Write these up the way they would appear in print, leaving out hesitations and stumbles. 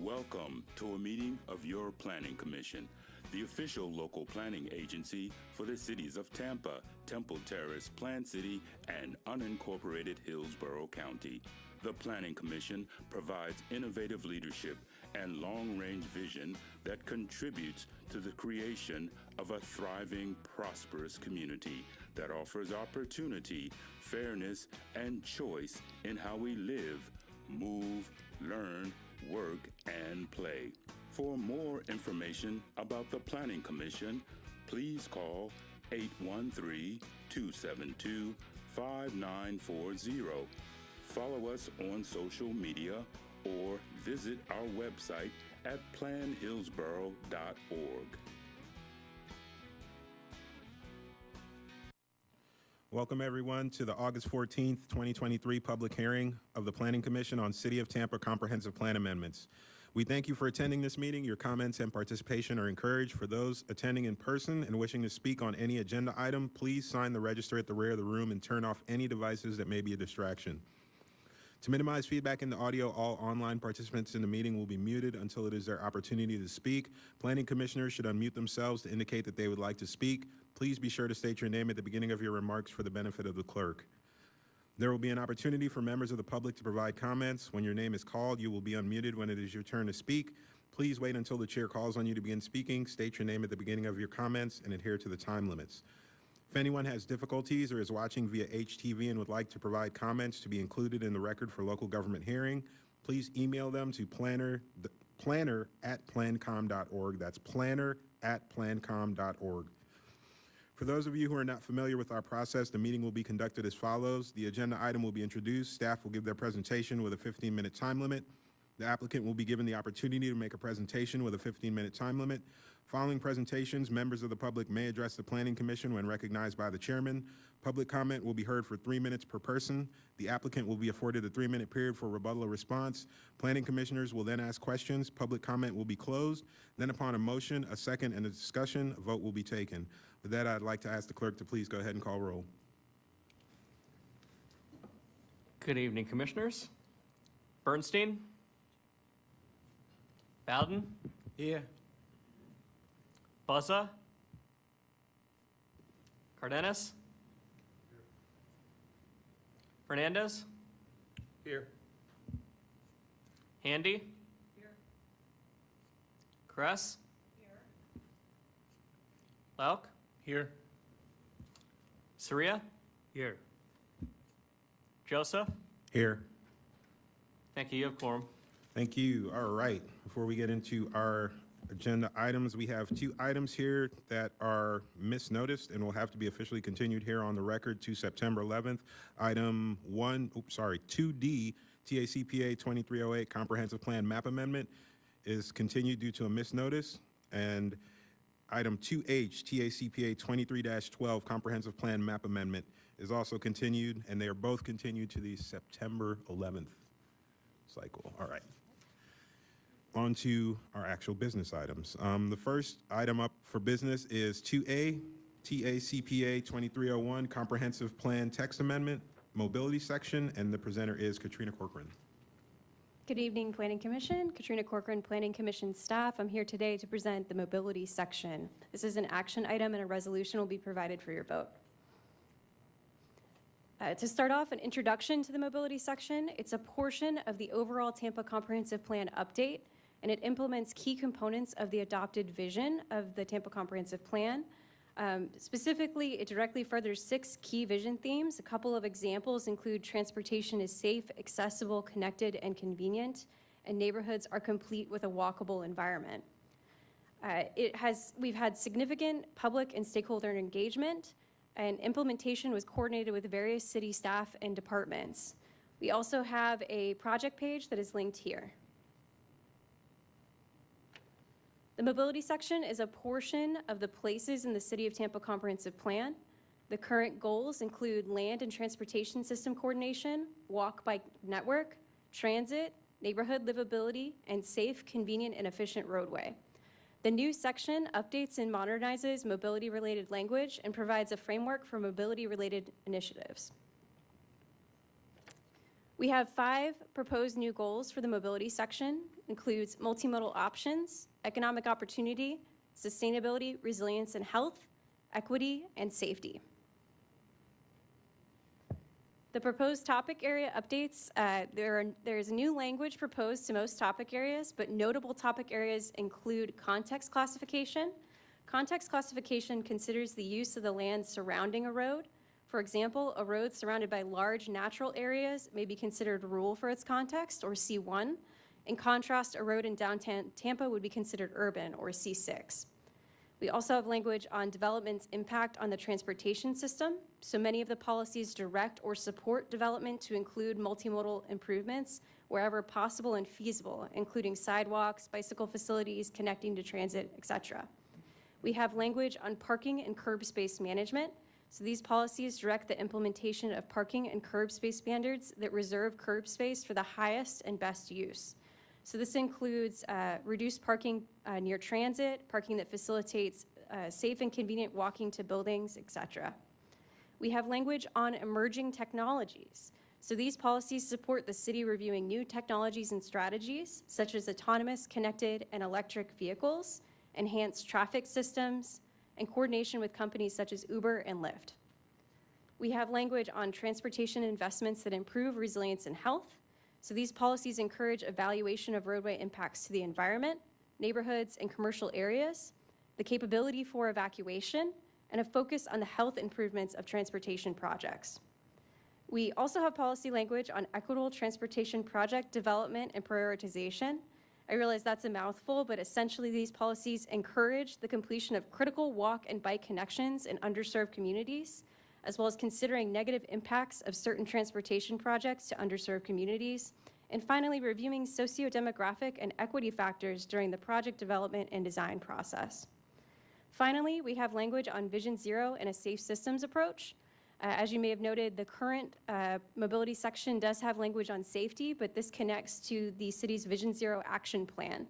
Welcome to a meeting of your Planning Commission, the official local planning agency for the cities of Tampa, Temple Terrace, Plant City, and unincorporated Hillsborough County. The Planning Commission provides innovative leadership and long-range vision that contributes to the creation of a thriving, prosperous community that offers opportunity, fairness, and choice in how we live, move, learn, work, and play. For more information about the Planning Commission, please call 813-272-5940. Follow us on social media or visit our website at planhillsborough.org. Welcome, everyone, to the August 14th, 2023 public hearing of the Planning Commission on City of Tampa Comprehensive Plan Amendments. We thank you for attending this meeting. Your comments and participation are encouraged. For those attending in person and wishing to speak on any agenda item, please sign the register at the rear of the room and turn off any devices that may be a distraction. To minimize feedback in the audio, all online participants in the meeting will be muted until it is their opportunity to speak. Planning commissioners should unmute themselves to indicate that they would like to speak. Please be sure to state your name at the beginning of your remarks for the benefit of the clerk. There will be an opportunity for members of the public to provide comments. When your name is called, you will be unmuted when it is your turn to speak. Please wait until the chair calls on you to begin speaking. State your name at the beginning of your comments and adhere to the time limits. If anyone has difficulties or is watching via HTV and would like to provide comments to be included in the record for local government hearing, please email them to planner@plancom.org. That's planner@plancom.org. For those of you who are not familiar with our process, the meeting will be conducted as follows. The agenda item will be introduced. Staff will give their presentation with a 15-minute time limit. The applicant will be given the opportunity to make a presentation with a 15-minute time limit. Following presentations, members of the public may address the Planning Commission when recognized by the chairman. Public comment will be heard for 3 minutes per person. The applicant will be afforded a 3-minute period for rebuttal or response. Planning commissioners will then ask questions. Public comment will be closed. Then upon a motion, a second, and a discussion, a vote will be taken. With that, I'd like to ask the clerk to please go ahead and call roll. Good evening, commissioners. Bernstein? Bowden? Here. Buzza? Cardenas? Fernandez? Here. Handy? Here. Kress? Here. Lauk? Here. Saria? Here. Joseph? Here. Thank you. You have quorum. Thank you. All right. Before we get into our agenda items, we have 2 items here that are misnoticed and will have to be officially continued here on the record to September 11th. Item 2D, TACPA 2308 Comprehensive Plan Map Amendment is continued due to a misnotice, and item 2H, TACPA 23-12 Comprehensive Plan Map Amendment is also continued, and they are both continued to the September 11th cycle. All right. On to our actual business items. The first item up for business is 2A, TACPA 2301 Comprehensive Plan Text Amendment, Mobility Section, and the presenter is Katrina Corcoran. Good evening, Planning Commission. Katrina Corcoran, Planning Commission staff. I'm here today to present the Mobility Section. This is an action item and a resolution will be provided for your vote. To start off, an introduction to the Mobility Section. It's a portion of the overall Tampa Comprehensive Plan update, and it implements key components of the adopted vision of the Tampa Comprehensive Plan. Specifically, it directly furthers 6 key vision themes. A couple of examples include transportation is safe, accessible, connected, and convenient, and neighborhoods are complete with a walkable environment. We've had significant public and stakeholder engagement, and implementation was coordinated with various city staff and departments. We also have a project page that is linked here. The Mobility Section is a portion of the places in the City of Tampa Comprehensive Plan. The current goals include land and transportation system coordination, walk-bike network, transit, neighborhood livability, and safe, convenient, and efficient roadway. The new section updates and modernizes mobility-related language and provides a framework for mobility-related initiatives. We have 5 proposed new goals for the mobility section, includes multimodal options, economic opportunity, sustainability, resilience and health, equity, and safety. The proposed topic area updates, there's new language proposed to most topic areas, but notable topic areas include context classification. Context classification considers the use of the land surrounding a road. For example, a road surrounded by large natural areas may be considered rural for its context, or C1. In contrast, a road in downtown Tampa would be considered urban, or C6. We also have language on development's impact on the transportation system. So many of the policies direct or support development to include multimodal improvements wherever possible and feasible, including sidewalks, bicycle facilities, connecting to transit, et cetera. We have language on parking and curb space management. So these policies direct the implementation of parking and curb space standards that reserve curb space for the highest and best use. So this includes reduced parking near transit, parking that facilitates safe and convenient walking to buildings, et cetera. We have language on emerging technologies. So these policies support the city reviewing new technologies and strategies, such as autonomous, connected, and electric vehicles, enhanced traffic systems, and coordination with companies such as Uber and Lyft. We have language on transportation investments that improve resilience and health. So these policies encourage evaluation of roadway impacts to the environment, neighborhoods, and commercial areas, the capability for evacuation, and a focus on the health improvements of transportation projects. We also have policy language on equitable transportation project development and prioritization. I realize that's a mouthful, but essentially these policies encourage the completion of critical walk and bike connections in underserved communities, as well as considering negative impacts of certain transportation projects to underserved communities, and finally, reviewing socio-demographic and equity factors during the project development and design process. Finally, we have language on Vision Zero and a safe systems approach. As you may have noted, the current mobility section does have language on safety, but this connects to the city's Vision Zero action plan.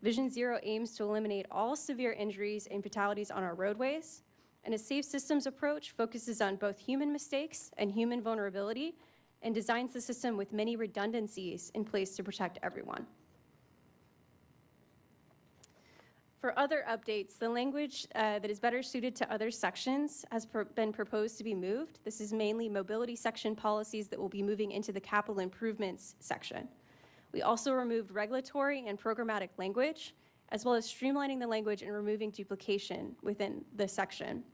Vision Zero aims to eliminate all severe injuries and fatalities on our roadways, and a safe systems approach focuses on both human mistakes and human vulnerability and designs the system with many redundancies in place to protect everyone. For other updates, the language that is better suited to other sections has been proposed to be moved. This is mainly mobility section policies that will be moving into the capital improvements section. We also removed regulatory and programmatic language, as well as streamlining the language and removing duplication within the section.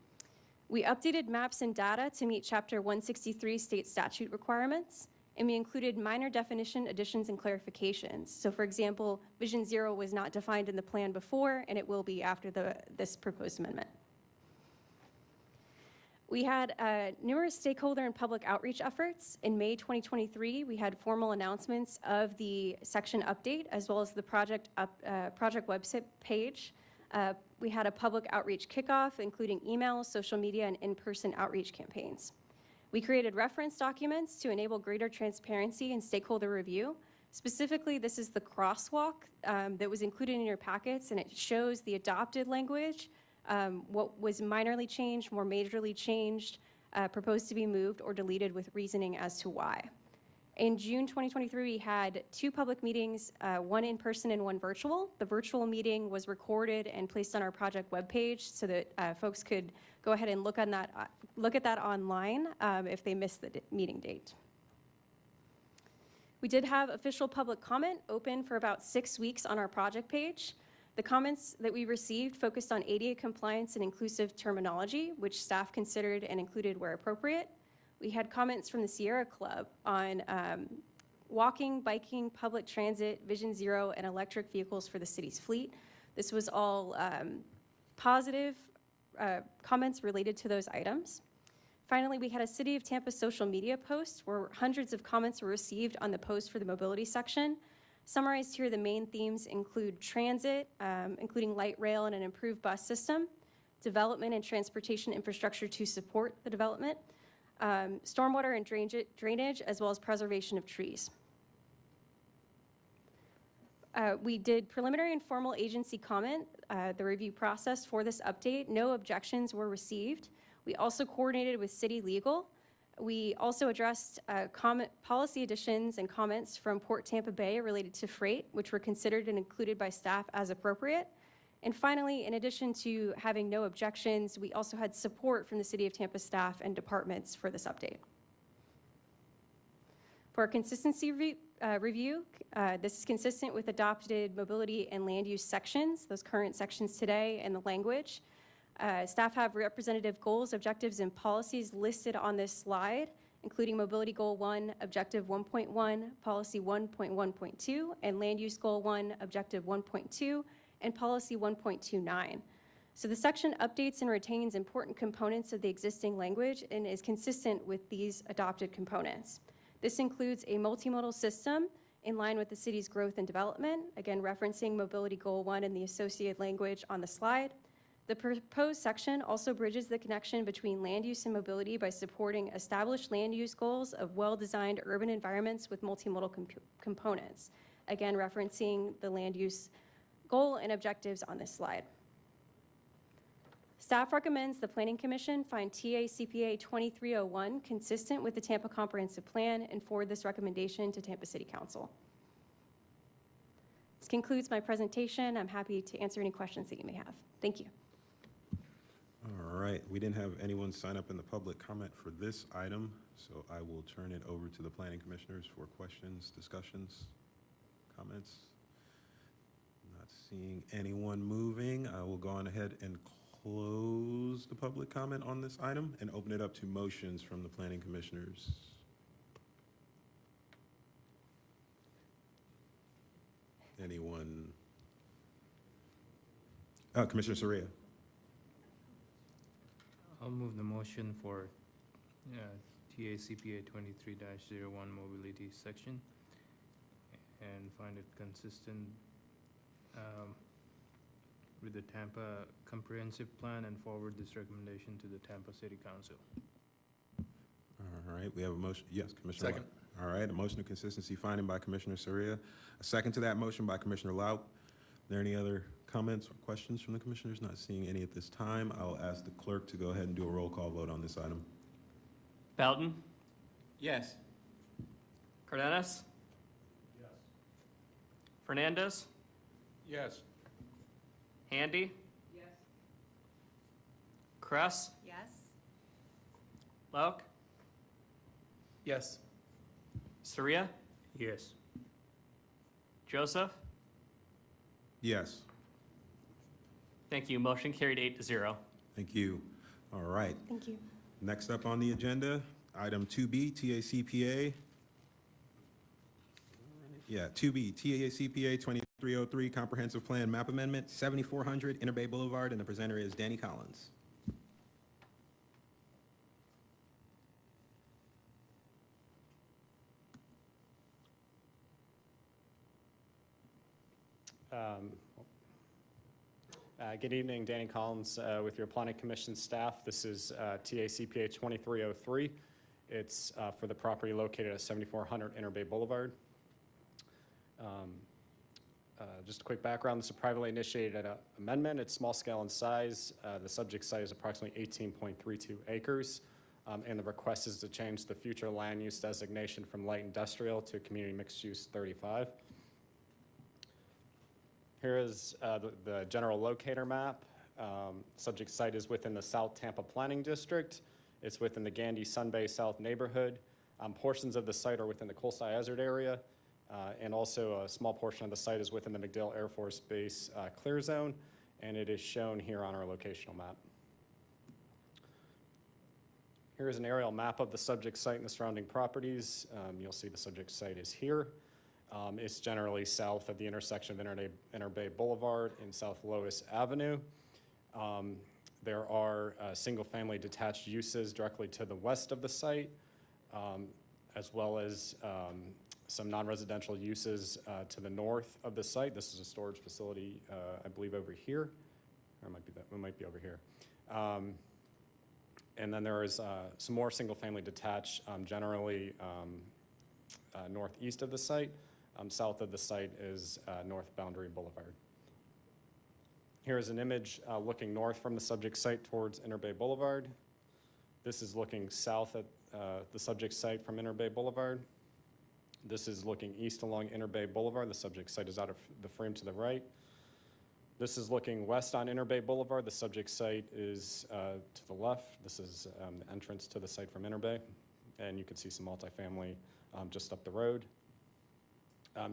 We updated maps and data to meet Chapter 163 state statute requirements, and we included minor definition additions and clarifications. So for example, Vision Zero was not defined in the plan before, and it will be after this proposed amendment. We had numerous stakeholder and public outreach efforts. In May 2023, we had formal announcements of the section update, as well as the project website page. We had a public outreach kickoff, including emails, social media, and in-person outreach campaigns. We created reference documents to enable greater transparency and stakeholder review. Specifically, this is the crosswalk that was included in your packets, and it shows the adopted language, what was minorly changed, more majorly changed, proposed to be moved or deleted with reasoning as to why. In June 2023, we had 2 public meetings, one in person and one virtual. The virtual meeting was recorded and placed on our project webpage so that folks could go ahead and look at that online if they missed the meeting date. We did have official public comment open for about 6 weeks on our project page. The comments that we received focused on ADA compliance and inclusive terminology, which staff considered and included where appropriate. We had comments from the Sierra Club on walking, biking, public transit, Vision Zero, and electric vehicles for the city's fleet. This was all positive comments related to those items. Finally, we had a City of Tampa social media post where hundreds of comments were received on the post for the mobility section. Summarized here, the main themes include transit, including light rail and an improved bus system, development and transportation infrastructure to support the development, stormwater and drainage, as well as preservation of trees. We did preliminary and formal agency comment, the review process for this update. No objections were received. We also coordinated with city legal We also addressed policy additions and comments from Port Tampa Bay related to freight, which were considered and included by staff as appropriate. And finally, in addition to having no objections, we also had support from the City of Tampa staff and departments for this update. For our consistency review, this is consistent with adopted mobility and land use sections, those current sections today, and the language. Staff have representative goals, objectives, and policies listed on this slide, including Mobility Goal 1, Objective 1.1, Policy 1.1.2, and Land Use Goal 1, Objective 1.2, and Policy 1.29. So the section updates and retains important components of the existing language and is consistent with these adopted components. This includes a multimodal system in line with the city's growth and development, again referencing Mobility Goal 1 and the associated language on the slide. The proposed section also bridges the connection between land use and mobility by supporting established land use goals of well-designed urban environments with multimodal components, again referencing the land use goal and objectives on this slide. Staff recommends the Planning Commission find TA CPA 2301 consistent with the Tampa Comprehensive Plan and forward this recommendation to Tampa City Council. This concludes my presentation. I'm happy to answer any questions that you may have. Thank you. All right, we didn't have anyone sign up in the public comment for this item, so I will turn it over to the planning commissioners for questions, discussions, comments. Not seeing anyone moving. I will go on ahead and close the public comment on this item and open it up to motions from the planning commissioners. Anyone? Commissioner Soria. I'll move the motion for TACPA 23-01 mobility section and find it consistent with the Tampa Comprehensive Plan and forward this recommendation to the Tampa City Council. All right, we have a motion. Yes, Commissioner. Second. All right, a motion of consistency finding by Commissioner Soria. A second to that motion by Commissioner Laut. Are there any other comments or questions from the commissioners? Not seeing any at this time. I will ask the clerk to go ahead and do a roll call vote on this item. Belton, Yes. Cardenas, Yes. Fernandez, Yes. Handy, Yes. Kress, Yes. Lauk, Yes. Soria, Yes. Joseph. Yes. Thank you. Motion carried 8-0. Thank you. All right. Thank you. Next up on the agenda, item 2B, TACPA. Yeah, 2B, TACPA 2303 Comprehensive Plan Map Amendment, 7400 Inter Bay Boulevard, and the presenter is Danny Collins. Good evening, Danny Collins with your Planning Commission staff. This is TACPA 2303. It's for the property located at 7400 Inter Bay Boulevard. Just a quick background, this is a privately initiated amendment. It's small scale in size. The subject site is approximately 18.32 acres. And the request is to change the future land use designation from light industrial to community mixed use 35. Here is the general locator map. Subject site is within the South Tampa Planning District. It's within the Gandy Sun Bay South neighborhood. Portions of the site are within the Colesai Hazard area, and also a small portion of the site is within the MacDill Air Force Base clear zone, and it is shown here on our locational map. Here is an aerial map of the subject site and the surrounding properties. You'll see the subject site is here. It's generally south of the intersection of Inter Bay Boulevard and South Lois Avenue. There are single-family detached uses directly to the west of the site, as well as some non-residential uses to the north of the site. This is a storage facility, I believe, over here. Or it might be over here. And then there is some more single-family detached, generally northeast of the site. South of the site is North Boundary Boulevard. Here is an image looking north from the subject site towards Inter Bay Boulevard. This is looking south the subject site from Inner Bay Boulevard. This is looking east along Inner Bay Boulevard. The subject site is out of the frame to the right. This is looking west on Inner Bay Boulevard. The subject site is to the left. This is the entrance to the site from Inner Bay. And you can see some multifamily just up the road.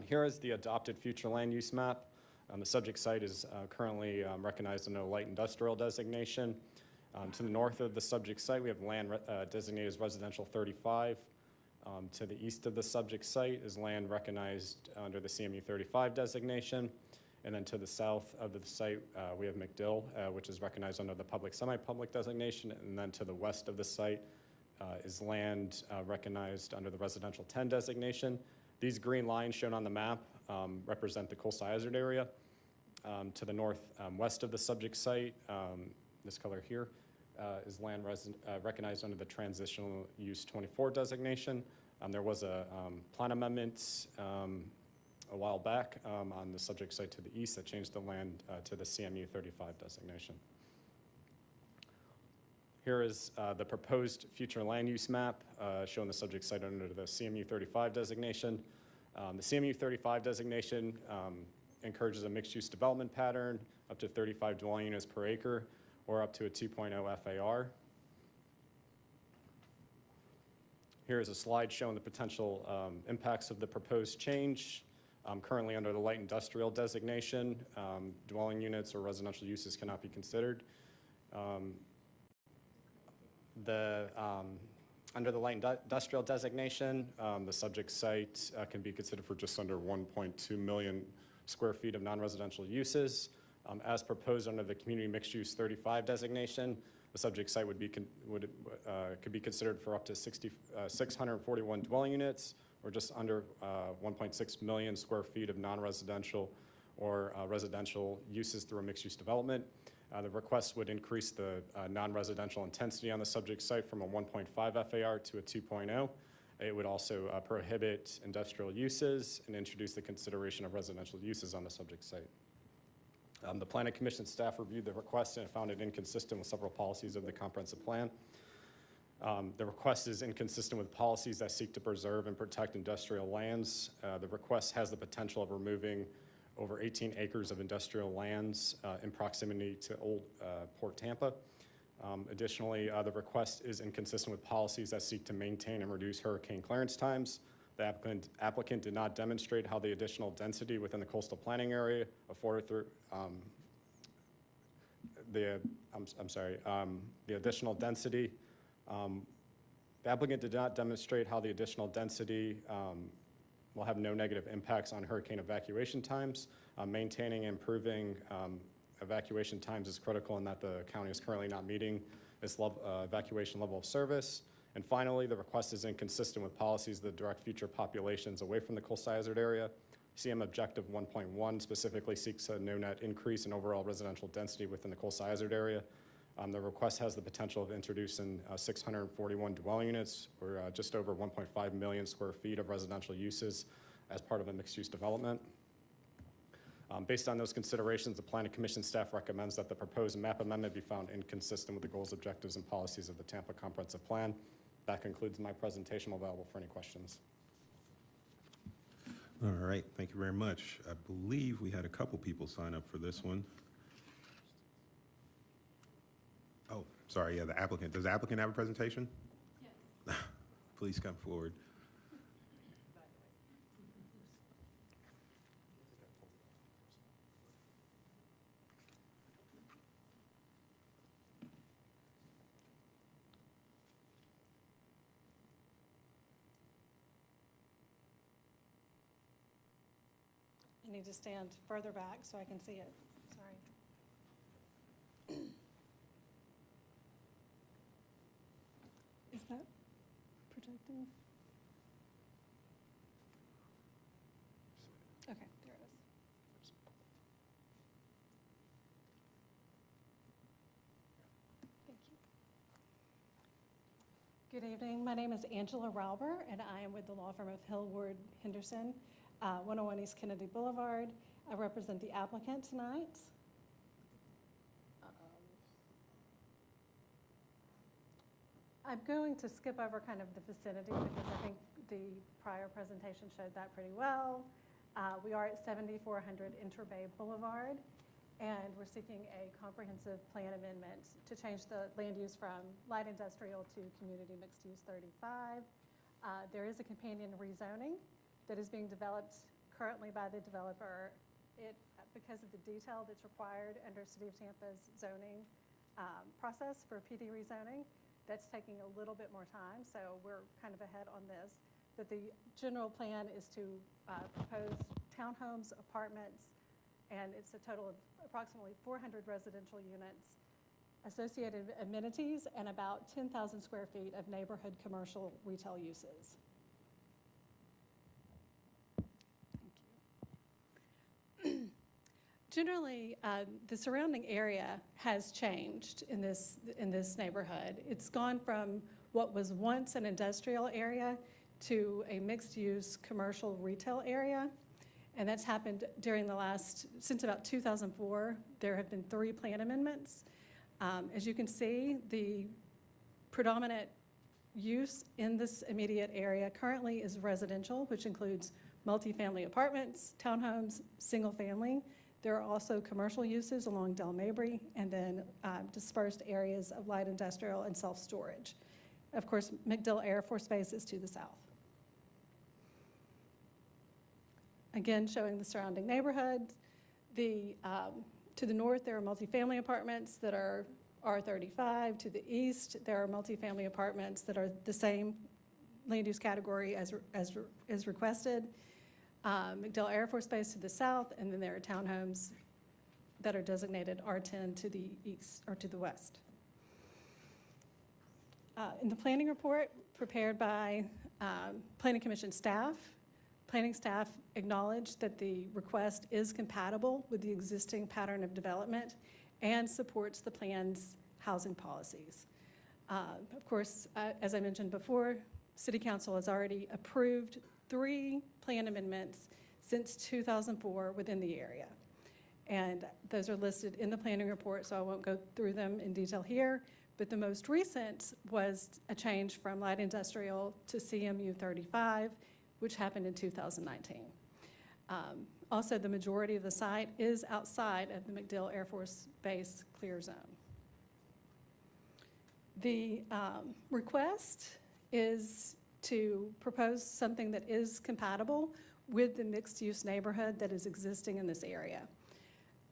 Here is the adopted future land use map. The subject site is currently recognized under a light industrial designation. To the north of the subject site, we have land designated as residential 35. To the east of the subject site is land recognized under the CMU 35 designation. And then to the south of the site, we have McDill, which is recognized under the public semi-public designation. And then to the west of the site is land recognized under the residential 10 designation. These green lines shown on the map represent the coastal hazard area. To the northwest of the subject site, this color here, is land recognized under the transitional use 24 designation. There was a plan amendment a while back on the subject site to the east that changed the land to the CMU 35 designation. Here is the proposed future land use map showing the subject site under the CMU 35 designation. The CMU 35 designation encourages a mixed-use development pattern up to 35 dwelling units per acre or up to a 2.0 FAR. Here is a slide showing the potential impacts of the proposed change. Currently under the light industrial designation, dwelling units or residential uses cannot be considered. Under the light industrial designation, the subject site can be considered for just under 1.2 million square feet of non-residential uses. As proposed under the community mixed use 35 designation, the subject site could be considered for up to 641 dwelling units, or just under 1.6 million square feet of non-residential or residential uses through a mixed-use development. The request would increase the non-residential intensity on the subject site from a 1.5 FAR to a 2.0. It would also prohibit industrial uses and introduce the consideration of residential uses on the subject site. The Planning Commission staff reviewed the request and found it inconsistent with several policies of the comprehensive plan. The request is inconsistent with policies that seek to preserve and protect industrial lands. The request has the potential of removing over 18 acres of industrial lands in proximity to Old Port Tampa. Additionally, the request is inconsistent with policies that seek to maintain and reduce hurricane clearance times. The applicant did not demonstrate how the additional density within the coastal planning area afforded through the additional density. The applicant did not demonstrate how the additional density will have no negative impacts on hurricane evacuation times. Maintaining and improving evacuation times is critical in that the county is currently not meeting its evacuation level of service. And finally, the request is inconsistent with policies that direct future populations away from the coastal hazard area. CM Objective 1.1 specifically seeks a no net increase in overall residential density within the coastal hazard area. The request has the potential of introducing 641 dwelling units, or just over 1.5 million square feet of residential uses as part of a mixed-use development. Based on those considerations, the Planning Commission staff recommends that the proposed map amendment be found inconsistent with the goals, objectives, and policies of the Tampa Comprehensive Plan. That concludes my presentation. I'm available for any questions. All right, thank you very much. I believe we had a couple people sign up for this one. Oh, sorry, yeah, the applicant. Does the applicant have a presentation? Yes. Please come forward. I need to stand further back so I can see it. Sorry. Is that projecting? Okay, there it is. Thank you. Good evening. My name is Angela Rauber, and I am with the law firm of Hill, Ward, Henderson, 101 East Kennedy Boulevard. I represent the applicant tonight. I'm going to skip over kind of the vicinity because I think the prior presentation showed that pretty well. We are at 7400 Interbay Boulevard, and we're seeking a comprehensive plan amendment to change the land use from light industrial to community mixed use 35. There is a companion rezoning that is being developed currently by the developer. Because of the detail that's required under City of Tampa's zoning process for PD rezoning, that's taking a little bit more time, so we're kind of ahead on this. But the general plan is to propose townhomes, apartments, and it's a total of approximately 400 residential units, associated amenities, and about 10,000 square feet of neighborhood commercial retail uses. Generally, the surrounding area has changed in this neighborhood. It's gone from what was once an industrial area to a mixed-use commercial retail area, and that's happened since about 2004. There have been 3 plan amendments. As you can see, the predominant use in this immediate area currently is residential, which includes multifamily apartments, townhomes, single family. There are also commercial uses along Del Mabry, and then dispersed areas of light industrial and self-storage. Of course, MacDill Air Force Base is to the south. Again, showing the surrounding neighborhoods. To the north, there are multifamily apartments that are R35. To the east, there are multifamily apartments that are the same land use category as requested. MacDill Air Force Base to the south, and then there are townhomes that are designated R10 to the east or to the west. In the planning report prepared by Planning Commission staff, planning staff acknowledged that the request is compatible with the existing pattern of development and supports the plan's housing policies. Of course, as I mentioned before, City Council has already approved 3 plan amendments since 2004 within the area. And those are listed in the planning report, so I won't go through them in detail here. But the most recent was a change from light industrial to CMU 35, which happened in 2019. Also, the majority of the site is outside of the MacDill Air Force Base clear zone. The request is to propose something that is compatible with the mixed-use neighborhood that is existing in this area.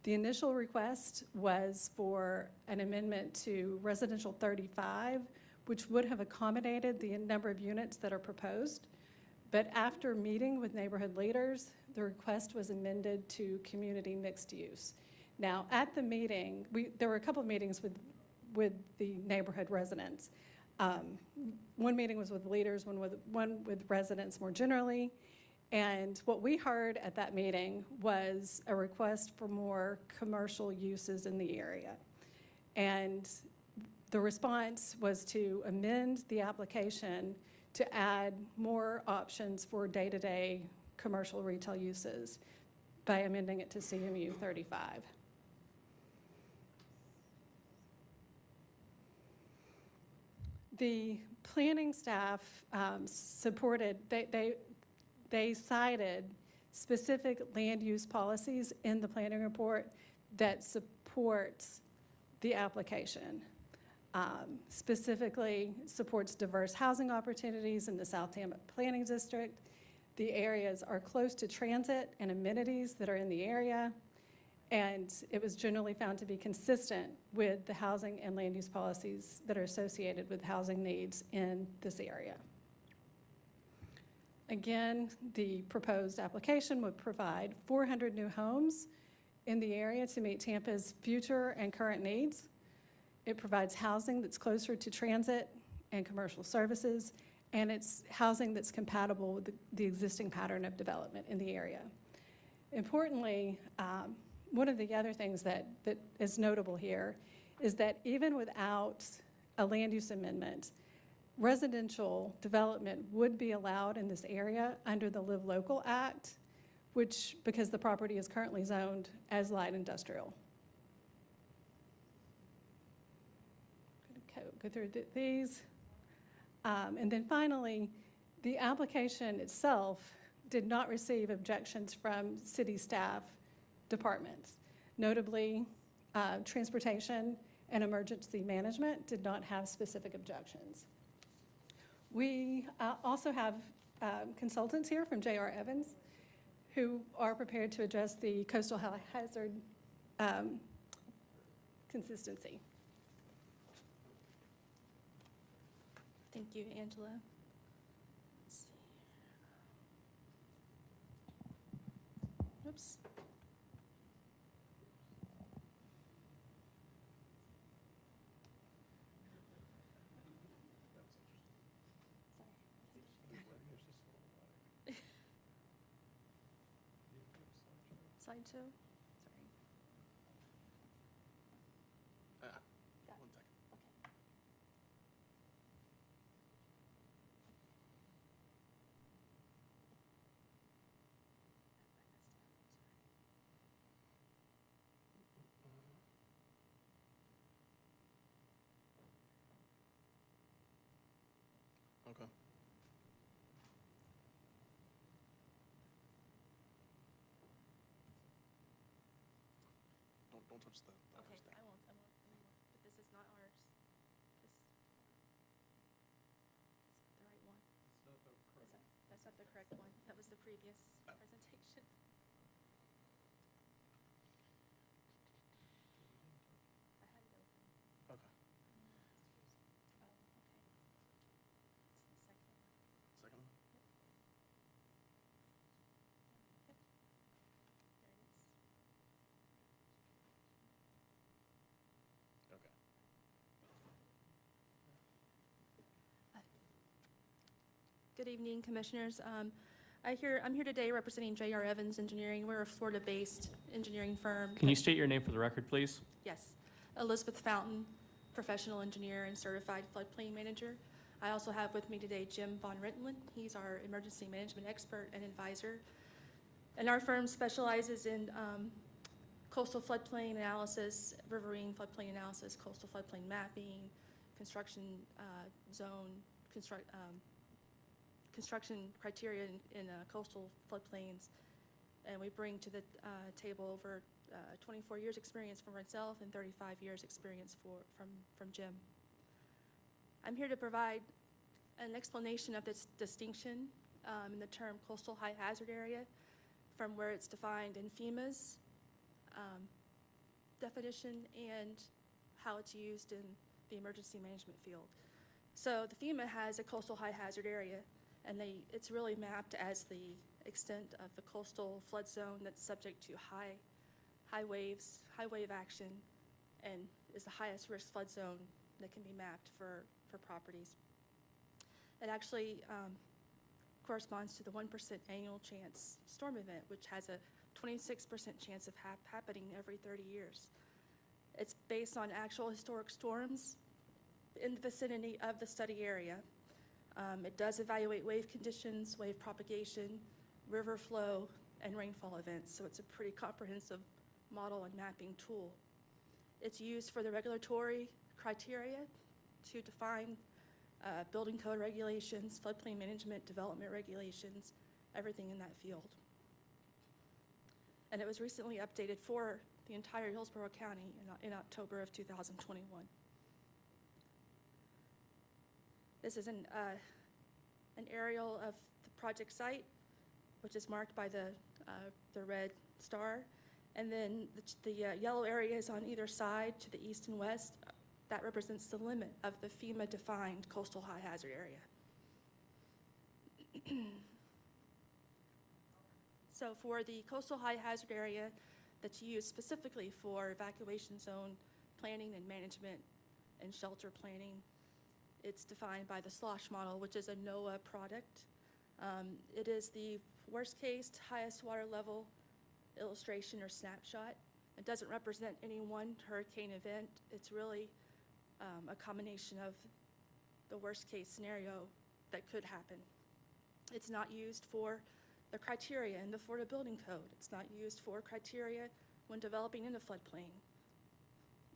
The initial request was for an amendment to residential 35, which would have accommodated the number of units that are proposed. But after meeting with neighborhood leaders, the request was amended to community mixed use. Now, at the meeting, there were a couple of meetings with the neighborhood residents. One meeting was with leaders, one with residents more generally. And what we heard at that meeting was a request for more commercial uses in the area. And the response was to amend the application to add more options for day-to-day commercial retail uses by amending it to CMU 35. The planning staff supported, they cited specific land use policies in the planning report that supports the application. Specifically supports diverse housing opportunities in the South Tampa Planning District. The areas are close to transit and amenities that are in the area, and it was generally found to be consistent with the housing and land use policies that are associated with housing needs in this area. Again, the proposed application would provide 400 new homes in the area to meet Tampa's future and current needs. It provides housing that's closer to transit and commercial services, and it's housing that's compatible with the existing pattern of development in the area. Importantly, one of the other things that is notable here is that even without a land use amendment, residential development would be allowed in this area under the Live Local Act, because the property is currently zoned as light industrial. Go through these. And then finally, the application itself did not receive objections from city staff departments. Notably, transportation and emergency management did not have specific objections. We also have consultants here from J.R. Evans who are prepared to address the coastal hazard consistency. Thank you, Angela. Let's see. Oops. Slideshow? Sorry. One second. Okay. Okay. Don't touch the. Okay, I won't, but this is not ours. This, it's not the right one. That's not the correct one. That was the previous presentation. I had it open. Okay. Oh, okay. It's the second one. Second one? There it is. Okay. Good evening, Commissioners. I'm here today representing J.R. Evans Engineering. We're a Florida-based engineering firm. Can you state your name for the record, please? Yes. Elizabeth Fountain, professional engineer and certified floodplain manager. I also have with me today Jim Von Rintelen. He's our emergency management expert and advisor. And our firm specializes in coastal floodplain analysis, riverine floodplain analysis, coastal floodplain mapping, construction zone, construction criteria in coastal floodplains. And we bring to the table over 24 years experience from myself and 35 years experience from Jim. I'm here to provide an explanation of this distinction in the term coastal high hazard area from where it's defined in FEMA's definition and how it's used in the emergency management field. So the FEMA has a coastal high hazard area, and it's really mapped as the extent of the coastal flood zone that's subject to high waves, high wave action, and is the highest risk flood zone that can be mapped for properties. It actually corresponds to the 1% annual chance storm event, which has a 26% chance of happening every 30 years. It's based on actual historic storms in the vicinity of the study area. It does evaluate wave conditions, wave propagation, river flow, and rainfall events, so it's a pretty comprehensive model and mapping tool. It's used for the regulatory criteria to define building code regulations, floodplain management, development regulations, everything in that field. And it was recently updated for the entire Hillsborough County in October of 2021. This is an aerial of the project site, which is marked by the red star. And then the yellow areas on either side to the east and west, that represents the limit of the FEMA-defined coastal high hazard area. So for the coastal high hazard area that's used specifically for evacuation zone planning and management and shelter planning, it's defined by the SLOSH model, which is a NOAA product. It is the worst case, highest water level illustration or snapshot. It doesn't represent any one hurricane event. It's really a combination of the worst case scenario that could happen. It's not used for the criteria in the Florida Building Code. It's not used for criteria when developing in a floodplain.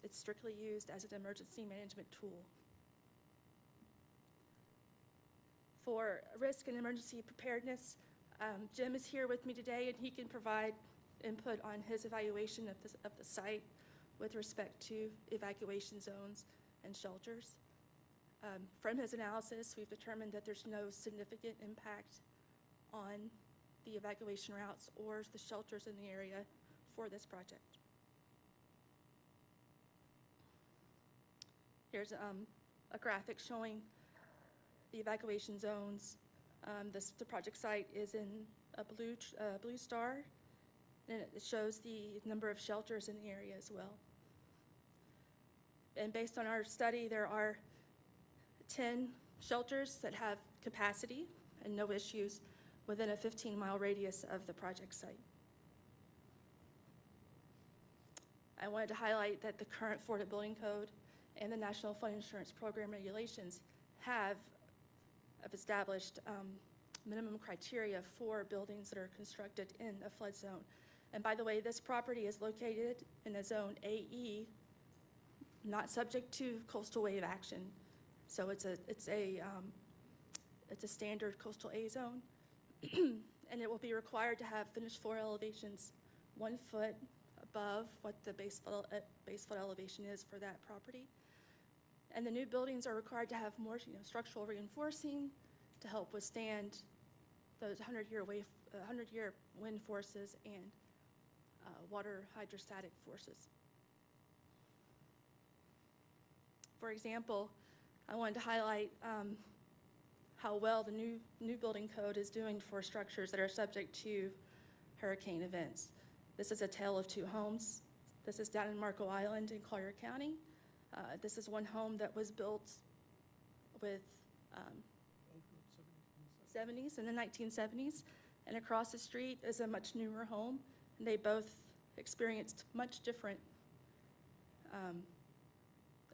It's strictly used as an emergency management tool. For risk and emergency preparedness, Jim is here with me today, and he can provide input on his evaluation of the site with respect to evacuation zones and shelters. From his analysis, we've determined that there's no significant impact on the evacuation routes or the shelters in the area for this project. Here's a graphic showing the evacuation zones. The project site is in a blue star, and it shows the number of shelters in the area as well. And based on our study, there are 10 shelters that have capacity and no issues within a 15-mile radius of the project site. I wanted to highlight that the current Florida Building Code and the National Flood Insurance Program regulations have established minimum criteria for buildings that are constructed in a flood zone. And by the way, this property is located in a zone AE, not subject to coastal wave action. So it's a standard coastal A zone, and it will be required to have finished floor elevations 1 foot above what the base flood elevation is for that property. And the new buildings are required to have more structural reinforcing to help withstand those 100-year wind forces and water hydrostatic forces. For example, I wanted to highlight how well the new building code is doing for structures that are subject to hurricane events. This is a tale of two homes. This is down in Marco Island in Collier County. This is one home that was built with 70s, in the 1970s, and across the street is a much newer home, and they both experienced much different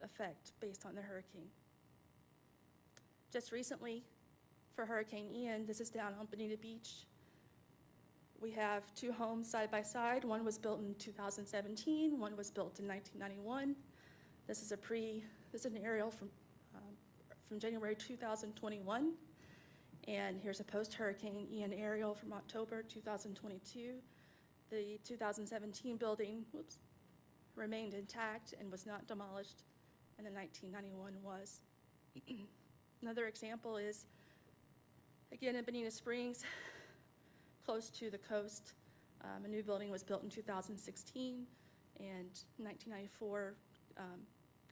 effect based on the hurricane. Just recently, for Hurricane Ian, this is down on Bonita Beach. We have two homes side by side. One was built in 2017, one was built in 1991. This is an aerial from January 2021. And here's a post-Hurricane Ian aerial from October 2022. The 2017 building, remained intact and was not demolished, and the 1991 was. Another example is, again, in Bonita Springs, close to the coast. A new building was built in 2016, and 1994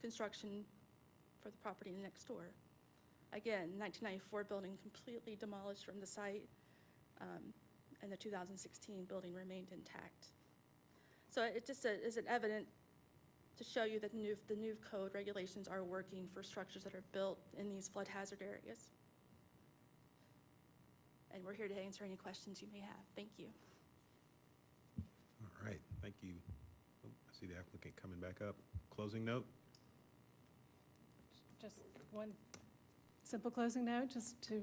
construction for the property next door. Again, 1994 building completely demolished from the site, and the 2016 building remained intact. So it just is an evident to show you that the new code regulations are working for structures that are built in these flood hazard areas. And we're here to answer any questions you may have. Thank you. All right, thank you. Oh, I see the applicant coming back up. Closing note? Just one simple closing note, just to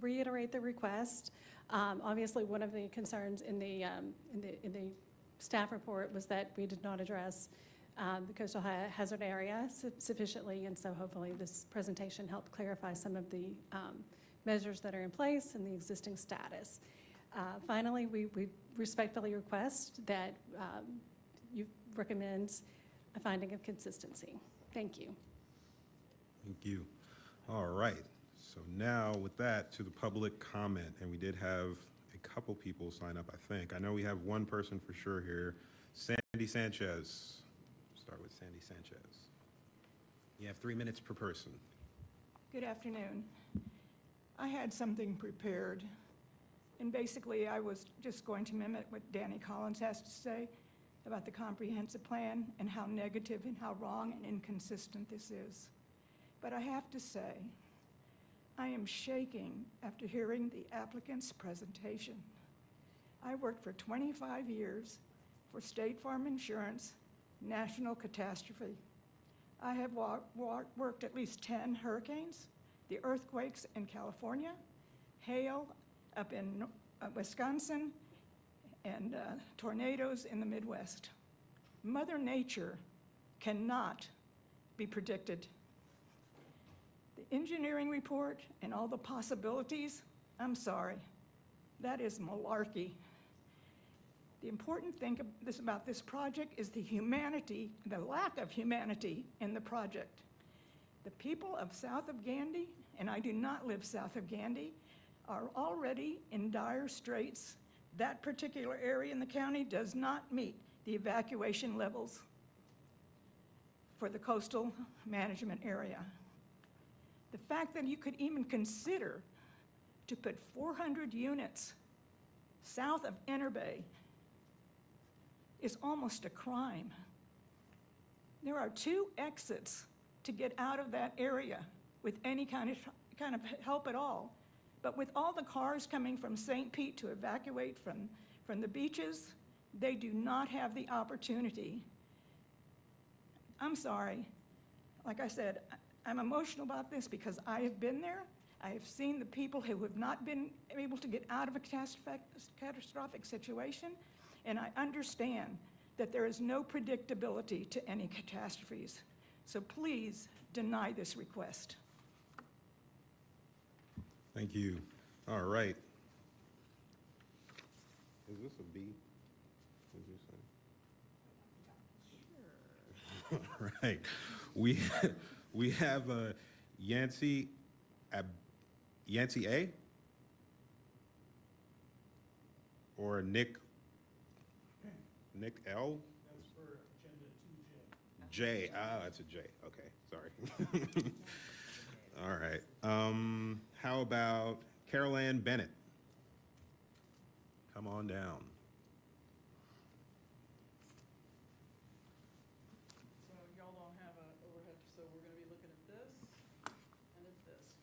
reiterate the request. Obviously, one of the concerns in the staff report was that we did not address the coastal hazard area sufficiently, and so hopefully this presentation helped clarify some of the measures that are in place and the existing status. Finally, we respectfully request that you recommend a finding of consistency. Thank you. Thank you. All right, so now with that, to the public comment, and we did have a couple people sign up, I think. I know we have one person for sure here, Sandy Sanchez. Start with Sandy Sanchez. You have 3 minutes per person. Good afternoon. I had something prepared, and basically I was just going to mimic what Danny Collins has to say about the comprehensive plan and how negative and how wrong and inconsistent this is. But I have to say, I am shaking after hearing the applicant's presentation. I worked for 25 years for State Farm Insurance, National Catastrophe. I have worked at least 10 hurricanes, the earthquakes in California, hail up in Wisconsin, and tornadoes in the Midwest. Mother Nature cannot be predicted. The engineering report and all the possibilities, I'm sorry, that is malarkey. The important thing about this project is the humanity, the lack of humanity in the project. The people of south of Gandy, and I do not live south of Gandy, are already in dire straits. That particular area in the county does not meet the evacuation levels for the coastal management area. The fact that you could even consider to put 400 units south of Interbay is almost a crime. There are 2 exits to get out of that area with any kind of help at all. But with all the cars coming from St. Pete to evacuate from the beaches, they do not have the opportunity. I'm sorry. Like I said, I'm emotional about this because I have been there. I have seen the people who have not been able to get out of a catastrophic situation, and I understand that there is no predictability to any catastrophes. So please deny this request. Thank you. All right. Is this a B? Did you say? Sure. All right. We have Yancy A? Or Nick L? That's for agenda 2J. J, it's a J, okay, sorry. All right, how about Carol Ann Bennett? Come on down. So y'all don't have an overhead, so we're gonna be looking at this and at this.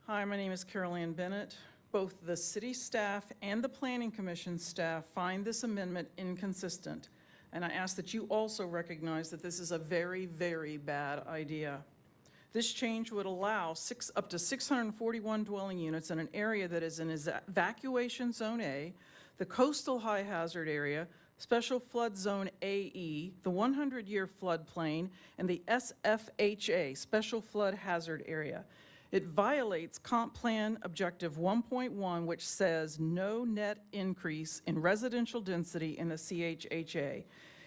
Hi, my name is Carol Ann Bennett. Both the city staff and the Planning Commission staff find this amendment inconsistent. And I ask that you also recognize that this is a very, very bad idea. This change would allow up to 641 dwelling units in an area that is in evacuation zone A, the coastal high hazard area, special flood zone AE, the 100-year floodplain, and the SFHA, special flood hazard area. It violates Comp Plan Objective 1.1, which says no net increase in residential density in the CHHA.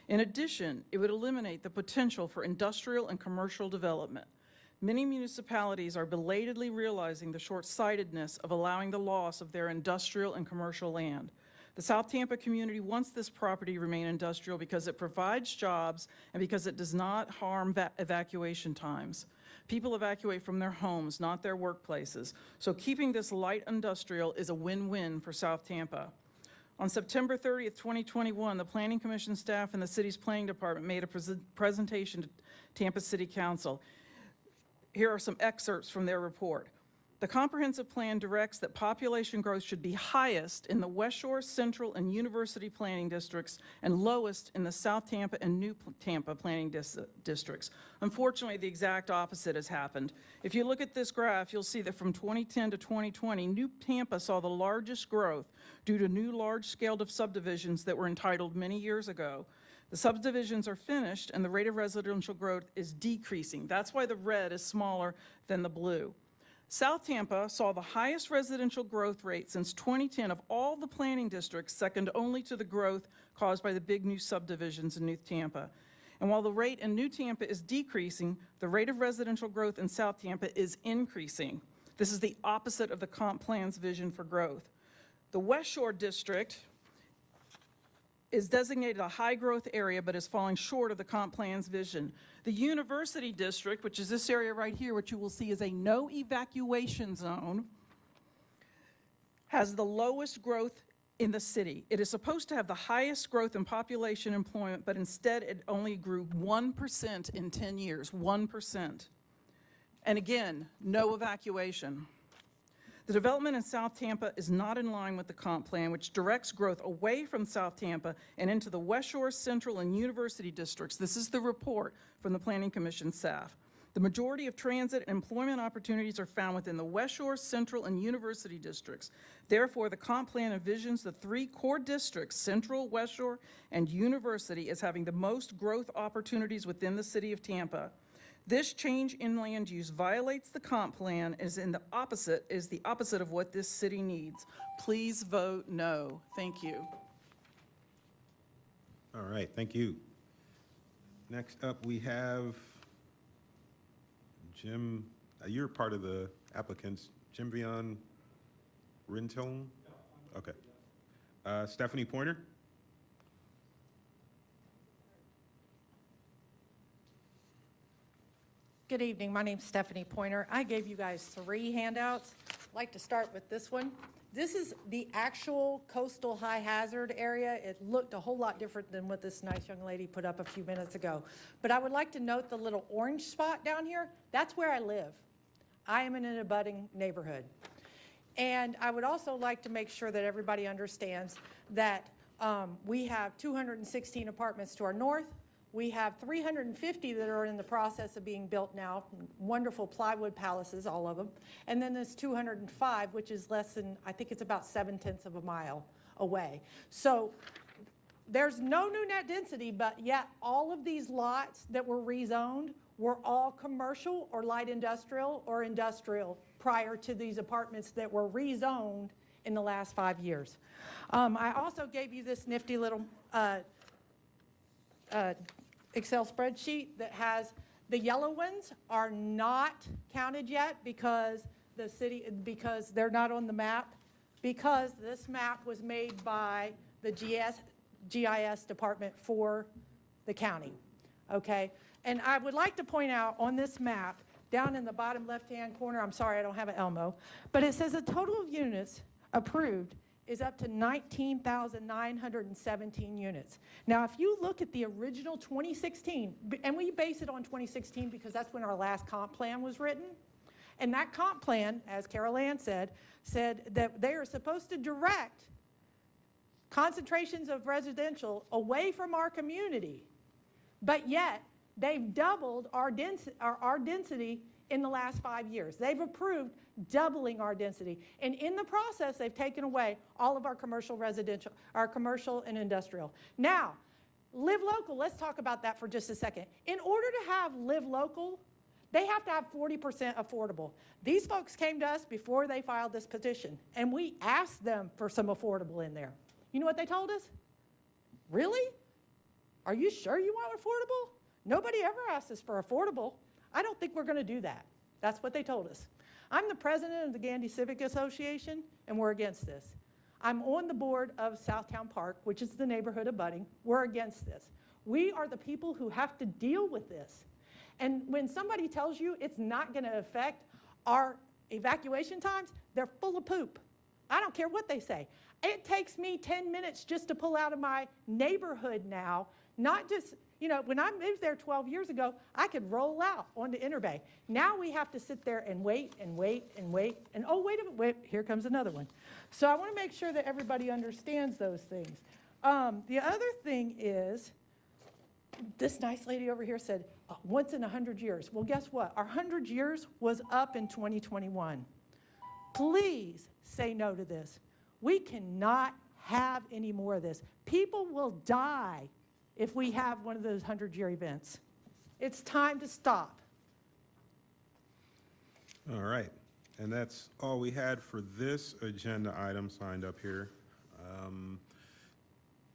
In addition, it would eliminate the potential for industrial and commercial development. Many municipalities are belatedly realizing the short-sightedness of allowing the loss of their industrial and commercial land. The South Tampa community wants this property to remain industrial because it provides jobs and because it does not harm evacuation times. People evacuate from their homes, not their workplaces. So keeping this light industrial is a win-win for South Tampa. On September 30th, 2021, the Planning Commission staff and the city's planning department made a presentation to Tampa City Council. Here are some excerpts from their report. The comprehensive plan directs that population growth should be highest in the West Shore, Central, and University planning districts and lowest in the South Tampa and New Tampa planning districts. Unfortunately, the exact opposite has happened. If you look at this graph, you'll see that from 2010 to 2020, New Tampa saw the largest growth due to new large-scale subdivisions that were entitled many years ago. The subdivisions are finished and the rate of residential growth is decreasing. That's why the red is smaller than the blue. South Tampa saw the highest residential growth rate since 2010 of all the planning districts, second only to the growth caused by the big new subdivisions in New Tampa. And while the rate in New Tampa is decreasing, the rate of residential growth in South Tampa is increasing. This is the opposite of the comp plan's vision for growth. The West Shore district is designated a high growth area but is falling short of the comp plan's vision. The University district, which is this area right here, which you will see is a no evacuation zone, has the lowest growth in the city. It is supposed to have the highest growth in population employment, but instead it only grew 1% in 10 years, 1%. And again, no evacuation. The development in South Tampa is not in line with the comp plan, which directs growth away from South Tampa and into the West Shore, Central, and University districts. This is the report from the Planning Commission staff. The majority of transit and employment opportunities are found within the West Shore, Central, and University districts. Therefore, the comp plan envisions the 3 core districts, Central, West Shore, and University, as having the most growth opportunities within the city of Tampa. This change in land use violates the comp plan, is the opposite of what this city needs. Please vote no. Thank you. All right, thank you. Next up, we have Jim, you're part of the applicants. Jim Vion Rintone? Okay. Stephanie Pointer? Good evening. My name's Stephanie Pointer. I gave you guys 3 handouts. I'd like to start with this one. This is the actual coastal high hazard area. It looked a whole lot different than what this nice young lady put up a few minutes ago. But I would like to note the little orange spot down here. That's where I live. I am in an abutting neighborhood. And I would also like to make sure that everybody understands that we have 216 apartments to our north. We have 350 that are in the process of being built now, wonderful plywood palaces, all of them. And then there's 205, which is less than, I think it's about 7/10 of a mile away. So there's no new net density, but yet all of these lots that were rezoned were all commercial or light industrial or industrial prior to these apartments that were rezoned in the last 5 years. I also gave you this nifty little Excel spreadsheet that has the yellow ones are not counted yet because they're not on the map, because this map was made by the GIS department for the county, okay? And I would like to point out on this map, down in the bottom left-hand corner, I'm sorry I don't have an Elmo, but it says the total of units approved is up to 19,917 units. Now, if you look at the original 2016, and we base it on 2016 because that's when our last comp plan was written, and that comp plan, as Carol Ann said that they are supposed to direct concentrations of residential away from our community, but yet they've doubled our density in the last 5 years. They've approved doubling our density. And in the process, they've taken away all of our commercial residential, our commercial and industrial. Now, Live Local, let's talk about that for just a second. In order to have Live Local, they have to have 40% affordable. These folks came to us before they filed this petition, and we asked them for some affordable in there. You know what they told us? Really? Are you sure you want affordable? Nobody ever asked us for affordable. I don't think we're going to do that. That's what they told us. I'm the president of the Gandy Civic Association, and we're against this. I'm on the board of Southtown Park, which is the neighborhood abutting. We're against this. We are the people who have to deal with this. And when somebody tells you it's not going to affect our evacuation times, they're full of poop. I don't care what they say. It takes me 10 minutes just to pull out of my neighborhood now, not just, when I moved there 12 years ago, I could roll out onto Interbay. Now we have to sit there and wait and wait and wait. And oh, wait a minute, wait, here comes another one. So I want to make sure that everybody understands those things. The other thing is, this nice lady over here said, once in 100 years. Well, guess what? Our 100 years was up in 2021. Please say no to this. We cannot have any more of this. People will die if we have one of those 100-year events. It's time to stop. All right, and that's all we had for this agenda item signed up here.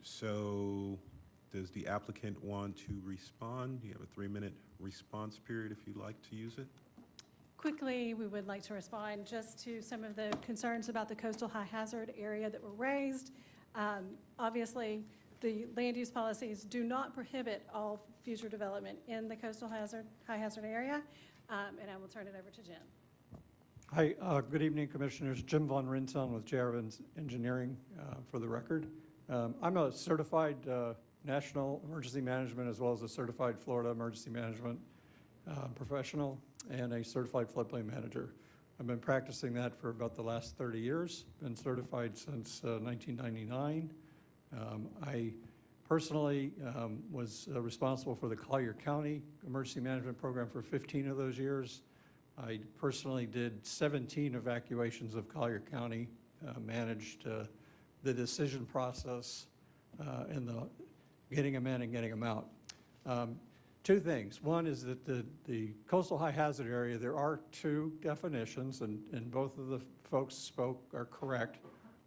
So does the applicant want to respond? You have a 3-minute response period if you'd like to use it. Quickly, we would like to respond just to some of the concerns about the coastal high hazard area that were raised. Obviously, the land use policies do not prohibit all future development in the coastal high hazard area, and I will turn it over to Jim. Hi, good evening, Commissioners. Jim Von Rinton with JR Engineering, for the record. I'm a certified National Emergency Management as well as a certified Florida Emergency Management professional and a certified floodplain manager. I've been practicing that for about the last 30 years, been certified since 1999. I Personally, was responsible for the Collier County Emergency Management Program for 15 of those years. I personally did 17 evacuations of Collier County, managed the decision process and the getting them in and getting them out. Two things. One is that the coastal high hazard area, there are two definitions, and both of the folks spoke are correct.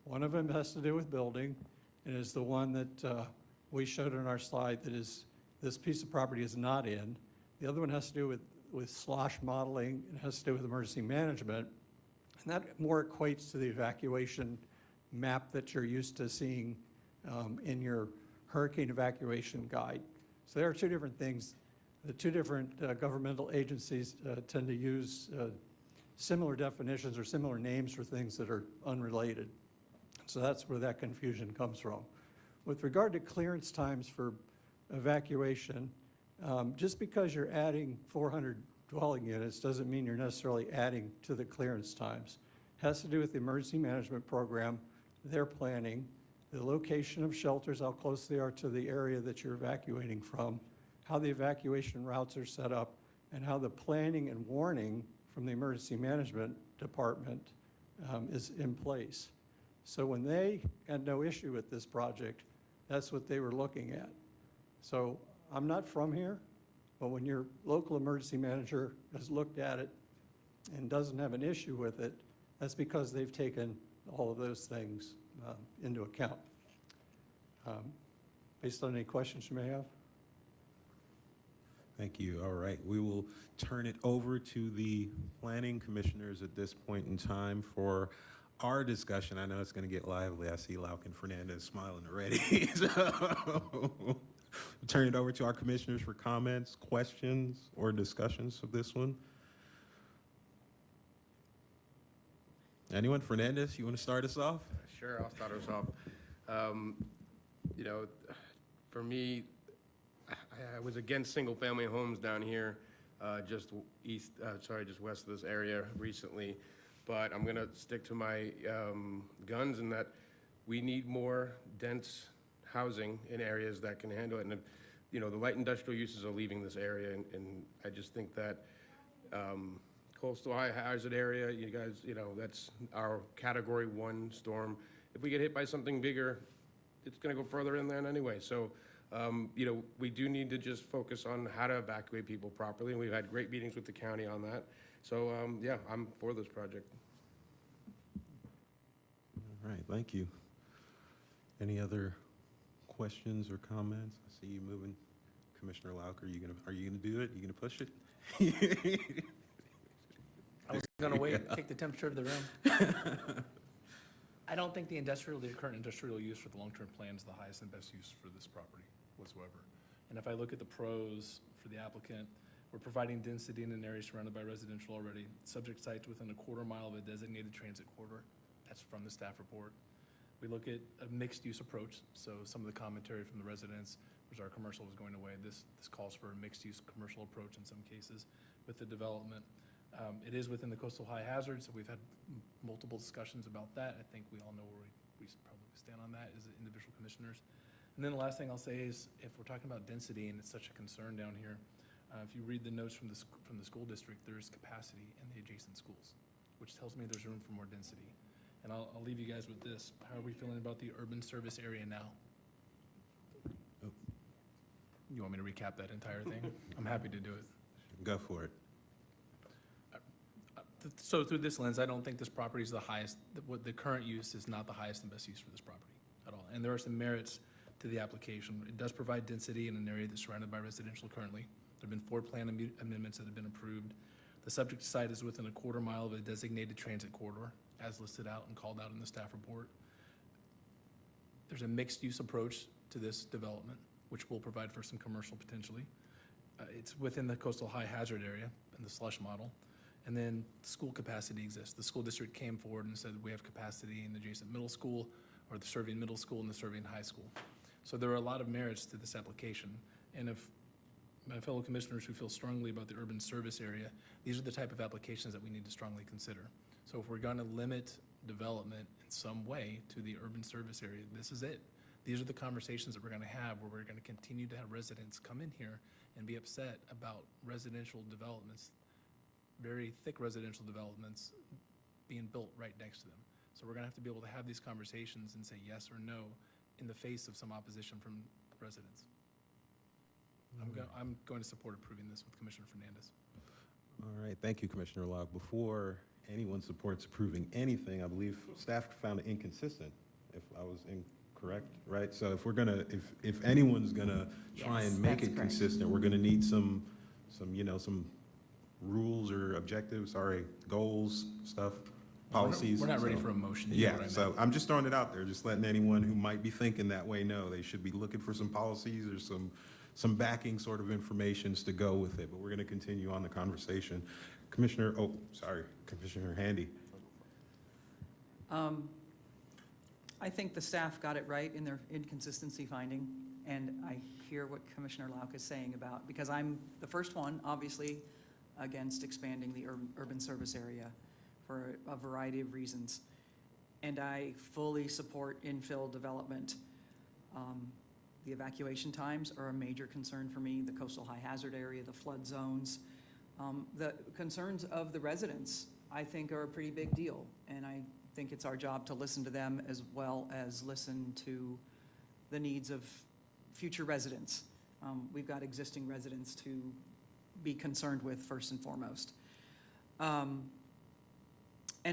One of them has to do with building, and is the one that we showed on our slide that is, this piece of property is not in. The other one has to do with slosh modeling, and has to do with emergency management, and that more equates to the evacuation map that you're used to seeing in your hurricane evacuation guide. So there are two different things. The two different governmental agencies tend to use similar definitions or similar names for things that are unrelated. So that's where that confusion comes from. With regard to clearance times for evacuation, just because you're adding 400 dwelling units doesn't mean you're necessarily adding to the clearance times. It has to do with the emergency management program, their planning, the location of shelters, how close they are to the area that you're evacuating from, how the evacuation routes are set up, and how the planning and warning from the emergency management department is in place. So when they had no issue with this project, that's what they were looking at. So I'm not from here, but when your local emergency manager has looked at it and doesn't have an issue with it, that's because they've taken all of those things into account. Based on any questions you may have? Thank you. All right, we will turn it over to the planning commissioners at this point in time for our discussion. I know it's going to get lively. I see Lauk and Fernandez smiling already. So turn it over to our commissioners for comments, questions, or discussions of this one. Anyone? Fernandez, you want to start us off? Sure, I'll start us off. You know, for me, I was against single-family homes down here, just west of this area recently. But I'm gonna stick to my guns in that we need more dense housing in areas that can handle it. And you know, the light industrial uses are leaving this area, and I just think that coastal high hazard area, you guys, you know, that's our category 1 storm. If we get hit by something bigger, it's gonna go further inland anyway. So, you know, we do need to just focus on how to evacuate people properly, and we've had great meetings with the county on that. So, yeah, I'm for this project. All right, thank you. Any other questions or comments? I see you moving. Commissioner Lauk, are you gonna do it? Are you gonna push it? I was gonna wait, take the temperature of the room. I don't think the current industrial use for the long-term plan is the highest and best use for this property whatsoever. And if I look at the pros for the applicant, we're providing density in an area surrounded by residential already. Subject site within a quarter mile of a designated transit corridor. That's from the staff report. We look at a mixed-use approach. So some of the commentary from the residents was our commercial was going away. This calls for a mixed-use commercial approach in some cases with the development. It is within the coastal high hazard, so we've had multiple discussions about that. I think we all know where we probably stand on that as individual commissioners. And then the last thing I'll say is, if we're talking about density, and it's such a concern down here, if you read the notes from the school district, there's capacity in the adjacent schools, which tells me there's room for more density. And I'll leave you guys with this. How are we feeling about the urban service area now? Oh. You want me to recap that entire thing? I'm happy to do it. Go for it. So through this lens, I don't think this property is the highest, what the current use is not the highest and best use for this property at all. And there are some merits to the application. It does provide density in an area that's surrounded by residential currently. There have been 4 plan amendments that have been approved. The subject site is within a quarter mile of a designated transit corridor, as listed out and called out in the staff report. There's a mixed use approach to this development, which will provide for some commercial potentially. It's within the coastal high hazard area and the slush model. And then school capacity exists. The school district came forward and said we have capacity in the adjacent middle school, or the serving middle school and the serving high school. So there are a lot of merits to this application. And if my fellow commissioners who feel strongly about the urban service area, these are the type of applications that we need to strongly consider. So if we're gonna limit development in some way to the urban service area, this is it. these are the conversations that we're gonna have, where we're gonna continue to have residents come in here and be upset about residential developments, very thick residential developments being built right next to them. So we're gonna have to be able to have these conversations and say yes or no in the face of some opposition from residents. I'm going to support approving this with Commissioner Fernandez. All right, thank you, Commissioner Locke. Before anyone supports approving anything, I believe staff found it inconsistent, if I was incorrect, right? So if we're gonna, if anyone's gonna try and make it consistent, we're gonna need some rules or objectives, goals, stuff, policies. We're not ready So, for a motion. Yeah, so I'm just throwing it out there, just letting anyone who might be thinking that way know they should be looking for some policies or some backing sort of informations to go with it, but we're going to continue on the conversation. Commissioner Handy. I think the staff got it right in their inconsistency finding, and I hear what Commissioner Lauck is saying about, because I'm the first one, obviously, against expanding the urban service area for a variety of reasons. And I fully support infill development. The evacuation times are a major concern for me, the coastal high hazard area, the flood zones. The concerns of the residents, I think, are a pretty big deal. And I think it's our job to listen to them as well as listen to the needs of future residents. We've got existing residents to be concerned with first and foremost. And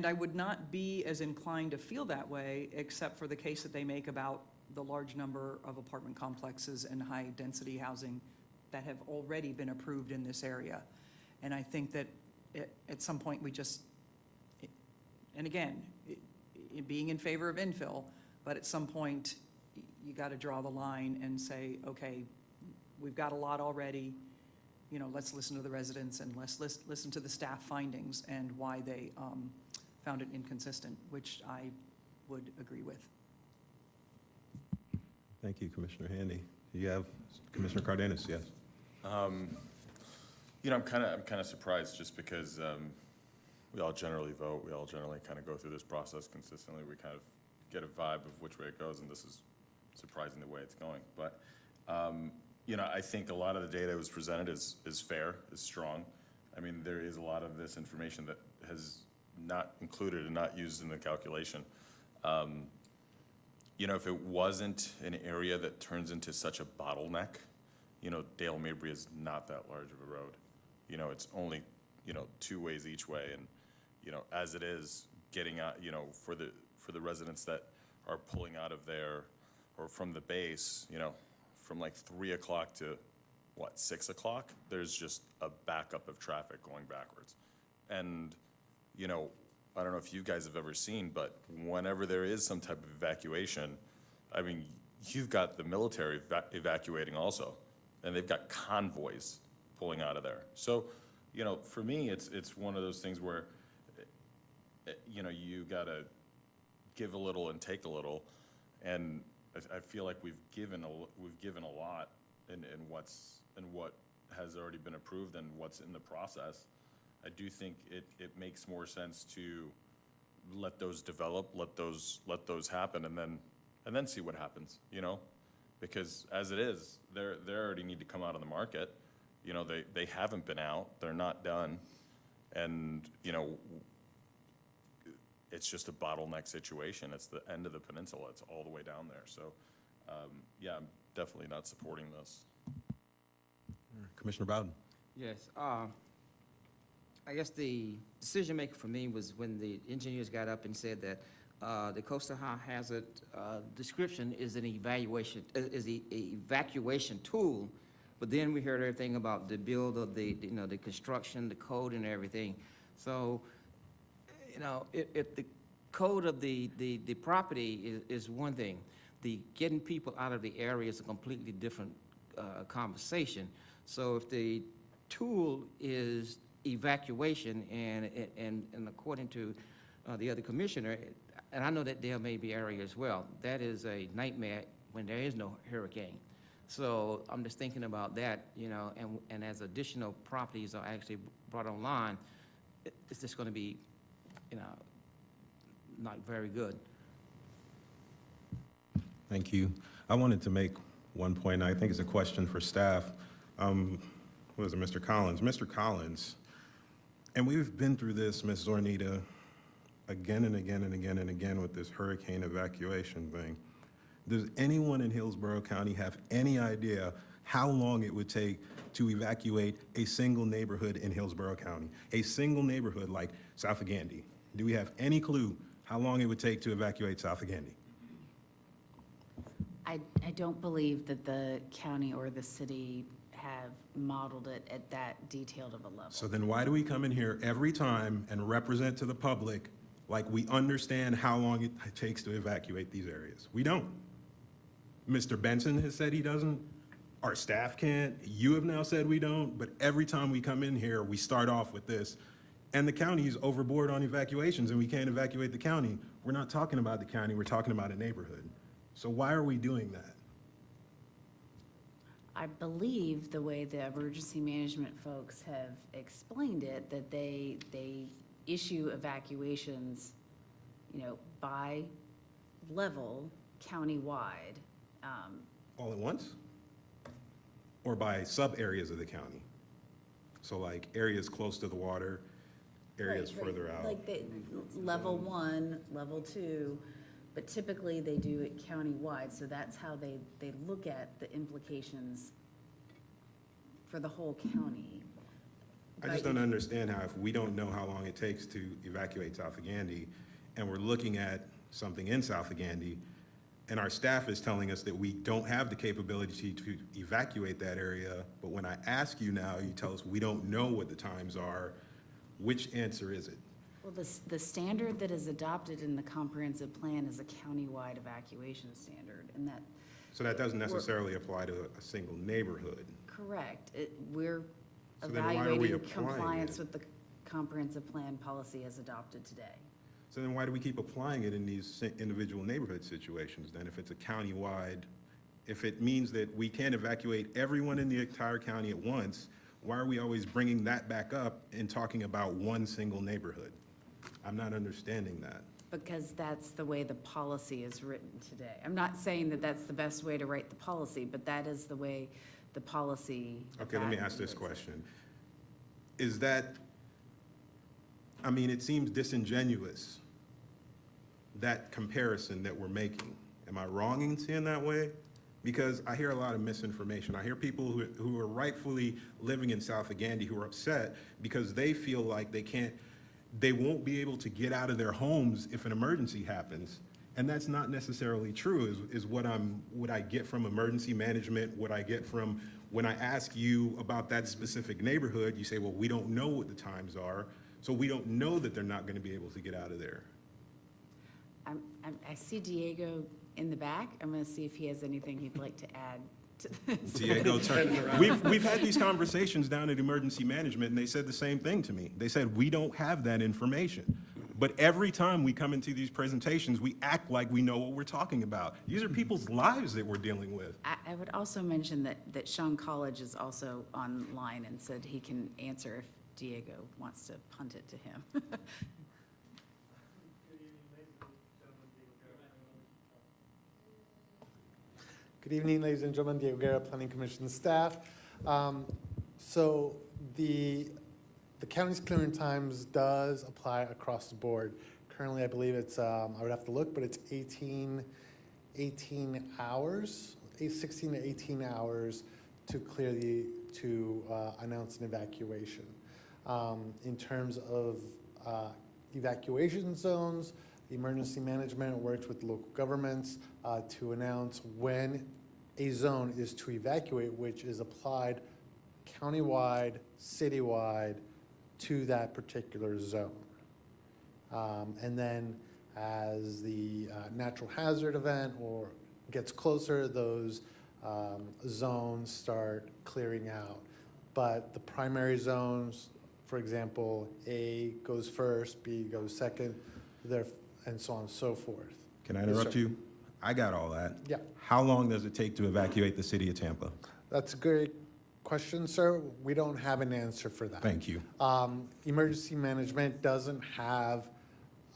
I would not be as inclined to feel that way except for the case that they make about the large number of apartment complexes and high-density housing that have already been approved in this area. And I think that at some point we just, and again, being in favor of infill, but at some point you got to draw the line and say, okay, we've got a lot already, let's listen to the residents and let's listen to the staff findings and why they found it inconsistent, which I would agree with. Thank you, Commissioner Handy. You have Commissioner Cardenas, yes. I'm kind of surprised just because we all generally vote. We all generally kind of go through this process consistently. We kind of get a vibe of which way it goes, and this is surprising the way it's going. But, I think a lot of the data that was presented is fair, is strong. I mean, there is a lot of this information that has not included and not used in the calculation. If it wasn't an area that turns into such a bottleneck, Dale Mabry is not that large of a road. It's only, 2 ways each way. And, as it is, getting out, for the residents that are pulling out of there or from the base, from like 3 o'clock to 6 o'clock, there's just a backup of traffic going backwards. And, I don't know if you guys have ever seen, but whenever there is some type of evacuation, I mean, you've got the military evacuating also, and they've got convoys pulling out of there. So, for me, it's one of those things where, you gotta give a little and take a little, and I feel like we've given a lot in what has already been approved and what's in the process. I do think it makes more sense to let those develop, let those happen, and then see what happens, because as it is, they already need to come out on the market. They haven't been out, they're not done, and it's just a bottleneck situation. It's the end of the peninsula. It's all the way down there. So, yeah, I'm definitely not supporting this. Commissioner Bowden. Yes. I guess the decision maker for me was when the engineers got up and said that the coastal high hazard description is an evacuation tool, but then we heard everything about the build of the construction, the code, and everything. So, if the code of the property is one thing, the getting people out of the area is a completely different conversation. So if the tool is evacuation, and according to the other commissioner, and I know that there may be area as well, that is a nightmare when there is no hurricane. So I'm just thinking about that, and as additional properties are actually brought online, it's just going to be, not very good. Thank you. I wanted to make one point, I think it's a question for staff. Who is it, Mr. Collins? Mr. Collins, and we've been through this, Ms. Zornita, again and again and again and again with this hurricane evacuation thing. Does anyone in Hillsborough County have any idea how long it would take to evacuate a single neighborhood in Hillsborough County? A single neighborhood like South of Gandy. Do we have any clue how long it would take to evacuate South of Gandy? I don't believe that the county or the city have modeled it at that detailed of a level. So then why do we come in here every time and represent to the public like we understand how long it takes to evacuate these areas? We don't. Mr. Benson has said he doesn't. Our staff can't. You have now said we don't. But every time we come in here, we start off with this. And the county is overboard on evacuations and we can't evacuate the county. We're not talking about the county, we're talking about a neighborhood. So why are we doing that? I believe the way the emergency management folks have explained it, that they issue evacuations, by level, countywide. All at once? Or by sub-areas of the county? So like areas close to the water, areas further out? Like level 1, level 2, but typically they do it countywide, so that's how they look at the implications for the whole county. I just don't understand how, if we don't know how long it takes to evacuate South of Gandy, and we're looking at something in South of Gandy, and our staff is telling us that we don't have the capability to evacuate that area, but when I ask you now, you tell us we don't know what the times are. Which answer is it? Well, the standard that is adopted in the comprehensive plan is a countywide evacuation standard, and that. So that doesn't necessarily apply to a single neighborhood. Correct. We're So then why are we evaluating applying compliance it? with the comprehensive plan policy as adopted today. So then why do we keep applying it in these individual neighborhood situations then, if it's a countywide, if it means that we can't evacuate everyone in the entire county at once, why are we always bringing that back up and talking about one single neighborhood? I'm not understanding that. Because that's the way the policy is written today. I'm not saying that that's the best way to write the policy, but that is the way the policy. Okay, let me ask this question. Is that, I mean, it seems disingenuous, that comparison that we're making. Am I wrong in seeing that way? Because I hear a lot of misinformation. I hear people who are rightfully living in South of Gandy who are upset because they feel like they won't be able to get out of their homes if an emergency happens. And that's not necessarily true, is what I get from emergency management, what I get from when I ask you about that specific neighborhood, you say, well, we don't know what the times are, so we don't know that they're not gonna be able to get out of there. I see Diego in the back. I'm going to see if he has anything he'd like to add to this. Diego, we've had these conversations down at emergency management, and they said the same thing to me. They said, we don't have that information. But every time we come into these presentations, we act like we know what we're talking about. These are people's lives that we're dealing with. I would also mention that Sean College is also online and said he can answer if Diego wants to punt it to him. Good evening, ladies and gentlemen. Diego Guerra, Planning Commission staff. So the county's clearing times does apply across the board. Currently, I believe it's, I would have to look, but it's 18 hours, 16 to 18 hours to clear to announce an evacuation. In terms of evacuation zones, the emergency management works with local governments to announce when a zone is to evacuate, which is applied countywide, citywide to that particular zone. And then as the natural hazard event or gets closer, those zones start clearing out. But the primary zones, for example, A goes first, B goes second, and so on and so forth. Can I interrupt you? I got all that. Yeah. How long does it take to evacuate the city of Tampa? That's a great question, sir. We don't have an answer for that. Thank you. Emergency management doesn't have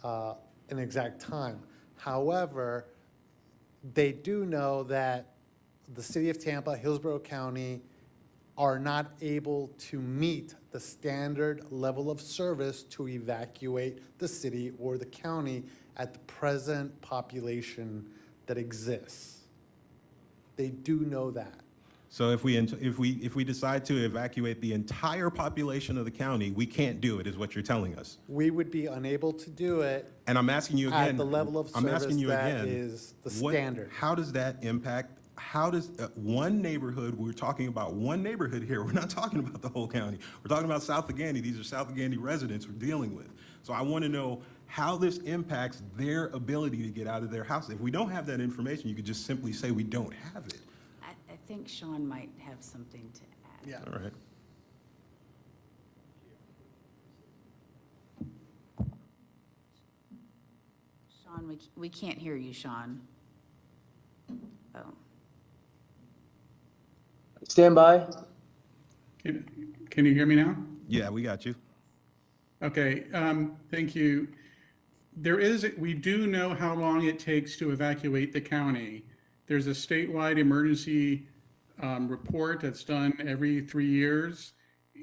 an exact time. However, They do know that the city of Tampa, Hillsborough County, are not able to meet the standard level of service to evacuate the city or the county at the present population that exists. They do know that. So if we decide to evacuate the entire population of the county, we can't do it, is what you're telling us. We would be unable to do it. And I'm asking you again. At the level of service that is the standard. How does that impact? How does one neighborhood, we're talking about one neighborhood here, we're not talking about the whole county. We're talking about South Gandy. These are South Gandy residents we're dealing with. So I want to know how this impacts their ability to get out of their house. If we don't have that information, you could just simply say we don't have it. I think Sean might have something to add. Yeah. All right. Sean, we can't hear you, Sean. Oh. Stand by. Can you hear me now? Yeah, we got you. Okay, thank you. We do know how long it takes to evacuate the county. There's a statewide emergency report that's done every 3 years,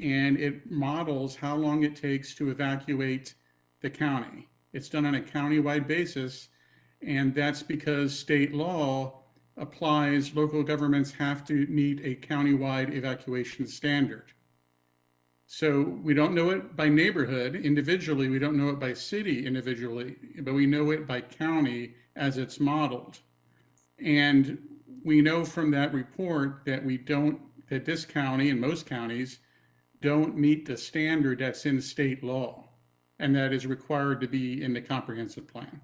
and it models how long it takes to evacuate the county. It's done on a countywide basis, and that's because state law applies, local governments have to meet a countywide evacuation standard. So we don't know it by neighborhood individually, we don't know it by city individually, but we know it by county as it's modeled. And we know from that report that that this county and most counties don't meet the standard that's in state law, and that is required to be in the comprehensive plan.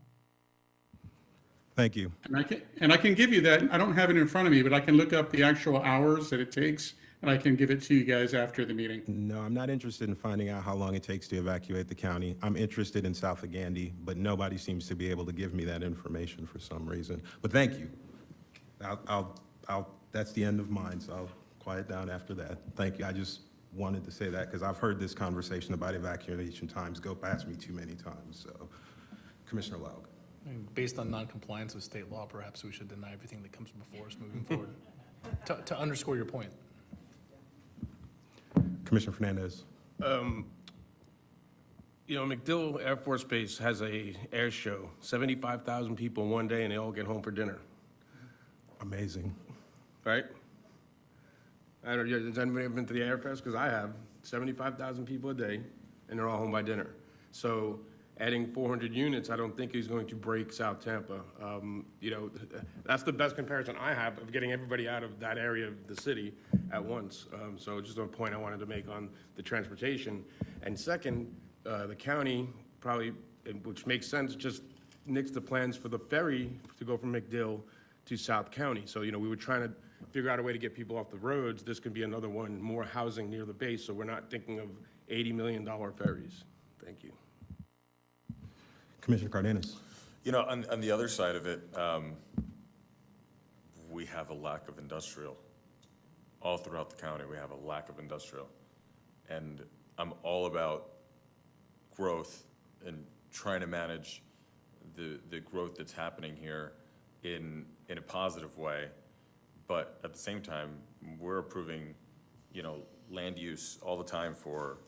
Thank you. And I can give you that. I don't have it in front of me, but I can look up the actual hours that it takes, and I can give it to you guys after the meeting. No, I'm not interested in finding out how long it takes to evacuate the county. I'm interested in South Gandy, but nobody seems to be able to give me that information for some reason. But thank you. That's the end of mine, so I'll quiet down after that. Thank you. I just wanted to say that because I've heard this conversation about evacuation times go past me too many times. So, Commissioner Laug. Based on non-compliance with state law, perhaps we should deny everything that comes before us moving forward. To underscore your point. Commissioner Fernandez. You know, MacDill Air Force Base has a air show, 75,000 people in one day, and they all get home for dinner. Amazing. Right? I don't know, has anybody ever been to the Air Fest? Because I have. 75,000 people a day, and they're all home by dinner. So adding 400 units, I don't think is going to break South Tampa. You know, that's the best comparison I have of getting everybody out of that area of the city at once. So just a point I wanted to make on the transportation. And second, the county probably, which makes sense, just nixed the plans for the ferry to go from MacDill to South County. So, you know, we were trying to figure out a way to get people off the roads. This could be another one, more housing near the base, so we're not thinking of $80 million ferries. Thank you. Commissioner Cardenas. You know, on the other side of it, we have a lack of industrial. All throughout the county, we have a lack of industrial. And I'm all about growth and trying to manage the growth that's happening here in a positive way. But at the same time, we're approving, you know, land use all the time for,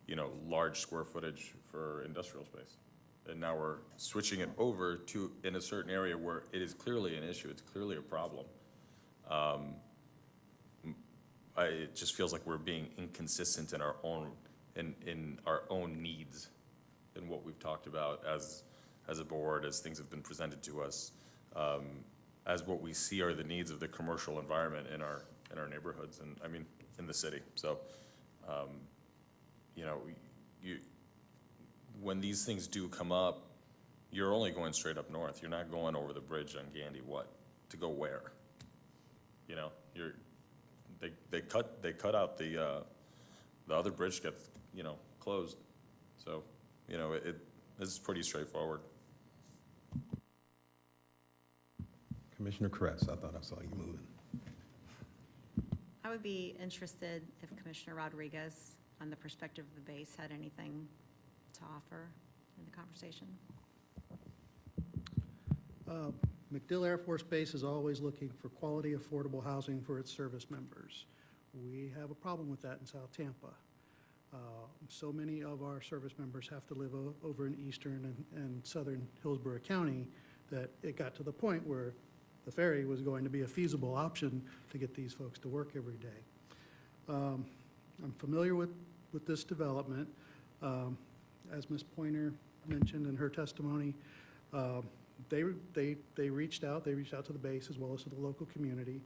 you know, large square footage for industrial space. And now we're switching it over to in a certain area where it is clearly an issue, it's clearly a problem. It just feels like we're being inconsistent in our own needs and what we've talked about as a board, as things have been presented to us, as what we see are the needs of the commercial environment in our neighborhoods and, I mean, in the city. So, you know, when these things do come up, you're only going straight up north. You're not going over the bridge on Gandy, to go where? You know, they cut out the other bridge gets, you know, closed. So, you know, this is pretty straightforward. Commissioner Kress, I thought I saw you moving. I would be interested if Commissioner Rodriguez, on the perspective of the base, had anything to offer in the conversation. MacDill Air Force Base is always looking for quality, affordable housing for its service members. We have a problem with that in South Tampa. So many of our service members have to live over in eastern and southern Hillsborough County that it got to the point where the ferry was going to be a feasible option to get these folks to work every day. I'm familiar with this development. As Ms. Pointer mentioned in her testimony, they reached out to the base as well as to the local community.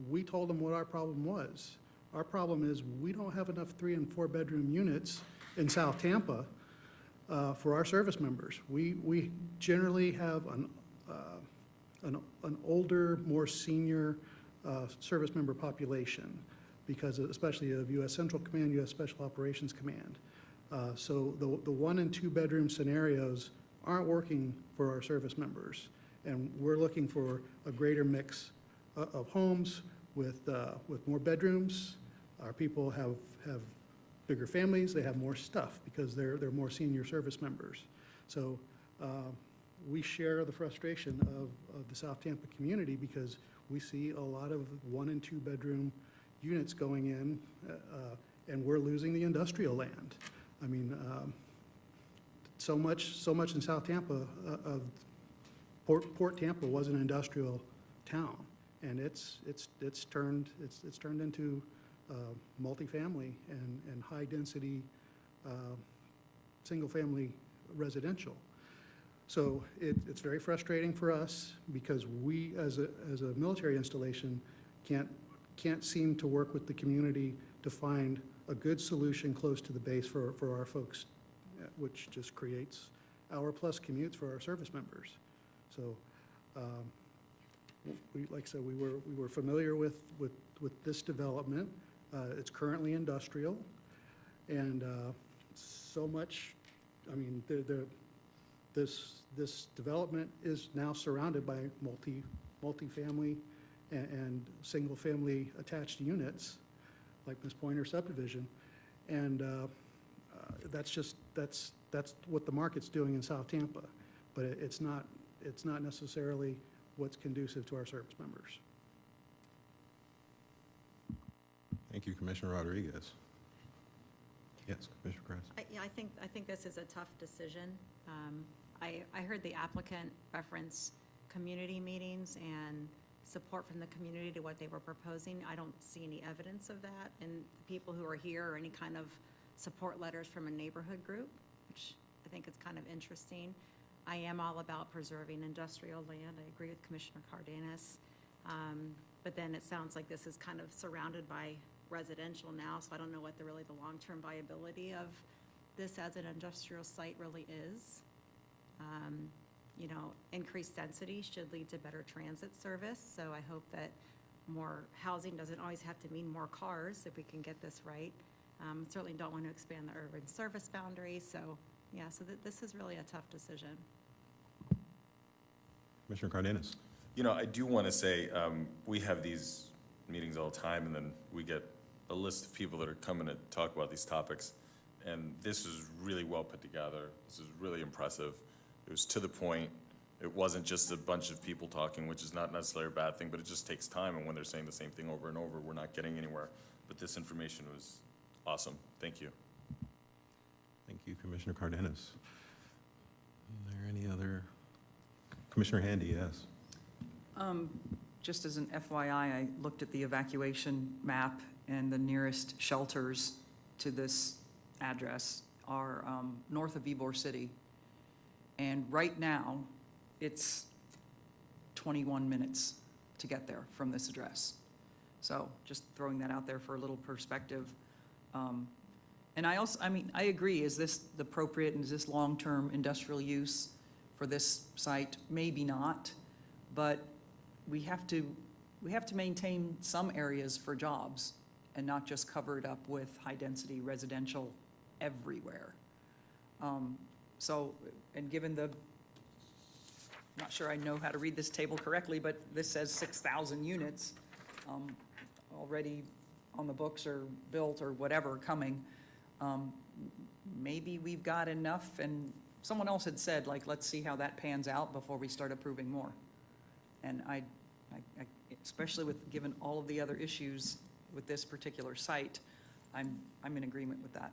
We told them what our problem was. Our problem is we don't have enough 3- and 4-bedroom units in South Tampa for our service members. We generally have an older, more senior service member population because especially of U.S. Central Command, U.S. Special Operations Command. So the 1- and 2-bedroom scenarios aren't working for our service members. And we're looking for a greater mix of homes with more bedrooms. Our people have bigger families, they have more stuff because they're more senior service members. So we share the frustration of the South Tampa community because we see a lot of 1- and 2-bedroom units going in, and we're losing the industrial land. I mean, so much in South Tampa Port Tampa was an industrial town, and it's turned into multifamily and high density single family residential. So it's very frustrating for us because we as a military installation can't seem to work with the community to find a good solution close to the base for our folks, which just creates hour-plus commutes for our service members. So, like I said, we were familiar with this development. It's currently industrial, and so much. I mean, this development is now surrounded by multi-family and single-family attached units, like Ms. Pointer subdivision, and that's what the market's doing in South Tampa, but it's not necessarily what's conducive to our service members. Thank you, Commissioner Rodriguez. Yes, Commissioner Kress. Yeah, I think this is a tough decision. I heard the applicant reference community meetings and support from the community to what they were proposing. I don't see any evidence of that in the people who are here or any kind of support letters from a neighborhood group, which I think is kind of interesting. I am all about preserving industrial land. I agree with Commissioner Cardenas. But then it sounds like this is kind of surrounded by residential now, so I don't know what the long-term viability of this as an industrial site really is. You know, increased density should lead to better transit service, so I hope that more housing doesn't always have to mean more cars if we can get this right. Certainly don't want to expand the urban service boundaries, so yeah, so this is really a tough decision. Commissioner Cardenas. You know, I do want to say, we have these meetings all the time, and then we get a list of people that are coming to talk about these topics, and this is really well put together. This is really impressive. It was to the point. It wasn't just a bunch of people talking, which is not necessarily a bad thing, but it just takes time, and when they're saying the same thing over and over, we're not getting anywhere. But this information was awesome. Thank you. Thank you, Commissioner Cardenas. Are there any other? Commissioner Handy, yes. Just as an FYI, I looked at the evacuation map, and the nearest shelters to this address are north of Ybor City. And right now, it's 21 minutes to get there from this address. So just throwing that out there for a little perspective. And I agree, is this the appropriate and is this long-term industrial use for this site? Maybe not, but we have to maintain some areas for jobs and not just cover it up with high-density residential everywhere. And given I'm not sure I know how to read this table correctly, but this says 6,000 units already on the books or built or whatever coming. Maybe we've got enough, and someone else had said, like, let's see how that pans out before we start approving more. And I, especially with, given all of the other issues with this particular site, I'm in agreement with that.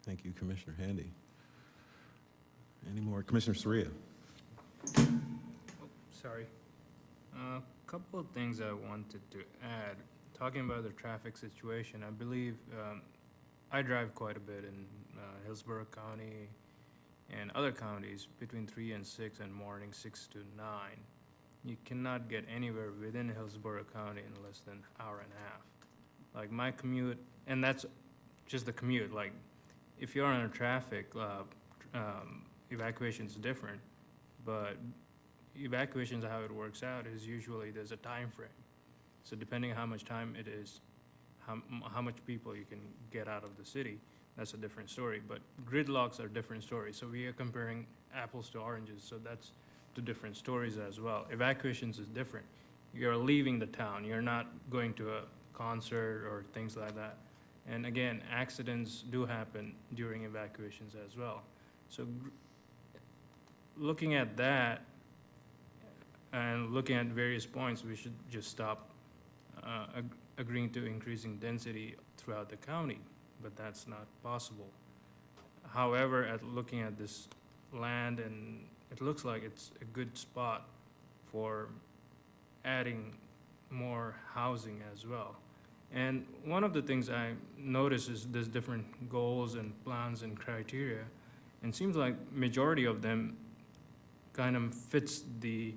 Thank you, Commissioner Handy. Any more? Commissioner Soria? Sorry. A couple of things I wanted to add. Talking about the traffic situation, I believe I drive quite a bit in Hillsborough County and other counties between 3 and 6 and morning 6 to 9. You cannot get anywhere within Hillsborough County in less than an hour and a half. Like my commute, and that's just the commute. Like if you're on a traffic, evacuation is different, but evacuations, how it works out is usually there's a time frame. So depending on how much time it is, how much people you can get out of the city, that's a different story. But gridlocks are different stories. So we are comparing apples to oranges. So that's two different stories as well. Evacuations is different. You're leaving the town. You're not going to a concert or things like that. And again, accidents do happen during evacuations as well. So looking at that and looking at various points, we should just stop agreeing to increasing density throughout the county, but that's not possible. However, looking at this land, and it looks like it's a good spot for adding more housing as well. And one of the things I notice is there's different goals and plans and criteria, and it seems like majority of them kind of fits the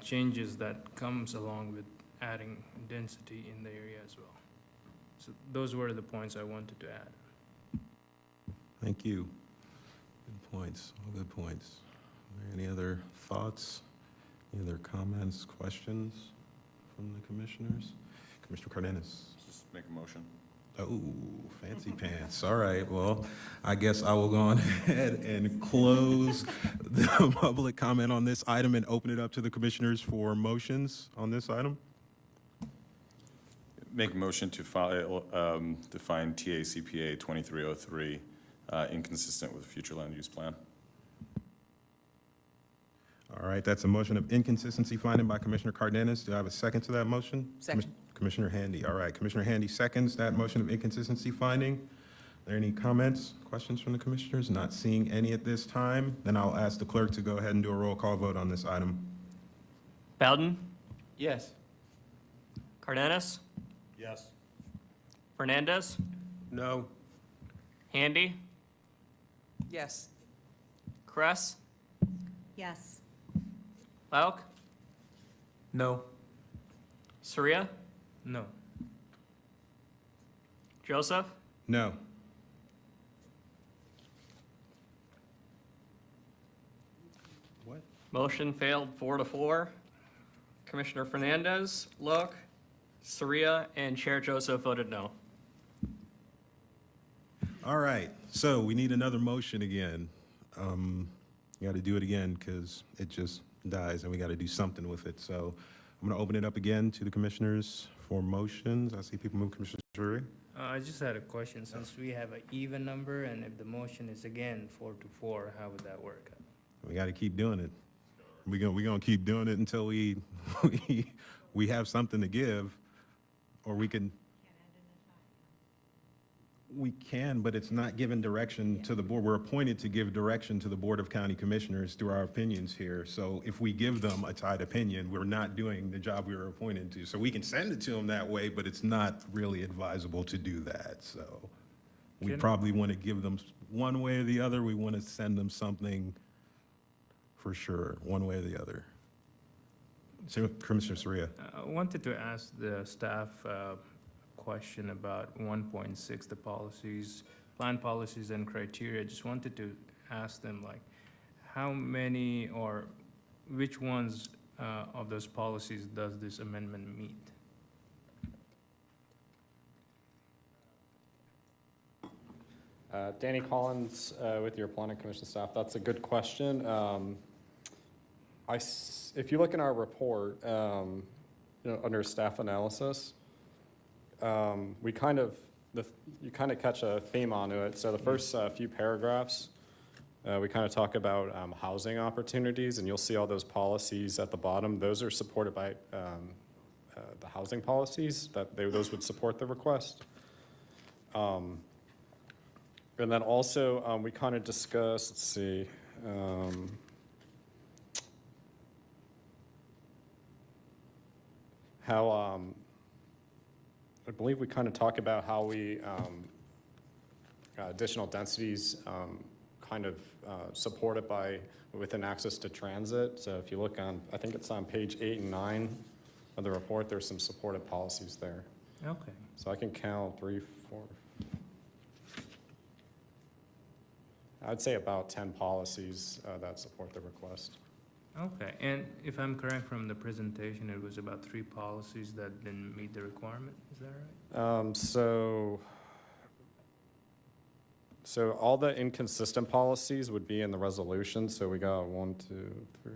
changes that comes along with adding density in the area as well. So those were the points I wanted to add. Thank you. Good points, all good points. Are there any other thoughts, any other comments, questions from the commissioners? Commissioner Cardenas. Just make a motion. Oh, fancy pants. All right, well, I guess I will go on ahead and close the public comment on this item and open it up to the commissioners for motions on this item. Make a motion to file, to find TACPA 2303 inconsistent with future land use plan. All right, that's a motion of inconsistency finding by Commissioner Cardenas. Do I have a second to that motion? Second. Commissioner Handy. All right, Commissioner Handy seconds that motion of inconsistency finding. Are there any comments, questions from the commissioners? Not seeing any at this time. Then I'll ask the clerk to go ahead and do a roll call vote on this item. Bowden? Yes. Cardenas? Yes. Fernandez? No. Handy? Yes. Kress? Yes. Lauk? No. Soria? No. Joseph? No. What? Motion failed 4-4. Commissioner Fernandez, Lauk, Soria, and Chair Joseph voted no. All right, so we need another motion again. You got to do it again because it just dies and we got to do something with it. So I'm going to open it up again to the commissioners for motions. I see people move. Commissioner Shuri. I just had a question. Since we have an even number, and if the motion is again 4-4, how would that work? We got to keep doing it. We're gonna keep doing it until we have something to give, or we can. We can, but it's not giving direction to the board. We're appointed to give direction to the Board of County Commissioners through our opinions here. So if we give them a tied opinion, we're not doing the job we were appointed to. So we can send it to them that way, but it's not really advisable to do that. So we probably want to give them one way or the other. We want to send them something for sure, one way or the other. So, Commissioner Soria. I wanted to ask the staff question about 1.6, the policies, plan policies and criteria. Just wanted to ask them, like, how many or which ones of those policies does this amendment meet? Danny Collins with your Planning Commission staff. That's a good question. If you look in our report, under staff analysis, you kind of catch a theme onto it. So the first few paragraphs, We kind of talk about housing opportunities, and you'll see all those policies at the bottom. Those are supported by the housing policies, those would support the request. And then also, we kind of discussed, let's see, how, I believe we kind of talk about how we, additional densities kind of supported by, within access to transit. So if you look on, I think it's on page 8 and 9 of the report, there's some supported policies there. Okay. So I can count 3, 4, I'd say about 10 policies that support the request. Okay, and if I'm correct from the presentation, it was about 3 policies that didn't meet the requirement, is that right? So all the inconsistent policies would be in the resolution, so we got 1, 2, 3.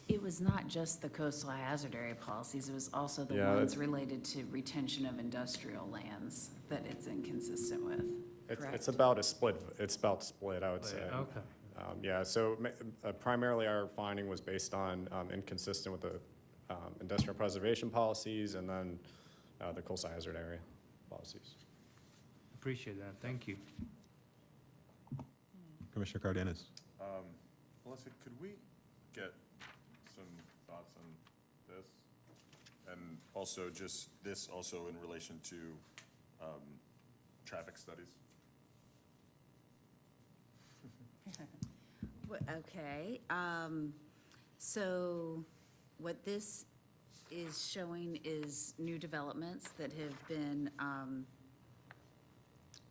It was not just the coastal hazard area policies, it was also the Yeah, ones related to retention of industrial lands that it's inconsistent with, correct? It's about a split, I would say. Okay. Yeah, so primarily our finding was based on inconsistent with the industrial preservation policies and then the coastal hazard area policies. Appreciate that, thank you. Commissioner Cardenas. Melissa, could we get some thoughts on this? And also just this also in relation to traffic studies? Okay, so what this is showing is new developments that have been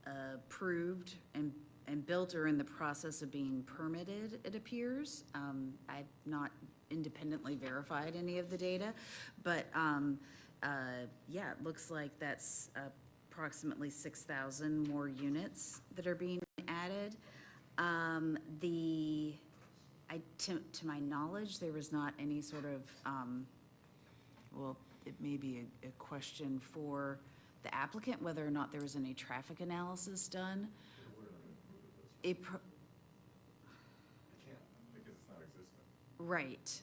approved and built or in the process of being permitted, it appears. I've not independently verified any of the data, but yeah, it looks like that's approximately 6,000 more units that are being added. To my knowledge, there was not any sort of, well, it may be a question for the applicant, whether or not there was any traffic analysis done. Right.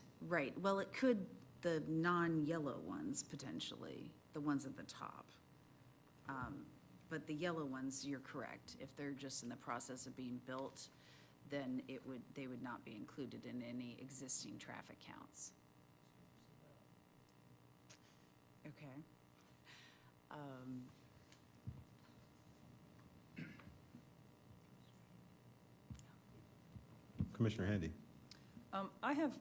Well, it could, the non-yellow ones potentially, the ones at the top. But the yellow ones, you're correct. If they're just in the process of being built, then they would not be included in any existing traffic counts. Okay. Commissioner Handy. I have,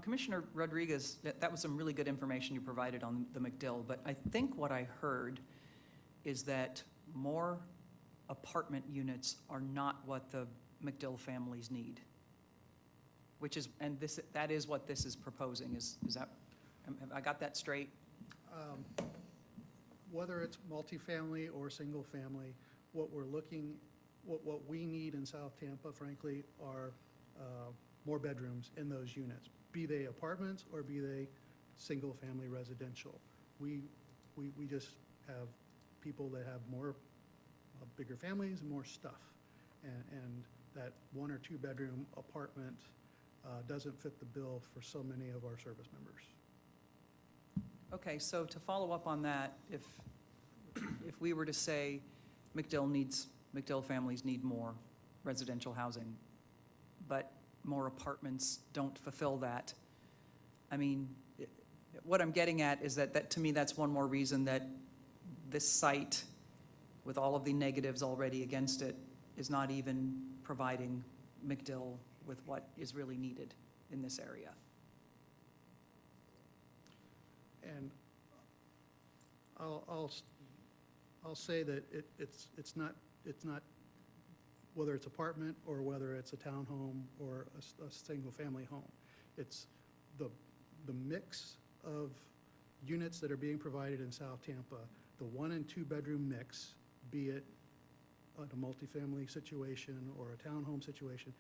Commissioner Rodriguez, that was some really good information you provided on the McDill, but I think what I heard is that more apartment units are not what the McDill families need, which is, and that is what this is proposing, is that, have I got that straight? Whether it's multifamily or single family, what we need in South Tampa, frankly, are more bedrooms in those units, be they apartments or be they single-family residential. We just have people that have more, bigger families and more stuff. And that 1 or 2 bedroom apartment doesn't fit the bill for so many of our service members. Okay, so to follow up on that, if we were to say McDill families need more residential housing, but more apartments don't fulfill that, I mean, what I'm getting at is that to me, that's one more reason that this site, with all of the negatives already against it, is not even providing McDill with what is really needed in this area. And I'll say that it's not whether it's apartment or whether it's a townhome or a single-family home. It's the mix of units that are being provided in South Tampa, the 1 and 2 bedroom mix, be it a multifamily situation or a townhome situation,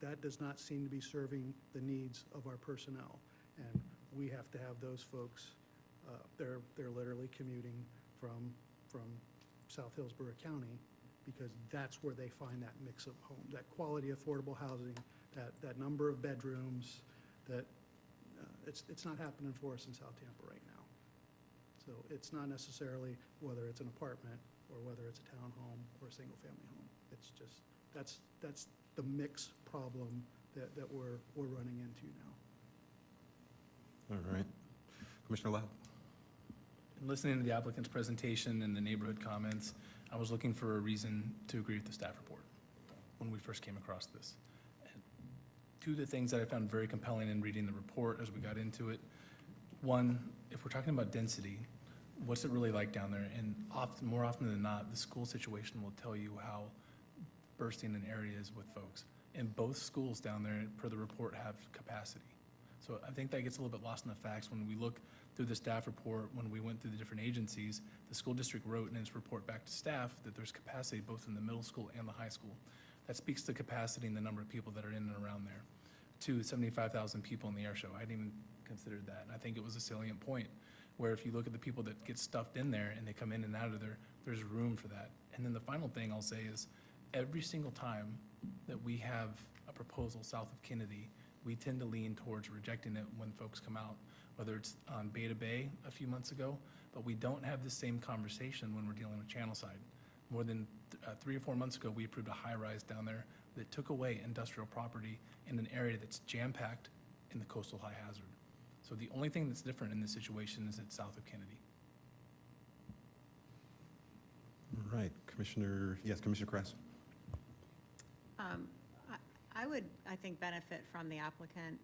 that does not seem to be serving the needs of our personnel. And we have to have those folks, they're literally commuting from South Hillsborough County, because that's where they find that mix of home, that quality, affordable housing, that number of bedrooms, that it's not happening for us in South Tampa right now. So it's not necessarily whether it's an apartment or whether it's a townhome or a single-family home. It's just, that's the mix problem that we're running into now. All right. Commissioner Lau. In listening to the applicant's presentation and the neighborhood comments, I was looking for a reason to agree with the staff report when we first came across this. And two of the things that I found very compelling in reading the report as we got into it, one, if we're talking about density, what's it really like down there? And more often than not, the school situation will tell you how bursting an area is with folks. And both schools down there, per the report, have capacity. So I think that gets a little bit lost in the facts when we look through the staff report, when we went through the different agencies. The school district wrote in its report back to staff that there's capacity both in the middle school and the high school. That speaks to capacity and the number of people that are in and around there. 75,000 people in the air show. I hadn't even considered that. And I think it was a salient point where if you look at the people that get stuffed in there and they come in and out of there, there's room for that. And then the final thing I'll say is every single time that we have a proposal south of Kennedy, we tend to lean towards rejecting it when folks come out, whether it's on Beta Bay a few months ago, but we don't have the same conversation when we're dealing with Channelside. More than 3 or 4 months ago, we approved a high-rise down there that took away industrial property in an area that's jam-packed in the coastal high hazard. So the only thing that's different in this situation is it's south of Kennedy. All right, Commissioner Kress. I would, I think, benefit from the applicant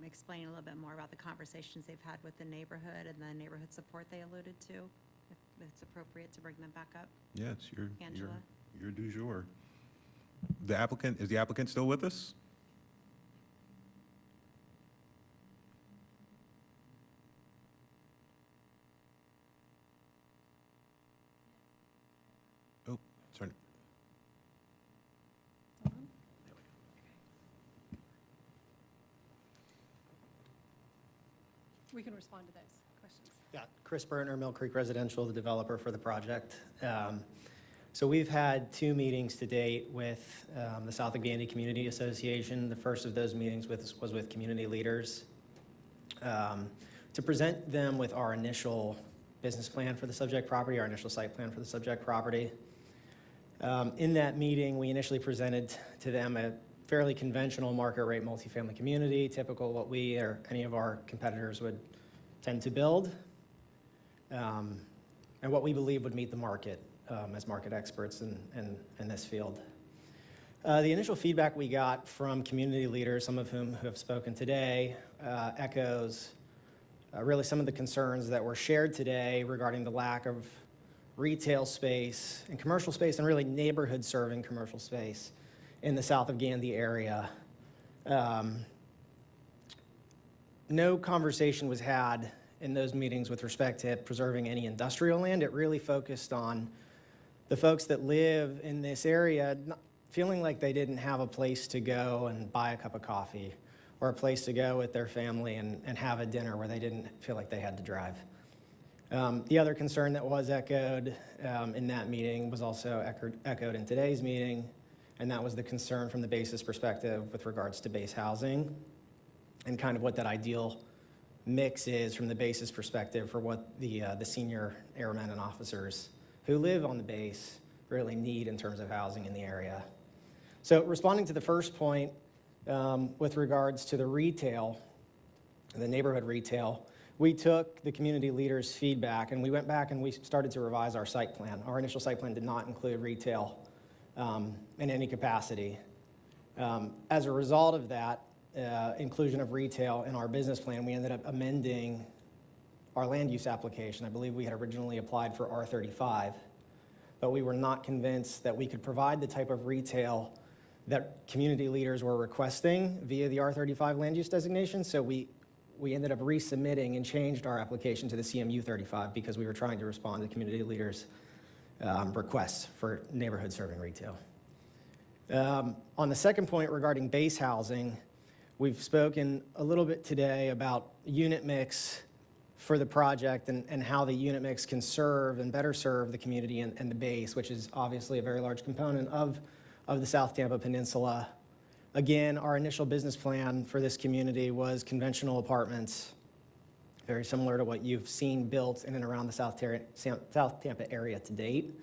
explaining a little bit more about the conversations they've had with the neighborhood and the neighborhood support they alluded to, if it's appropriate to bring them back up. Yeah, it's Angela. your du jour. Is the applicant still with us? Oh, sorry. We can respond to those questions. Yeah, Chris Bertner, Mill Creek Residential, the developer for the project. So we've had 2 meetings to date with the South of Gandy Community Association. The first of those meetings was with community leaders to present them with our initial business plan for the subject property, our initial site plan for the subject property. In that meeting, we initially presented to them a fairly conventional market rate multifamily community, typical what we or any of our competitors would tend to build, and what we believe would meet the market as market experts in this field. The initial feedback we got from community leaders, some of whom have spoken today, echoes really some of the concerns that were shared today regarding the lack of retail space and commercial space, and really neighborhood serving commercial space in the South of Gandy area. No conversation was had in those meetings with respect to preserving any industrial land. It really focused on the folks that live in this area feeling like they didn't have a place to go and buy a cup of coffee, or a place to go with their family and have a dinner where they didn't feel like they had to drive. The other concern that was echoed in that meeting was also echoed in today's meeting, and that was the concern from the basis perspective with regards to base housing and kind of what that ideal mix is from the basis perspective for what the senior airmen and officers who live on the base really need in terms of housing in the area. So responding to the first point with regards to the retail, the neighborhood retail, we took the community leaders' feedback and we went back and we started to revise our site plan. Our initial site plan did not include retail in any capacity. As a result of that inclusion of retail in our business plan, we ended up amending our land use application. I believe we had originally applied for R35, but we were not convinced that we could provide the type of retail that community leaders were requesting via the R35 land use designation. So we ended up resubmitting and changed our application to the CMU 35 because we were trying to respond to community leaders' requests for neighborhood serving retail. On the second point regarding base housing, we've spoken a little bit today about unit mix for the project and how the unit mix can serve and better serve the community and the base, which is obviously a very large component of the South Tampa Peninsula. Again, our initial business plan for this community was conventional apartments, very similar to what you've seen built in and around the South Tampa area to date.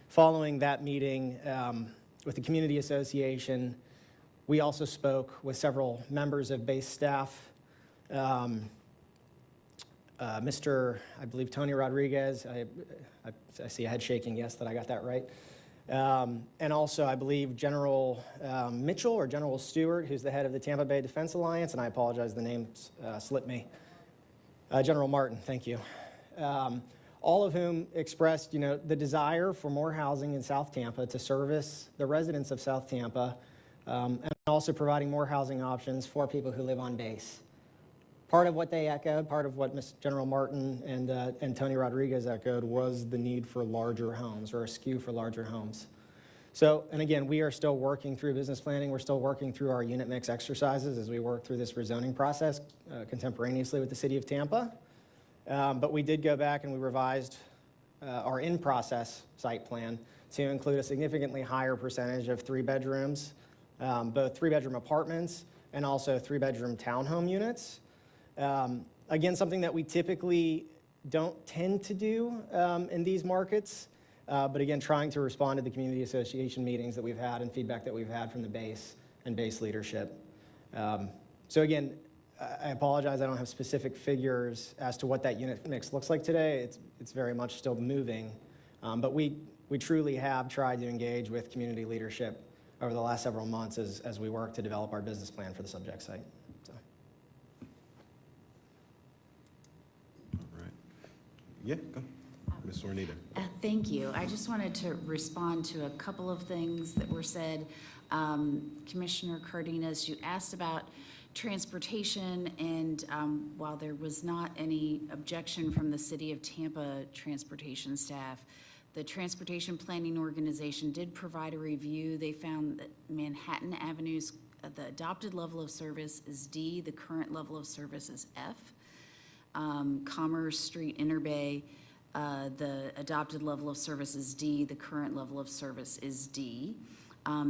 Following that meeting with the community association, we also spoke with several members of base staff. Mr. I believe Tony Rodriguez, I see a head shaking yes that I got that right. And also, I believe General Mitchell or General Stewart, who's the head of the Tampa Bay Defense Alliance, and I apologize, the name slipped me. General Martin, thank you. All of whom expressed, the desire for more housing in South Tampa to service the residents of South Tampa, and also providing more housing options for people who live on base. Part of what they echoed, part of what General Martin and Tony Rodriguez echoed was the need for larger homes or a skew for larger homes. So, and again, we are still working through business planning. We're still working through our unit mix exercises as we work through this rezoning process contemporaneously with the City of Tampa. But we did go back and we revised our in-process site plan to include a significantly higher percentage of 3-bedrooms, both 3-bedroom apartments and also 3-bedroom townhome units. Again, something that we typically don't tend to do in these markets, but again, trying to respond to the community association meetings that we've had and feedback that we've had from the base and base leadership. So again, I apologize, I don't have specific figures as to what that unit mix looks like today. It's very much still moving, but we truly have tried to engage with community leadership over the last several months as we work to develop our business plan for the subject site. Yeah, go. Ms. Sornita. Thank you. I just wanted to respond to a couple of things that were said. Commissioner Cardenas, you asked about transportation, and while there was not any objection from the City of Tampa transportation staff, the Transportation Planning Organization did provide a review. They found that Manhattan Avenue's the adopted level of service is D, the current level of service is F. Commerce Street, Inner Bay, the adopted level of service is D, the current level of service is D.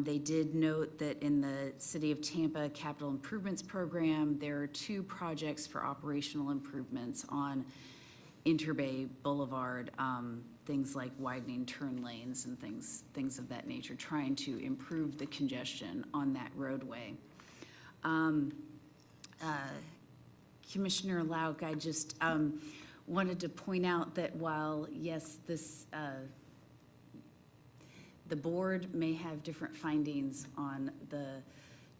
They did note that in the City of Tampa Capital Improvements Program, there are 2 projects for operational improvements on Interbay Boulevard, things like widening turn lanes and things of that nature, trying to improve the congestion on that roadway. Commissioner Lauk, I just wanted to point out that while, yes, the board may have different findings on the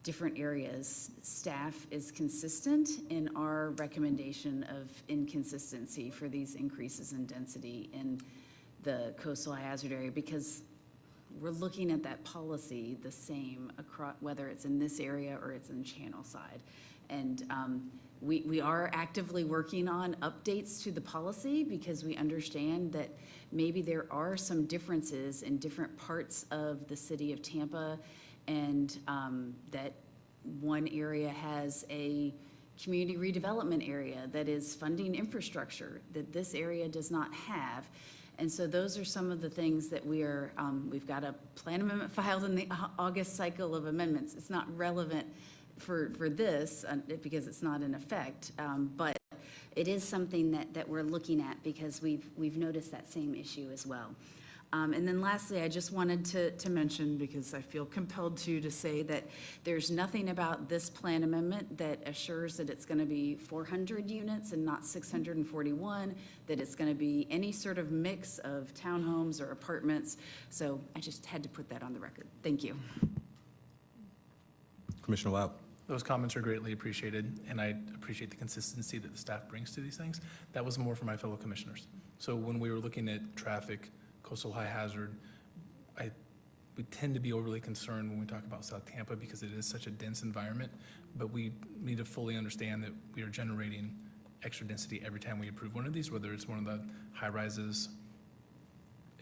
different areas, staff is consistent in our recommendation of inconsistency for these increases in density in the coastal hazard area, because we're looking at that policy the same across, whether it's in this area or it's in Channel Side. And we are actively working on updates to the policy because we understand that maybe there are some differences in different parts of the City of Tampa, and that one area has a community redevelopment area that is funding infrastructure that this area does not have. And so those are some of the things that we are, we've got a plan amendment filed in the August cycle of amendments. It's not relevant for this because it's not in effect, but it is something that we're looking at because we've noticed that same issue as well. And then lastly, I just wanted to mention, because I feel compelled to say that there's nothing about this plan amendment that assures that it's going to be 400 units and not 641, that it's going to be any sort of mix of townhomes or apartments. So I just had to put that on the record. Thank you. Commissioner Lau. Those comments are greatly appreciated, and I appreciate the consistency that the staff brings to these things. That was more for my fellow commissioners. So when we were looking at traffic, coastal high hazard, we tend to be overly concerned when we talk about South Tampa because it is such a dense environment, but we need to fully understand that we are generating extra density every time we approve one of these, whether it's one of the high rises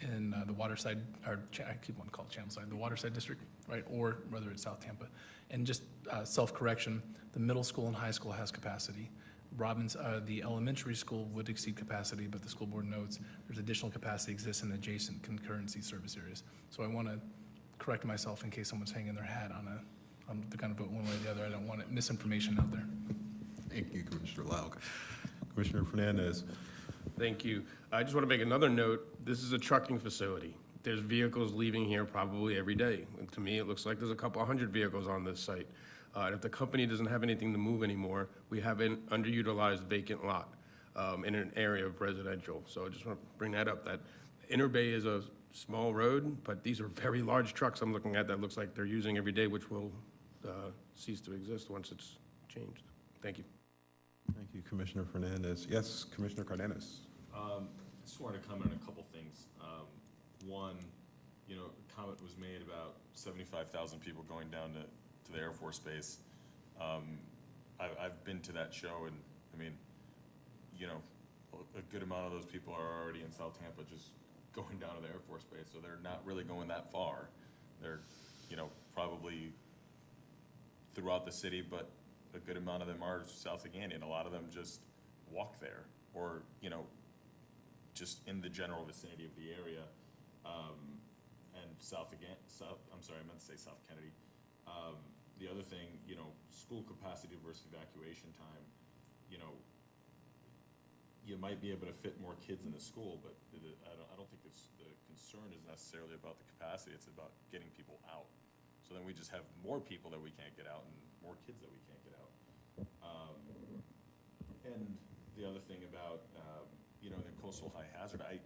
in the Waterside, or I keep wanting to call it Channelside, the Waterside District, right, or whether it's South Tampa. And just self-correction, the middle school and high school has capacity. The elementary school would exceed capacity, but the school board notes there's additional capacity exists in adjacent concurrency service areas. So I want to correct myself in case someone's hanging their hat on they're going to vote one way or the other. I don't want misinformation out there. Thank you, Commissioner Lauk. Commissioner Fernandez. Thank you. I just want to make another note. This is a trucking facility. There's vehicles leaving here probably every day. And to me, it looks like there's a couple 100 vehicles on this site. And if the company doesn't have anything to move anymore, we have an underutilized vacant lot in an area of residential. So I just want to bring that up, that Inner Bay is a small road, but these are very large trucks I'm looking at that looks like they're using every day, which will cease to exist once it's changed. Thank you. Thank you, Commissioner Fernandez. Yes, Commissioner Cardenas. I just wanted to comment on a couple things. One, a comment was made about 75,000 people going down to the Air Force Base. I've been to that show, and I mean, a good amount of those people are already in South Tampa just going down to the Air Force Base, so they're not really going that far. They're, probably throughout the city, but a good amount of them are south of Canyon. A lot of them just walk there, or, just in the general vicinity of the area. And I meant to say South Kennedy. The other thing, school capacity versus evacuation time, you might be able to fit more kids in the school, but I don't think the concern is necessarily about the capacity, it's about getting people out. So then we just have more people that we can't get out and more kids that we can't get out. And the other thing about, the coastal high hazard, I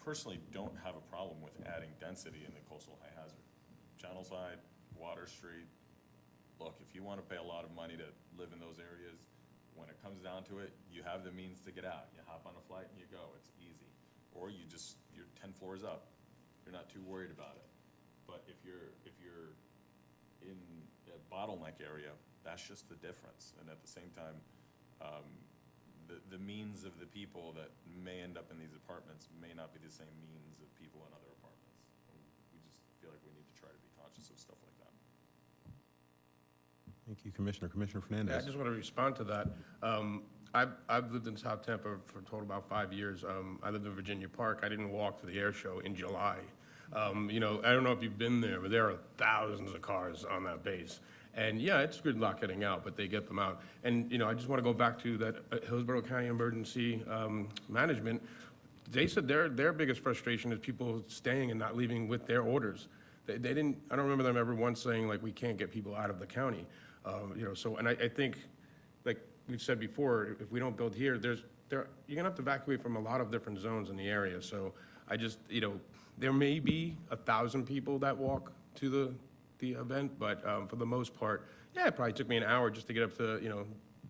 personally don't have a problem with adding density in the coastal high hazard. Channelside, Water Street, look, if you want to pay a lot of money to live in those areas, when it comes down to it, you have the means to get out. You hop on a flight and you go, it's easy. Or you're 10 floors up. You're not too worried about it. But if you're in a bottleneck area, that's just the difference. And at the same time, the means of the people that may end up in these apartments may not be the same means of people in other apartments. And we just feel like we need to try to be conscious of stuff like that. Thank you, Commissioner. Commissioner Fernandez. Yeah, I just want to respond to that. I've lived in South Tampa for a total about 5 years. I lived in Virginia Park. I didn't walk to the air show in July. I don't know if you've been there, but there are thousands of cars on that base. And yeah, it's good luck getting out, but they get them out. And, I just want to go back to that Hillsborough County Emergency Management. They said their biggest frustration is people staying and not leaving with their orders. They didn't, I don't remember them ever once saying, like, we can't get people out of the county. And I think, like we've said before, if we don't build here, you're gonna have to evacuate from a lot of different zones in the area. So I just, there may be 1,000 people that walk to the event, but for the most part, yeah, it probably took me an hour just to get up to,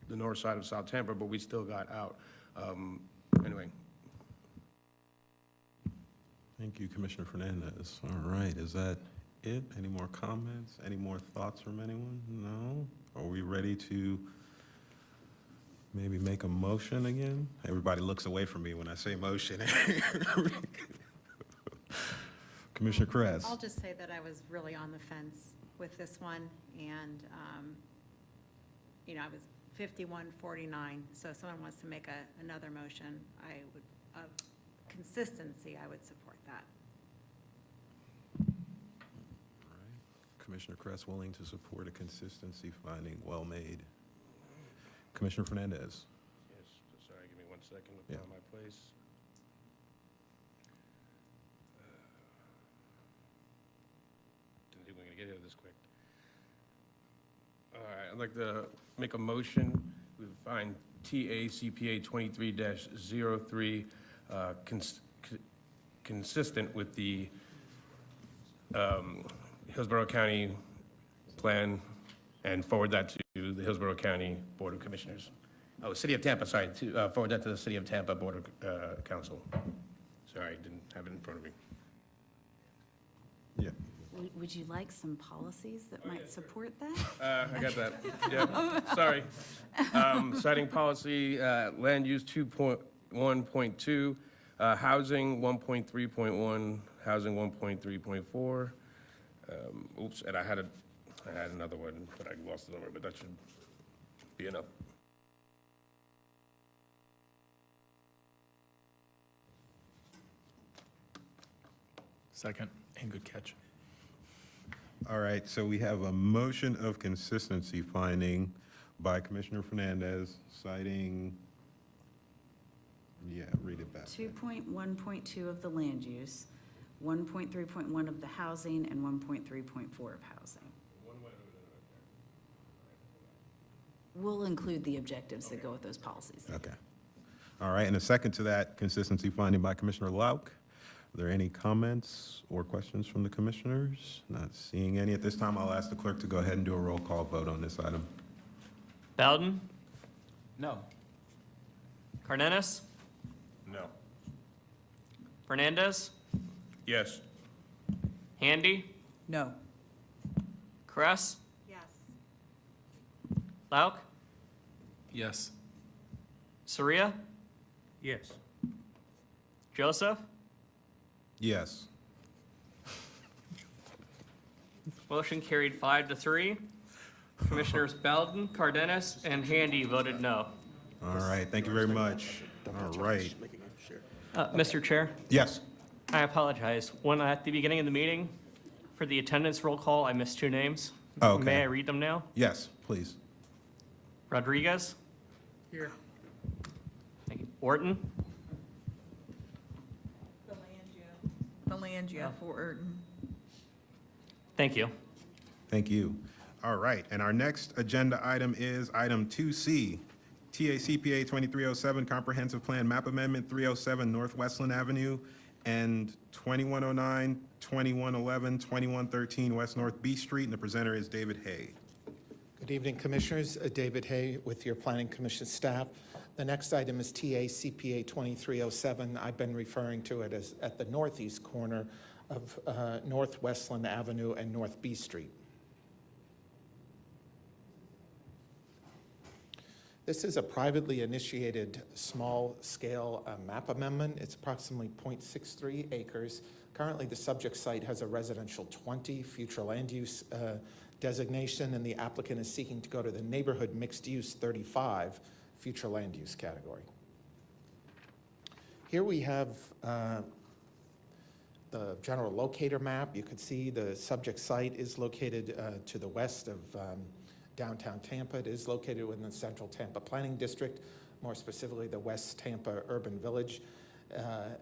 the north side of South Tampa, but we still got out. Anyway. Thank you, Commissioner Fernandez. All right, is that it? Any more comments? Any more thoughts from anyone? No? Are we ready to maybe make a motion again? Everybody looks away from me when I say motion. Commissioner Kress. I'll just say that I was really on the fence with this one, and, I was 51-49, so if someone wants to make another motion, of consistency, I would support that. Commissioner Kress willing to support a consistency finding, well made. Commissioner Fernandez. Yes, sorry, give me 1 second to Yeah. find my place. Didn't think we were gonna get here this quick. All right, I'd like to make a motion. We find TACPA 23-03 consistent with the Hillsborough County plan and forward that to the Hillsborough County Board of Commissioners. Oh, City of Tampa, sorry, to forward that to the City of Tampa Board of Council. Sorry, didn't have it in front of me. Yeah. Would you like some policies that might support that? I got that. Yeah, sorry. Citing policy, land use 2.1.2, Housing 1.3.1, housing 1.3.4. Oops, and I had another one, but I lost the number, but that should be enough. Second, and good catch. All right, so we have a motion of consistency finding by Commissioner Fernandez citing, read it back. 2.1.2 of the land use, 1.3.1 of the housing, and 1.3.4 of housing. We'll include the objectives that go with those policies. Okay. All right, and a second to that consistency finding by Commissioner Lauk. Are there any comments or questions from the commissioners? Not seeing any at this time. I'll ask the clerk to go ahead and do a roll call vote on this item. Bowden? No. Cardenas? No. Fernandez? Yes. Handy? No. Kress? Yes. Lauk? Yes. Soria? Yes. Joseph? Yes. Motion carried 5-3. Commissioners Bowden, Cardenas, and Handy voted no. All right, thank you very much. All right. Mr. Chair, Yes. I apologize. When at the beginning of the meeting, for the attendance roll call, I missed 2 names. Oh, okay. May I read them now? Yes, please. Rodriguez? Here. Thank you. Orton? Belangia for Orton. Thank you. Thank you. All right, and our next agenda item is item 2C, TACPA 2307 Comprehensive Plan Map Amendment 307 North Westland Avenue and 2109, 2111, 2113 West North B Street, and the presenter is David Hay. Good evening, Commissioners. David Hay with your Planning Commission staff. The next item is TACPA 2307. I've been referring to it as at the northeast corner of North Westland Avenue and North B Street. This is a privately initiated small-scale map amendment. It's approximately 0.63 acres. Currently, the subject site has a residential 20 future land use designation, and the applicant is seeking to go to the neighborhood mixed use 35 future land use category. Here we have the general locator map. You can see the subject site is located to the west of downtown Tampa. It is located within the Central Tampa Planning District, more specifically the West Tampa Urban Village,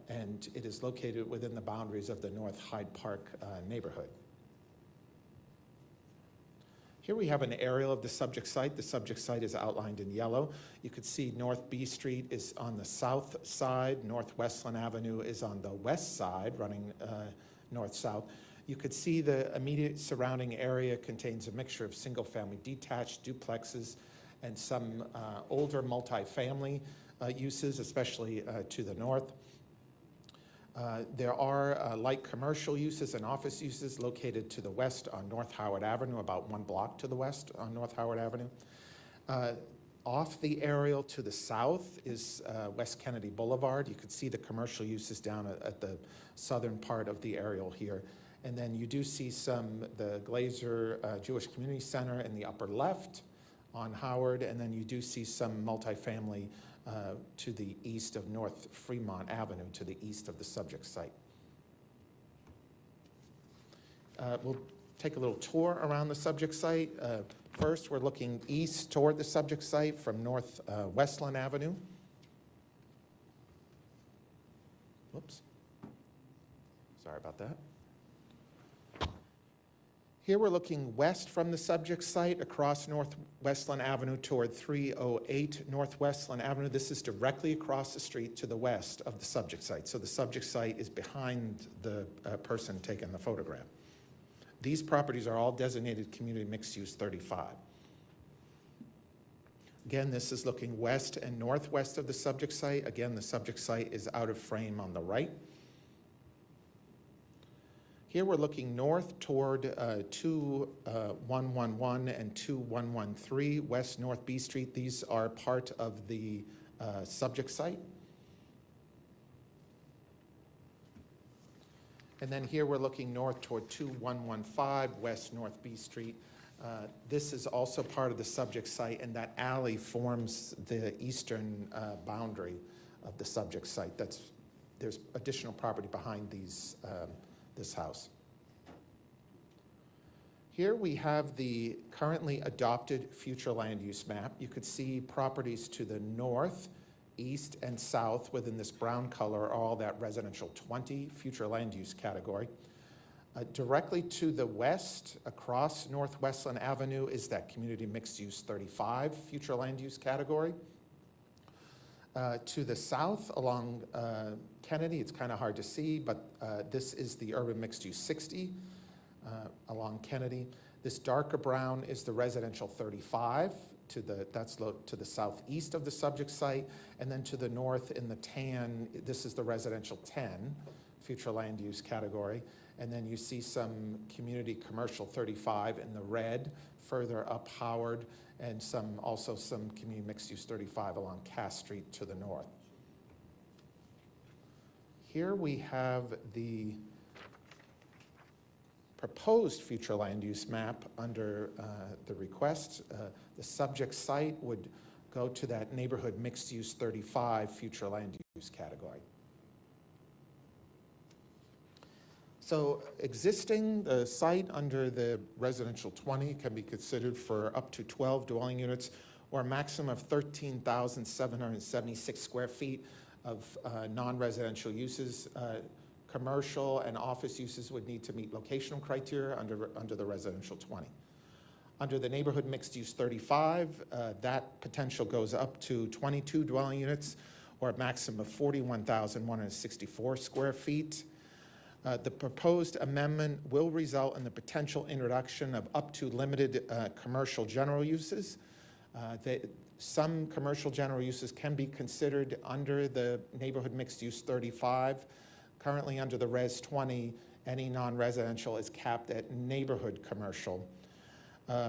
and it is located within the boundaries of the North Hyde Park neighborhood. Here we have an aerial of the subject site. The subject site is outlined in yellow. You can see North B Street is on the south side. North Westland Avenue is on the west side, running north-south. You could see the immediate surrounding area contains a mixture of single-family detached duplexes and some older multifamily uses, especially to the north. There are light commercial uses and office uses located to the west on North Howard Avenue, about 1 block to the west on North Howard Avenue. Off the aerial to the south is West Kennedy Boulevard. You can see the commercial uses down at the southern part of the aerial here. And then you do see the Glazer Jewish Community Center in the upper left on Howard, and then you do see some multifamily to the east of North Fremont Avenue, to the east of the subject site. We'll take a little tour around the subject site. First, we're looking east toward the subject site from North Westland Avenue. Whoops. Sorry about that. Here we're looking west from the subject site across North Westland Avenue toward 308 North Westland Avenue. This is directly across the street to the west of the subject site. So the subject site is behind the person taking the photograph. These properties are all designated community mixed use 35. Again, this is looking west and northwest of the subject site. Again, the subject site is out of frame on the right. Here we're looking north toward 2111 and 2113 West North B Street. These are part of the subject site. And then here we're looking north toward 2115 West North B Street. This is also part of the subject site, and that alley forms the eastern boundary of the subject site. There's additional property behind this house. Here we have the currently adopted future land use map. You could see properties to the north, east, and south within this brown color are all that residential 20 future land use category. Directly to the west, across North Westland Avenue, is that community mixed use 35 future land use category. To the south along Kennedy, it's kind of hard to see, but this is the urban mixed use 60 along Kennedy. This darker brown is the residential 35 that's to the southeast of the subject site, and then to the north in the tan, this is the residential 10 future land use category. And then you see some community commercial 35 in the red, further up Howard, and also some community mixed use 35 along Cass Street to the north. Here we have the proposed future land use map under the request. The subject site would go to that neighborhood mixed use 35 future land use category. So the site under the residential 20 can be considered for up to 12 dwelling units or a maximum of 13,776 square feet of non-residential uses. Commercial and office uses would need to meet locational criteria under the residential 20. Under the neighborhood mixed use 35, that potential goes up to 22 dwelling units or a maximum of 41,164 square feet. The proposed amendment will result in the potential introduction of up to limited commercial general uses. Some commercial general uses can be considered under the neighborhood mixed use 35. Currently under the Res 20, any non-residential is capped at neighborhood commercial.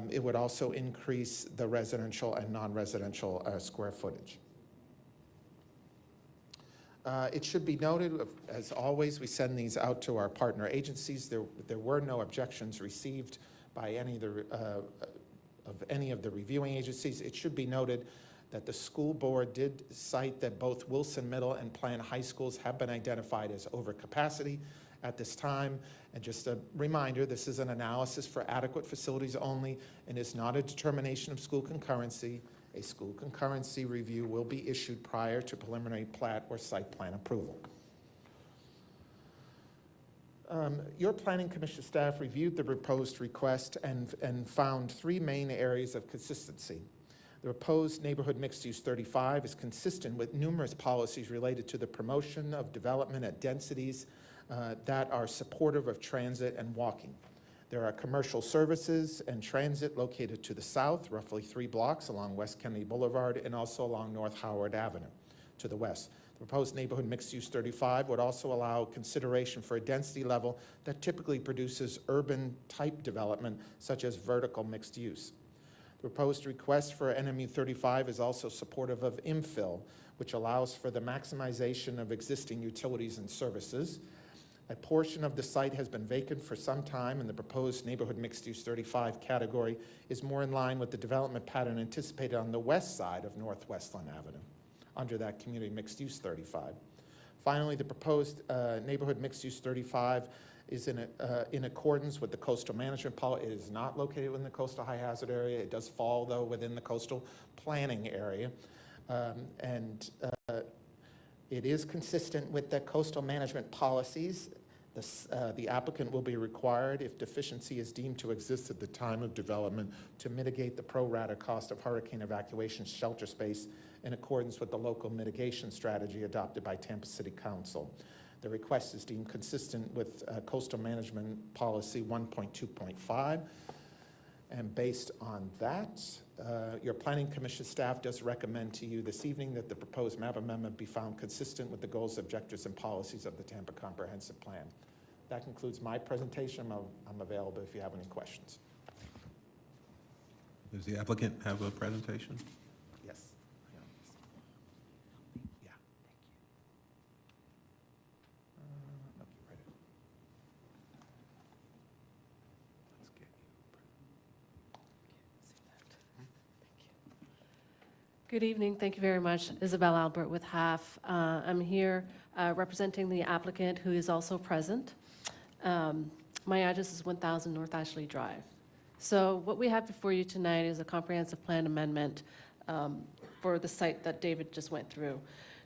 It would also increase the residential and non-residential square footage. It should be noted, as always, we send these out to our partner agencies. There were no objections received by any of the reviewing agencies. It should be noted that the school board did cite that both Wilson Middle and Plant High Schools have been identified as overcapacity at this time. And just a reminder, this is an analysis for adequate facilities only and is not a determination of school concurrency. A school concurrency review will be issued prior to preliminary plat or site plan approval. Your Planning Commission staff reviewed the proposed request and found three main areas of consistency. The proposed neighborhood mixed use 35 is consistent with numerous policies related to the promotion of development at densities that are supportive of transit and walking. There are commercial services and transit located to the south, roughly 3 blocks along West Kennedy Boulevard, and also along North Howard Avenue to the west. The proposed neighborhood mixed use 35 would also allow consideration for a density level that typically produces urban type development, such as vertical mixed use. The proposed request for NMU 35 is also supportive of infill, which allows for the maximization of existing utilities and services. A portion of the site has been vacant for some time, and the proposed neighborhood mixed use 35 category is more in line with the development pattern anticipated on the west side of North Westland Avenue under that community mixed use 35. Finally, the proposed neighborhood mixed use 35 is in accordance with the coastal management policy. It is not located within the coastal high hazard area. It does fall, though, within the coastal planning area. It is consistent with the coastal management policies. The applicant will be required, if deficiency is deemed to exist at the time of development, to mitigate the pro rata cost of hurricane evacuation shelter space in accordance with the local mitigation strategy adopted by Tampa City Council. The request is deemed consistent with coastal management policy 1.2.5. And based on that, your Planning Commission staff does recommend to you this evening that the proposed map amendment be found consistent with the goals, objectives, and policies of the Tampa Comprehensive Plan. That concludes my presentation. I'm available if you have any questions. Does the applicant have a presentation? Yes. Yeah, thank you. Good evening. Thank you very much. Isabel Albert with HAF. I'm here representing the applicant who is also present. My address is 1000 North Ashley Drive. So what we have before you tonight is a comprehensive plan amendment for the site that David just went through.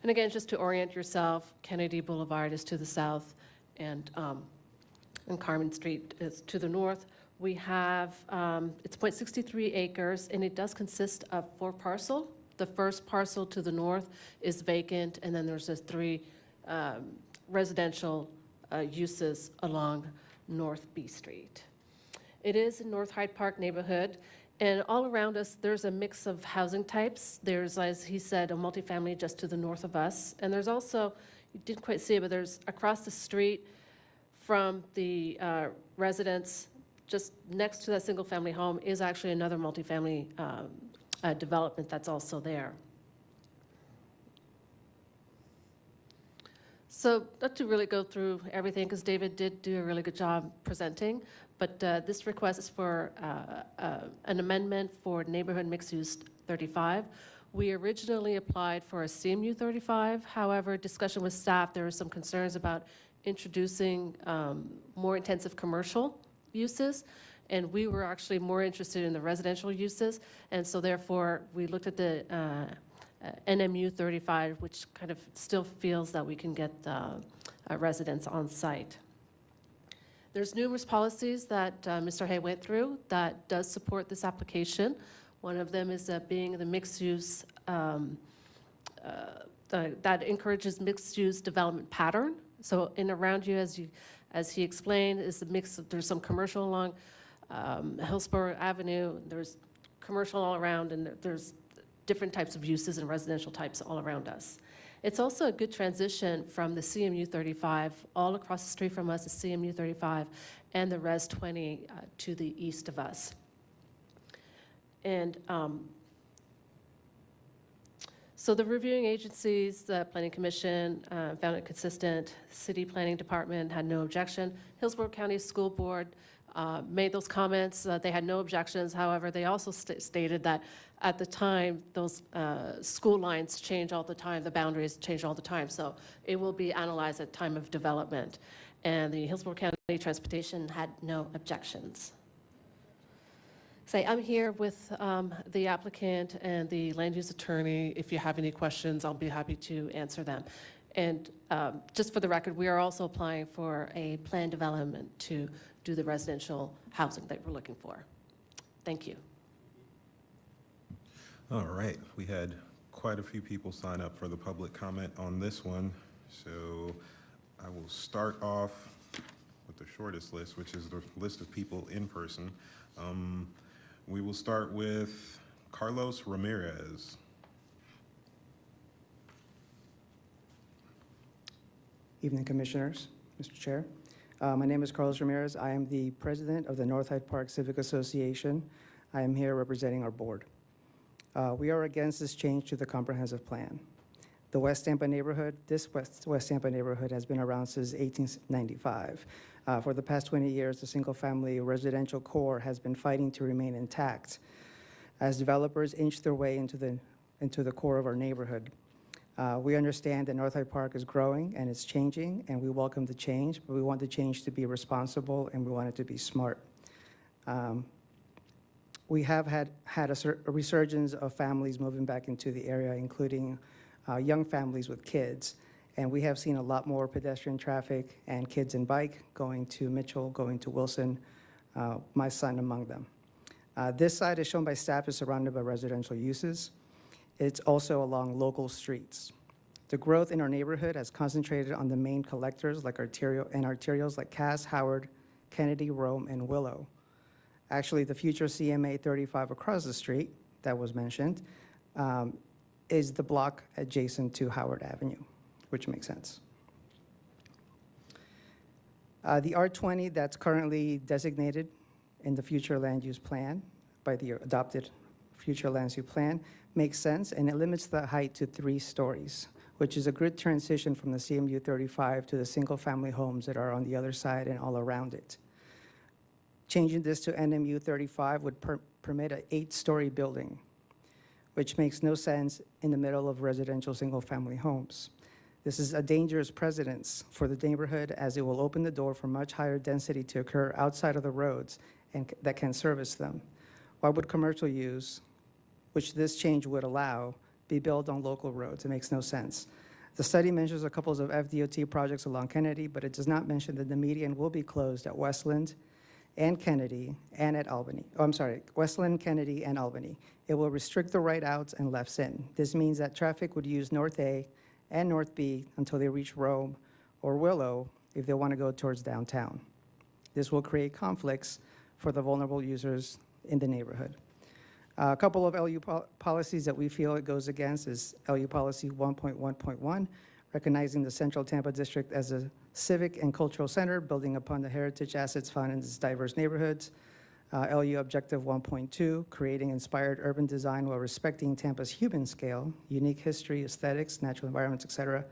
And again, just to orient yourself, Kennedy Boulevard is to the south and Carmen Street is to the north. We have, it's 0.63 acres, and it does consist of 4 parcels. The first parcel to the north is vacant, and then there's just 3 residential uses along North B Street. It is in North Hyde Park neighborhood, and all around us, there's a mix of housing types. There's, as he said, a multifamily just to the north of us, and there's also, you didn't quite see it, but there's across the street from the residence, just next to that single-family home, is actually another multifamily development that's also there. So not to really go through everything, because David did do a really good job presenting, but this request is for an amendment for neighborhood mixed use 35. We originally applied for a CMU 35. However, discussion with staff, there were some concerns about introducing more intensive commercial uses, and we were actually more interested in the residential uses, and so therefore we looked at the NMU 35, which kind of still feels that we can get residents on site. There's numerous policies that Mr. Hay went through that does support this application. One of them is being the mixed use, that encourages mixed use development pattern. So in around you, as he explained, is the mix of, there's some commercial along Hillsborough Avenue, there's commercial all around, and there's different types of uses and residential types all around us. It's also a good transition from the CMU 35, all across the street from us is CMU 35, and the Res 20 to the east of us. And so the reviewing agencies, the Planning Commission found it consistent. City Planning Department had no objection. Hillsborough County School Board made those comments. They had no objections. However, they also stated that at the time, those school lines change all the time, the boundaries change all the time. So it will be analyzed at time of development. And the Hillsborough County Transportation had no objections. I'm here with the applicant and the land use attorney. If you have any questions, I'll be happy to answer them. And just for the record, we are also applying for a plan development to do the residential housing that we're looking for. Thank you. All right, we had quite a few people sign up for the public comment on this one. So I will start off with the shortest list, which is the list of people in person. We will start with Carlos Ramirez. Evening, Commissioners, Mr. Chair. My name is Carlos Ramirez. I am the president of the North Hyde Park Civic Association. I am here representing our board. We are against this change to the comprehensive plan. The West Tampa neighborhood, this West Tampa neighborhood has been around since 1895. For the past 20 years, the single-family residential core has been fighting to remain intact as developers inch their way into the core of our neighborhood. We understand that North Hyde Park is growing and it's changing, and we welcome the change, but we want the change to be responsible and we want it to be smart. We have had a resurgence of families moving back into the area, including young families with kids. And we have seen a lot more pedestrian traffic and kids and bike going to Mitchell, going to Wilson, my son among them. This site, as shown by staff, is surrounded by residential uses. It's also along local streets. The growth in our neighborhood has concentrated on the main collectors like arterials like Cass, Howard, Kennedy, Rome, and Willow. Actually, the future CMA 35 across the street that was mentioned is the block adjacent to Howard Avenue, which makes sense. The R20 that's currently designated in the future land use plan by the adopted future land use plan makes sense, and it limits the height to 3 stories, which is a good transition from the CMU 35 to the single-family homes that are on the other side and all around it. Changing this to NMU 35 would permit an 8-story building, which makes no sense in the middle of residential single-family homes. This is a dangerous precedence for the neighborhood, as it will open the door for much higher density to occur outside of the roads and that can service them. Why would commercial use, which this change would allow, be built on local roads? It makes no sense. The study mentions a couple of FDOT projects along Kennedy, but it does not mention that the median will be closed at Westland and Kennedy and at Albany. Oh, I'm sorry, Westland, Kennedy, and Albany. It will restrict the right outs and lefts in. This means that traffic would use North A and North B until they reach Rome or Willow if they want to go towards downtown. This will create conflicts for the vulnerable users in the neighborhood. A couple of LU policies that we feel it goes against is LU Policy 1.1.1, recognizing the Central Tampa District as a civic and cultural center, building upon the heritage assets found in its diverse neighborhoods. LU Objective 1.2, creating inspired urban design while respecting Tampa's human scale, unique history, aesthetics, natural environments, etc.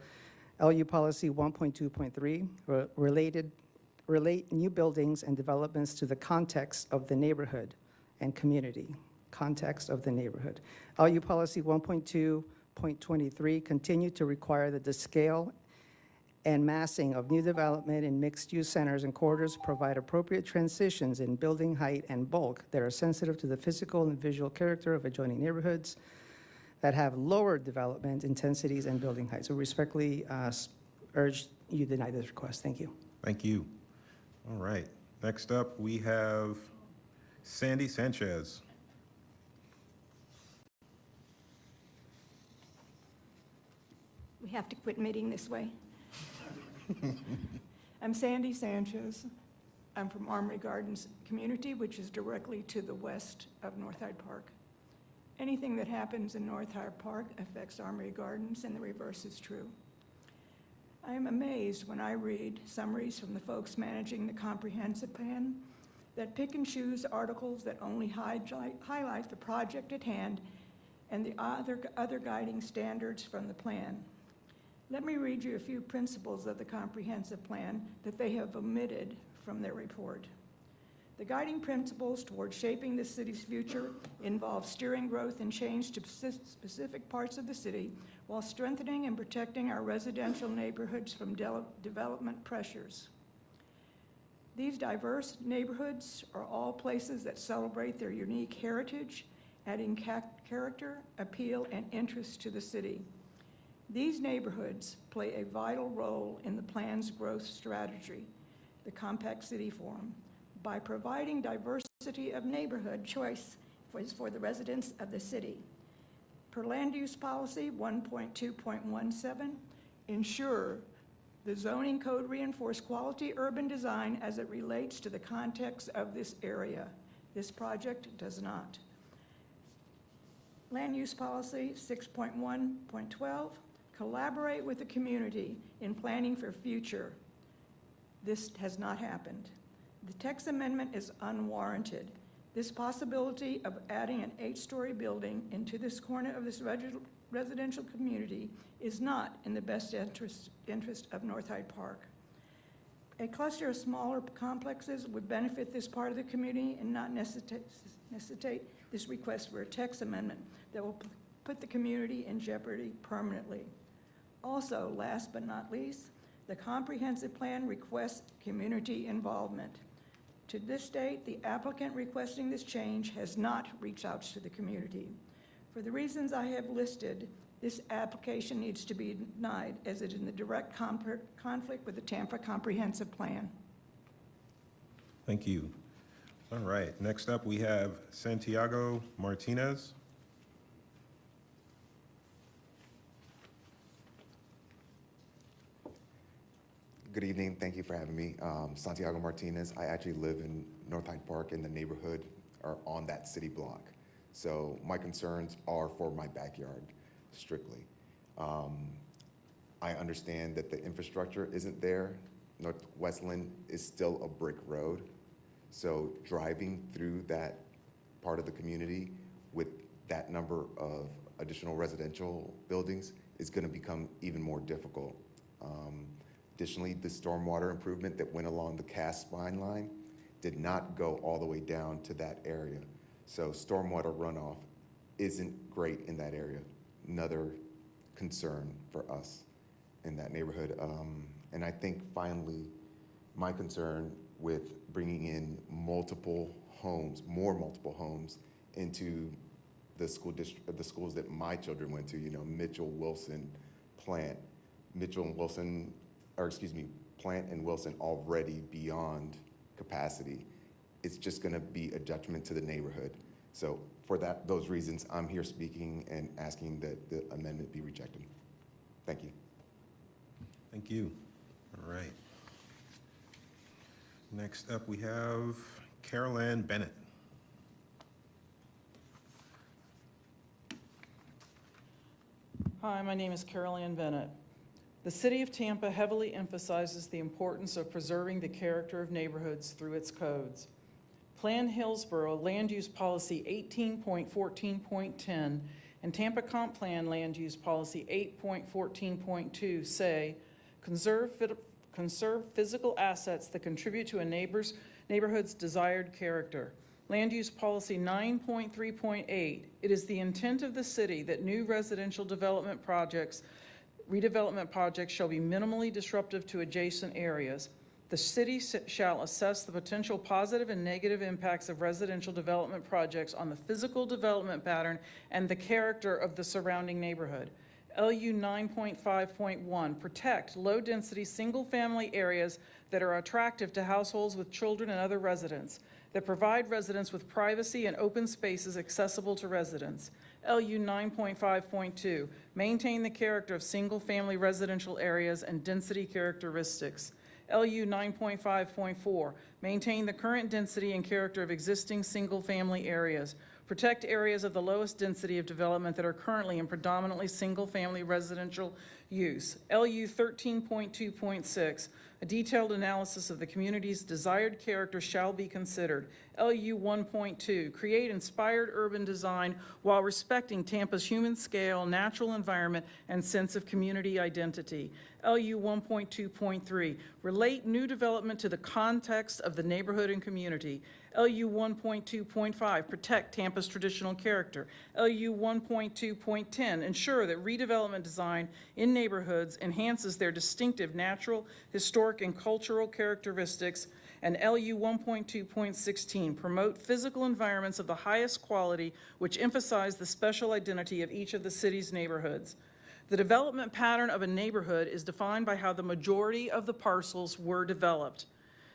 LU Policy 1.2.3, relate new buildings and developments to the context of the neighborhood and community, context of the neighborhood. LU Policy 1.2.23, continue to require that the scale and massing of new development in mixed-use centers and corridors provide appropriate transitions in building height and bulk that are sensitive to the physical and visual character of adjoining neighborhoods that have lower development intensities and building heights. So respectfully urge you deny this request. Thank you. Thank you. All right. Next up, we have Sandy Sanchez. We have to quit meeting this way. I'm Sandy Sanchez. I'm from Armory Gardens community, which is directly to the west of North Hyde Park. Anything that happens in North Hyde Park affects Armory Gardens, and the reverse is true. I am amazed when I read summaries from the folks managing the comprehensive plan that pick and choose articles that only highlight the project at hand and the other guiding standards from the plan. Let me read you a few principles of the comprehensive plan that they have omitted from their report. The guiding principles toward shaping the city's future involve steering growth and change to specific parts of the city while strengthening and protecting our residential neighborhoods from development pressures. These diverse neighborhoods are all places that celebrate their unique heritage, adding character, appeal, and interest to the city. These neighborhoods play a vital role in the plan's growth strategy, the Compact City Forum, by providing diversity of neighborhood choice for the residents of the city. Per Land Use Policy 1.2.17, ensure the zoning code reinforce quality urban design as it relates to the context of this area. This project does not. Land Use Policy 6.1.12, collaborate with the community in planning for future. This has not happened. The text amendment is unwarranted. This possibility of adding an 8-story building into this corner of this residential community is not in the best interest of North Hyde Park. A cluster of smaller complexes would benefit this part of the community and not necessitate this request for a text amendment that will put the community in jeopardy permanently. Also, last but not least, the comprehensive plan requests community involvement. To this date, the applicant requesting this change has not reached out to the community. For the reasons I have listed, this application needs to be denied as it is in the direct conflict with the Tampa Comprehensive Plan. Thank you. All right. Next up, we have Santiago Martinez. Good evening. Thank you for having me. Santiago Martinez. I actually live in North Hyde Park in the neighborhood or on that city block. So my concerns are for my backyard, strictly. I understand that the infrastructure isn't there. North Westland is still a brick road. So driving through that part of the community with that number of additional residential buildings is going to become even more difficult. Additionally, the stormwater improvement that went along the cast spine line did not go all the way down to that area. So stormwater runoff isn't great in that area. Another concern for us in that neighborhood. And I think finally, my concern with bringing in multiple homes, more multiple homes into the school district, the schools that my children went to, you know, Mitchell, Wilson, Plant, Mitchell and Wilson, or excuse me, Plant and Wilson already beyond capacity. It's just gonna be a detriment to the neighborhood. So for those reasons, I'm here speaking and asking that the amendment be rejected. Thank you. Thank you. All right. Next up, we have Carol Ann Bennett. Hi, my name is Carol Ann Bennett. The City of Tampa heavily emphasizes the importance of preserving the character of neighborhoods through its codes. Plan Hillsborough Land Use Policy 18.14.10 and Tampa Comp Plan Land Use Policy 8.14.2 say, conserve physical assets that contribute to a neighborhood's desired character. Land Use Policy 9.3.8, it is the intent of the city that new residential redevelopment projects shall be minimally disruptive to adjacent areas. The city shall assess the potential positive and negative impacts of residential development projects on the physical development pattern and the character of the surrounding neighborhood. LU 9.5.1, protect low-density single-family areas that are attractive to households with children and other residents, that provide residents with privacy and open spaces accessible to residents. LU 9.5.2, maintain the character of single-family residential areas and density characteristics. LU 9.5.4, maintain the current density and character of existing single-family areas. Protect areas of the lowest density of development that are currently in predominantly single-family residential use. LU 13.2.6, a detailed analysis of the community's desired character shall be considered. LU 1.2, create inspired urban design while respecting Tampa's human scale, natural environment, and sense of community identity. LU 1.2.3, relate new development to the context of the neighborhood and community. LU 1.2.5, protect Tampa's traditional character. LU 1.2.10, ensure that redevelopment design in neighborhoods enhances their distinctive natural, historic, and cultural characteristics. And LU 1.2.16, promote physical environments of the highest quality which emphasize the special identity of each of the city's neighborhoods. The development pattern of a neighborhood is defined by how the majority of the parcels were developed.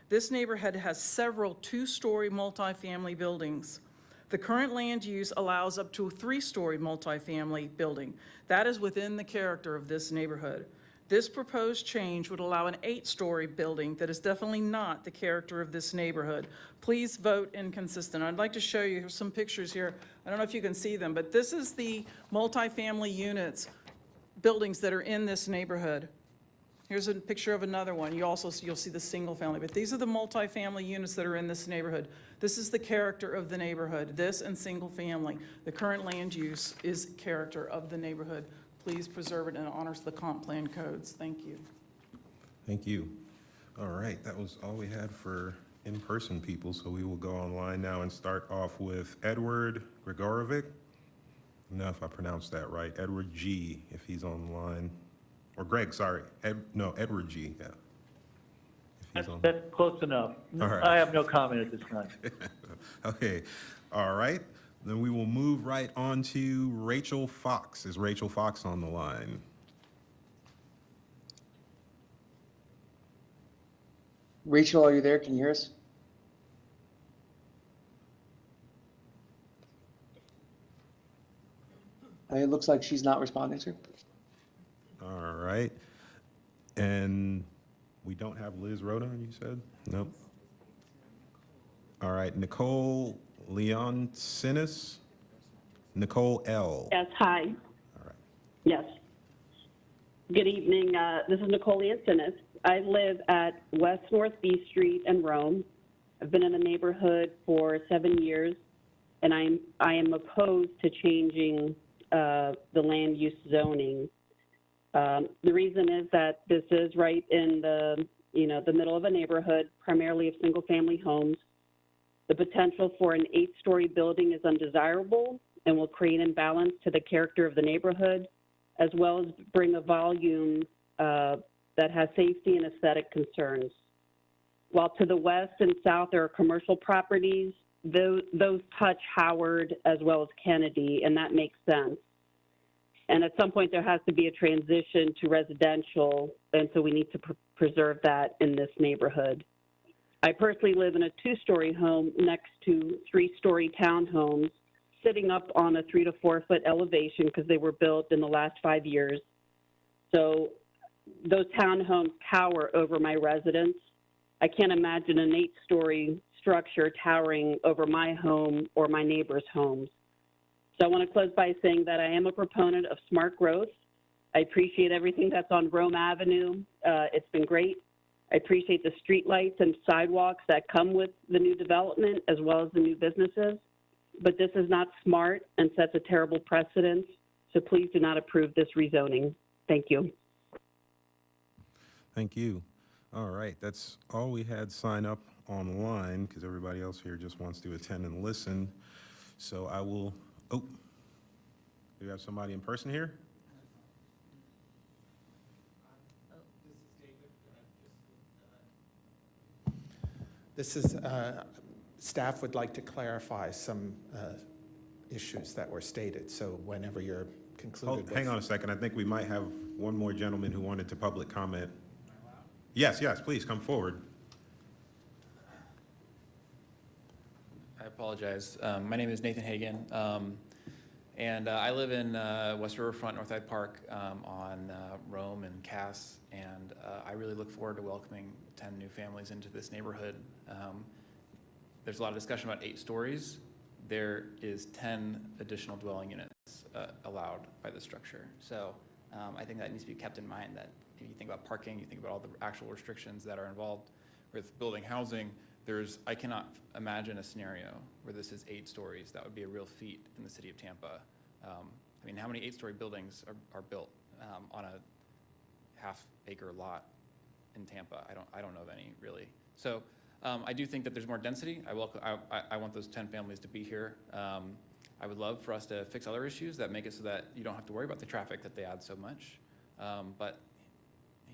This neighborhood has several two-story multifamily buildings. The current land use allows up to a three-story multifamily building. That is within the character of this neighborhood. This proposed change would allow an 8-story building that is definitely not the character of this neighborhood. Please vote inconsistent. I'd like to show you some pictures here. I don't know if you can see them, but this is the multifamily units, buildings that are in this neighborhood. Here's a picture of another one. You'll see the single family, but these are the multifamily units that are in this neighborhood. This is the character of the neighborhood, this and single family. The current land use is character of the neighborhood. Please preserve it and honors the comp plan codes. Thank you. Thank you. All right, that was all we had for in-person people, so we will go online now and start off with Edward Grigorovic. I don't know if I pronounced that right. Edward G, if he's online. Or Greg, sorry. Edward G, yeah. That's close enough. All right. I have no comment at this time. Okay, all right. Then we will move right on to Rachel Fox. Is Rachel Fox on the line? Rachel, are you there? Can you hear us? It looks like she's not responding, sir. All right. And we don't have Liz Rodon, you said? Nope. All right, Nicole Leoncinis? Nicole L. Yes, hi. All right. Yes. Good evening. This is Nicole Leoncinis. I live at West North B Street in Rome. I've been in the neighborhood for 7 years, and I am opposed to changing the land use zoning. The reason is that this is right in the middle of a neighborhood, primarily of single-family homes. The potential for an 8-story building is undesirable, and will create imbalance to the character of the neighborhood, as well as bring a volume that has safety and aesthetic concerns. While to the west and south there are commercial properties, those touch Howard as well as Kennedy, and that makes sense. And at some point there has to be a transition to residential, and so we need to preserve that in this neighborhood. I personally live in a 2-story home next to 3-story townhomes, sitting up on a 3 to 4 foot elevation because they were built in the last 5 years. So those townhomes tower over my residence. I can't imagine an 8-story structure towering over my home or my neighbor's homes. So I want to close by saying that I am a proponent of smart growth. I appreciate everything that's on Rome Avenue. It's been great. I appreciate the streetlights and sidewalks that come with the new development as well as the new businesses. But this is not smart and sets a terrible precedent. So please do not approve this rezoning. Thank you. Thank you. All right, that's all we had sign up online because everybody else here just wants to attend and listen. So I will, oh, do we have somebody in person here? This is, staff would like to clarify some issues that were stated. So whenever you're concluded. Hang on a second. I think we might have one more gentleman who wanted to public comment. Yes, please come forward. I apologize. My name is Nathan Hagan, and I live in West Riverfront, North Hyde Park on Rome and Cass, and I really look forward to welcoming 10 new families into this neighborhood. There's a lot of discussion about 8 stories. There is 10 additional dwelling units allowed by the structure. So I think that needs to be kept in mind, that if you think about parking, you think about all the actual restrictions that are involved with building housing. I cannot imagine a scenario where this is 8 stories. That would be a real feat in the city of Tampa. I mean, how many 8-story buildings are built on a half-acre lot in Tampa? I don't know of any, really. So I do think that there's more density. I want those 10 families to be here. I would love for us to fix other issues that make it so that you don't have to worry about the traffic that they add so much. But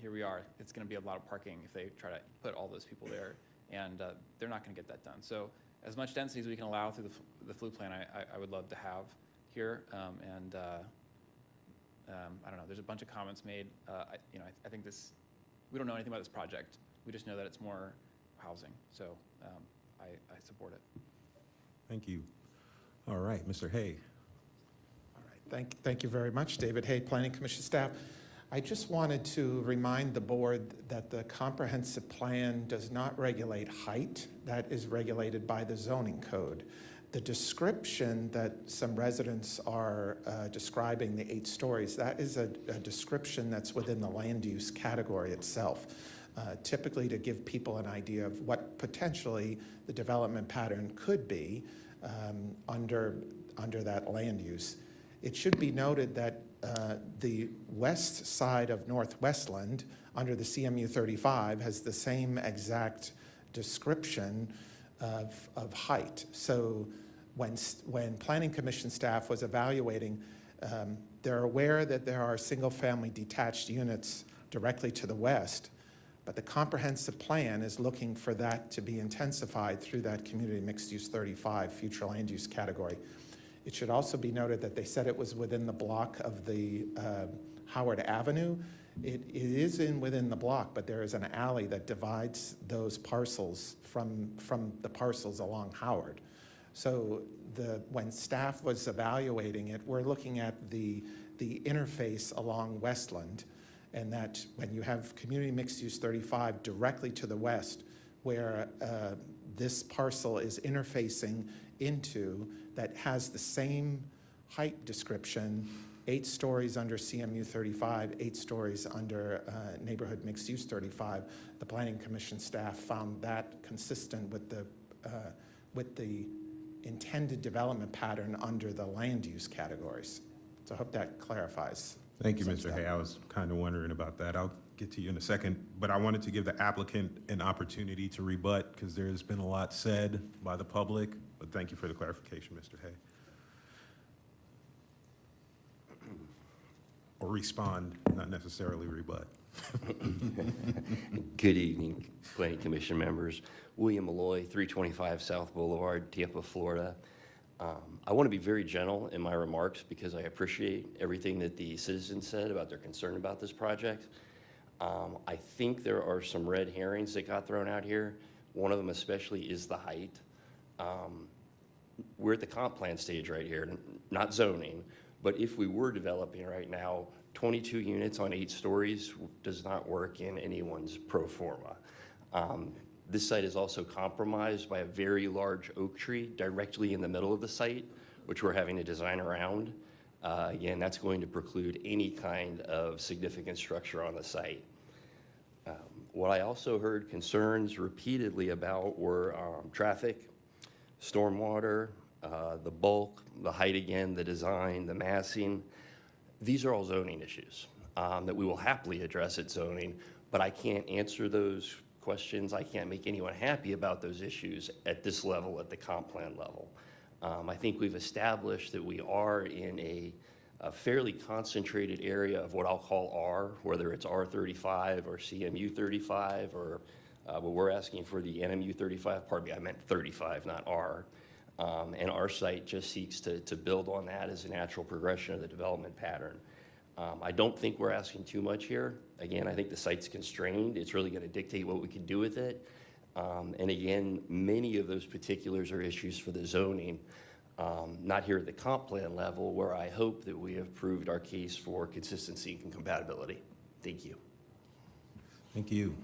here we are. It's going to be a lot of parking if they try to put all those people there, and they're not going to get that done. So as much density as we can allow through the FLU plan, I would love to have here. I don't know. There's a bunch of comments made. I think we don't know anything about this project. We just know that it's more housing. So I support it. Thank you. All right, Mr. Hay. All right, thank you very much, David Hay, Planning Commission staff. I just wanted to remind the board that the comprehensive plan does not regulate height. That is regulated by the zoning code. The description that some residents are describing, the 8 stories, that is a description that's within the land use category itself, typically to give people an idea of what potentially the development pattern could be under that land use. It should be noted that the west side of Northwestland, under the CMU 35, has the same exact description of height. So when Planning Commission staff was evaluating, they're aware that there are single-family detached units directly to the west, but the comprehensive plan is looking for that to be intensified through that community mixed-use 35 future land use category. It should also be noted that they said it was within the block of the Howard Avenue. It is within the block, but there is an alley that divides those parcels from the parcels along Howard. So when staff was evaluating it, we're looking at the interface along Westland, and that when you have community mixed use 35 directly to the west, where this parcel is interfacing into, that has the same height description, 8 stories under CMU 35, 8 stories under neighborhood mixed use 35. The Planning Commission staff found that consistent with the intended development pattern under the land use categories. So I hope that clarifies. Thank you, Mr. Hay. I was kind of wondering about that. I'll get to you in a second, but I wanted to give the applicant an opportunity to rebut because there's been a lot said by the public, but thank you for the clarification, Mr. Hay. or respond, not necessarily rebut. Good evening, Planning Commission members. William Malloy, 325 South Boulevard, Tampa, Florida. I want to be very gentle in my remarks because I appreciate everything that the citizens said about their concern about this project. I think there are some red herrings that got thrown out here. One of them especially is the height. We're at the comp plan stage right here, not zoning, but if we were developing right now, 22 units on 8 stories does not work in anyone's pro forma. This site is also compromised by a very large oak tree directly in the middle of the site, which we're having to design around. Again, that's going to preclude any kind of significant structure on the site. What I also heard concerns repeatedly about were traffic, stormwater, the bulk, the height again, the design, the massing. These are all zoning issues that we will happily address at zoning, but I can't answer those questions. I can't make anyone happy about those issues at this level, at the comp plan level. I think we've established that we are in a fairly concentrated area of what I'll call R, whether it's R35 or CMU 35, or what we're asking for the NMU 35, pardon me, I meant 35, not R. And our site just seeks to build on that as a natural progression of the development pattern. I don't think we're asking too much here. Again, I think the site's constrained. It's really going to dictate what we can do with it. And again, many of those particulars are issues for the zoning, not here at the comp plan level, where I hope that we have proved our case for consistency and compatibility. Thank you. Thank you.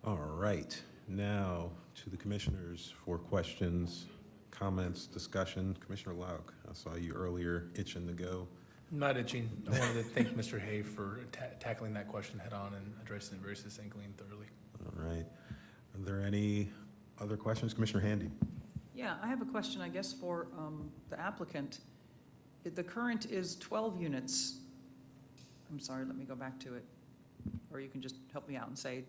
All right, now to the commissioners for questions, comments, discussion. Commissioner Lauk, I saw you earlier itching to go. I'm not itching. I wanted to thank Mr. Hay for tackling that question head on and addressing it very succinctly and thoroughly. All right. Are there any other questions? Commissioner Handy. Yeah, I have a question, I guess, for the applicant. The current is 12 units. I'm sorry, let me go back to it. Or you can just help me out and say,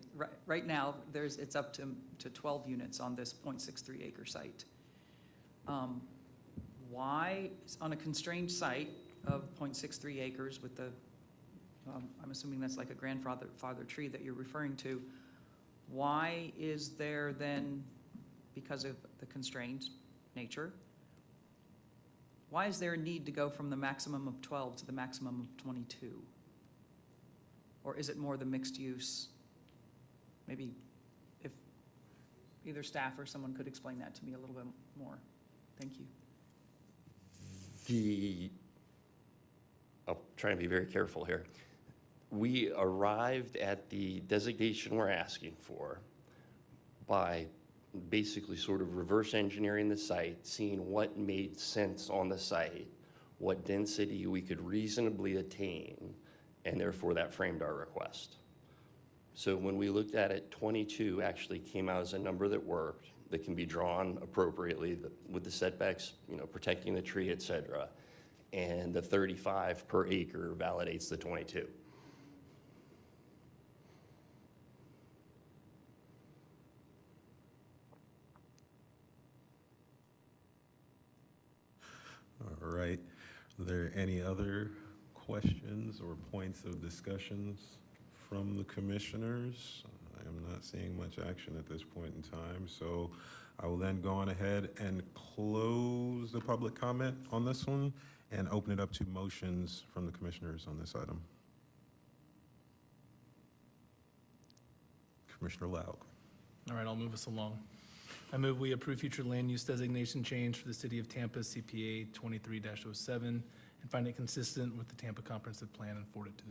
right now, it's up to 12 units on this 0.63 acre site. Why, on a constrained site of 0.63 acres with the, I'm assuming that's like a grandfather tree that you're referring to, why is there then, because of the constrained nature, why is there a need to go from the maximum of 12 to the maximum of 22? Or is it more the mixed use? Maybe if either staff or someone could explain that to me a little bit more. Thank you. I'll try and be very careful here. We arrived at the designation we're asking for by basically sort of reverse engineering the site, seeing what made sense on the site, what density we could reasonably attain, and therefore that framed our request. So when we looked at it, 22 actually came out as a number that worked, that can be drawn appropriately with the setbacks, protecting the tree, et cetera. And the 35 per acre validates the 22. All right. Are there any other questions or points of discussions from the commissioners? I am not seeing much action at this point in time, so I will then go on ahead and close the public comment on this one and open it up to motions from the commissioners on this item. Commissioner Lauk. All right, I'll move us along. I move we approve future land use designation change for the City of Tampa, CPA 23-07, and find it consistent with the Tampa Comprehensive Plan and forward it to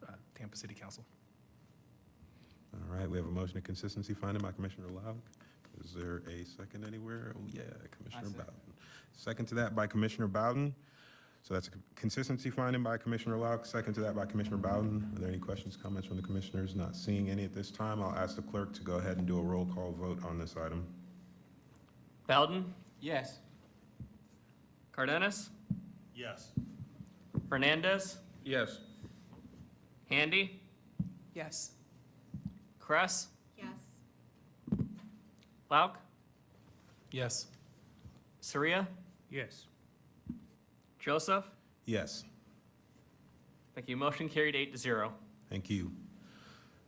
the Tampa City Council. All right, we have a motion of consistency finding by Commissioner Lauk. Is there a second anywhere? Oh, yeah, Commissioner Bowden. Second to that by Commissioner Bowden. So that's a consistency finding by Commissioner Lauk. Second to that by Commissioner Bowden. Are there any questions, comments from the commissioners? Not seeing any at this time. I'll ask the clerk to go ahead and do a roll call vote on this item. Bowden? Yes. Cardenas? Yes. Fernandez? Yes. Handy? Yes. Kress? Yes. Lauk? Yes. Saria? Yes. Joseph? Yes. Thank you. Motion carried 8-0. Thank you.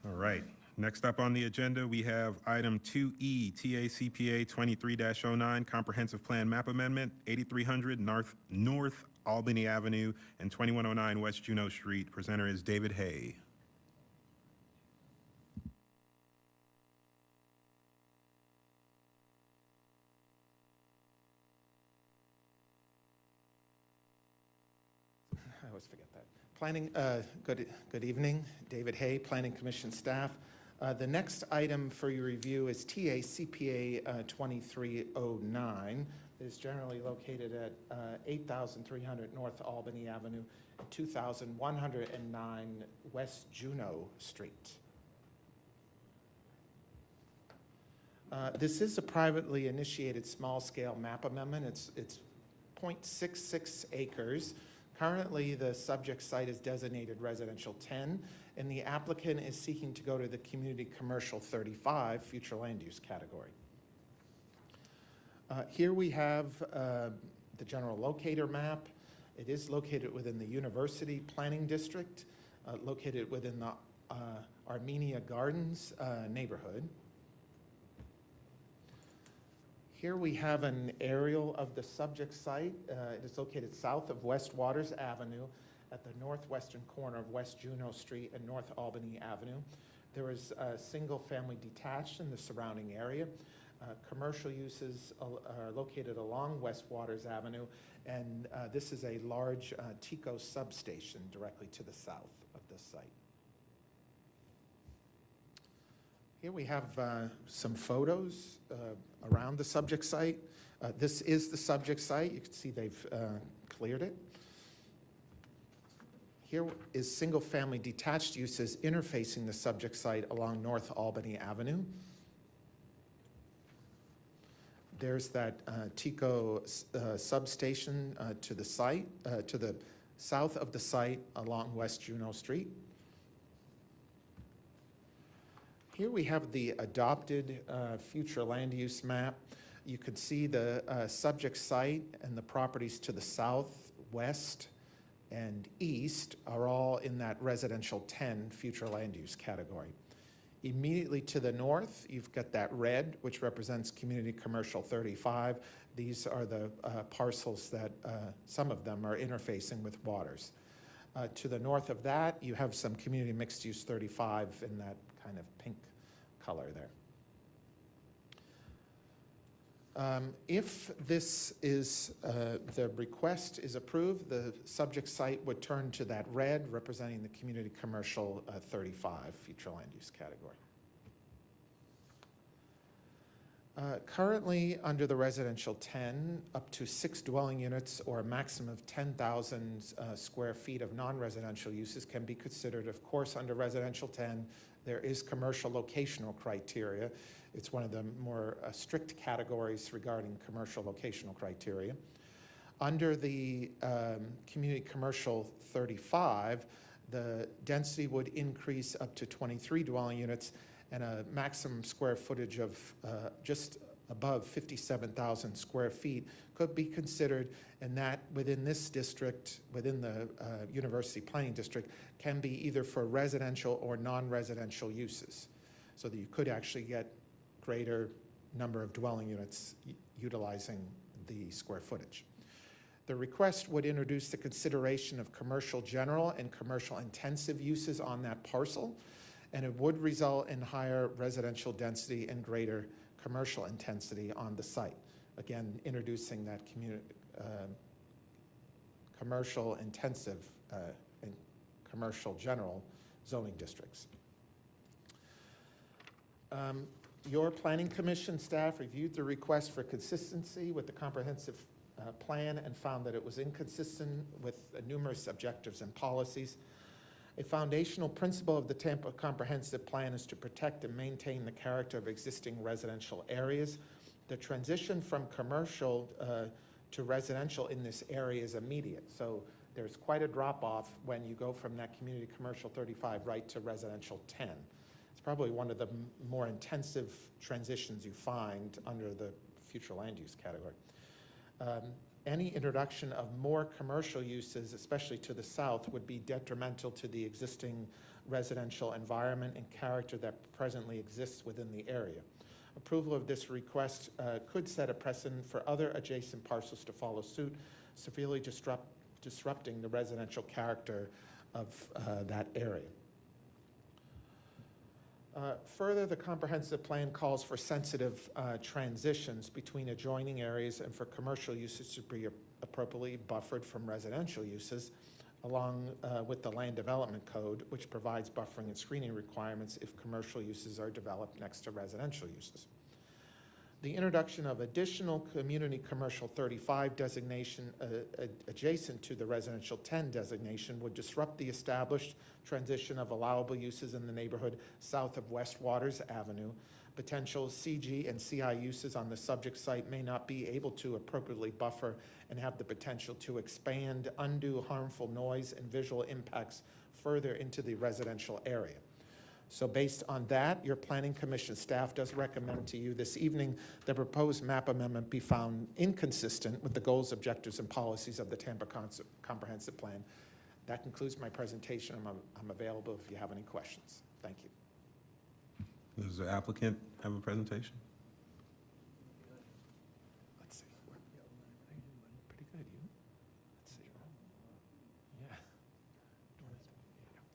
All right. Next up on the agenda, we have item 2E, TACPA 23-09, Comprehensive Plan Map Amendment, 8300 North Albany Avenue and 2109 West Juneau Street. Presenter is David Hay. I always forget that. Planning, good evening. David Hay, Planning Commission staff. The next item for your review is TACPA 2309. It is generally located at 8300 North Albany Avenue, 2109 West Juneau Street. This is a privately initiated small-scale map amendment. It's 0.66 acres. Currently, the subject site is designated residential 10, and the applicant is seeking to go to the community commercial 35 future land use category. Here we have the general locator map. It is located within the University Planning District, located within the Armenia Gardens neighborhood. Here we have an aerial of the subject site. It is located south of West Waters Avenue at the northwestern corner of West Juneau Street and North Albany Avenue. There is a single family detached in the surrounding area. Commercial uses are located along West Waters Avenue, and this is a large TECO substation directly to the south of this site. Here we have some photos around the subject site. This is the subject site. You can see they've cleared it. Here is single-family detached uses interfacing the subject site along North Albany Avenue. There's that TECO substation to the site, to the south of the site along West Juneau Street. Here we have the adopted future land use map. You can see the subject site and the properties to the south, west, and east are all in that residential 10 future land use category. Immediately to the north, you've got that red, which represents community commercial 35. These are the parcels that some of them are interfacing with waters. To the north of that, you have some community mixed use 35 in that kind of pink color there. If this is, the request is approved, the subject site would turn to that red representing the community commercial 35 future land use category. Currently, under the residential 10, up to 6 dwelling units or a maximum of 10,000 square feet of non-residential uses can be considered. Of course, under residential 10, there is commercial locational criteria. It's one of the more strict categories regarding commercial locational criteria. Under the community commercial 35, the density would increase up to 23 dwelling units and a maximum square footage of just above 57,000 square feet could be considered, and that within this district, within the University Planning District, can be either for residential or non-residential uses, so that you could actually get greater number of dwelling units utilizing the square footage. The request would introduce the consideration of commercial general and commercial intensive uses on that parcel, and it would result in higher residential density and greater commercial intensity on the site. Again, introducing that commercial intensive and commercial general zoning districts. Your Planning Commission staff reviewed the request for consistency with the comprehensive plan and found that it was inconsistent with numerous objectives and policies. A foundational principle of the Tampa Comprehensive Plan is to protect and maintain the character of existing residential areas. The transition from commercial to residential in this area is immediate. So there's quite a drop-off when you go from that community commercial 35 right to residential 10. It's probably one of the more intensive transitions you find under the future land use category. any introduction of more commercial uses, especially to the south, would be detrimental to the existing residential environment and character that presently exists within the area. Approval of this request could set a precedent for other adjacent parcels to follow suit, severely disrupting the residential character of that area. Further, the comprehensive plan calls for sensitive transitions between adjoining areas and for commercial uses to be appropriately buffered from residential uses, along with the Land Development Code, which provides buffering and screening requirements if commercial uses are developed next to residential uses. The introduction of additional community commercial 35 designation adjacent to the residential 10 designation would disrupt the established transition of allowable uses in the neighborhood south of West Waters Avenue. Potential CG and CI uses on the subject site may not be able to appropriately buffer and have the potential to expand undue harmful noise and visual impacts further into the residential area. So based on that, your Planning Commission staff does recommend to you this evening the proposed map amendment be found inconsistent with the goals, objectives, and policies of the Tampa Comprehensive Plan. That concludes my presentation. I'm available if you have any questions. Thank you. Does the applicant have a presentation? Let's see. Pretty good, you? Let's see. Yeah.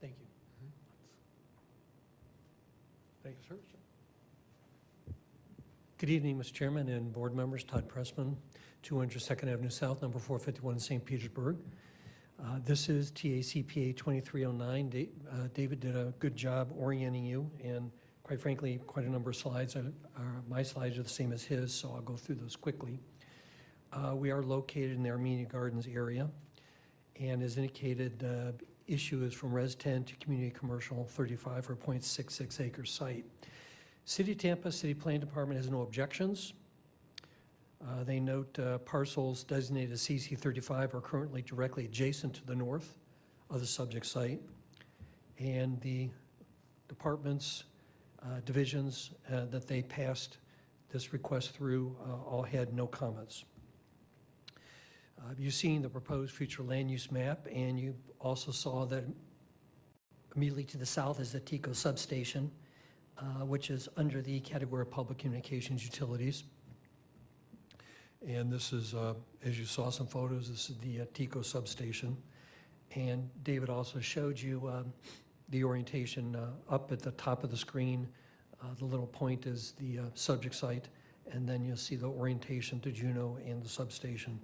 Thank you. Thank you, sir. Good evening, Mr. Chairman and board members. Todd Pressman, 200 2nd Avenue South, number 451 in St. Petersburg. This is TACPA 2309. David did a good job orienting you, and quite frankly, quite a number of slides. My slides are the same as his, so I'll go through those quickly. We are located in the Armenia Gardens area, and as indicated, issue is from Res 10 to Community Commercial 35 for a .66 acre site. City of Tampa City Planning Department has no objections. They note parcels designated as CC 35 are currently directly adjacent to the north of the subject site, and the department's divisions that they passed this request through all had no comments. You've seen the proposed future land use map, and you also saw that immediately to the south is the TECO substation, which is under the category of public communications utilities. And this is, as you saw some photos, this is the TECO substation. And David also showed you the orientation up at the top of the screen. The little point is the subject site, and then you'll see the orientation to Juneau and the substation,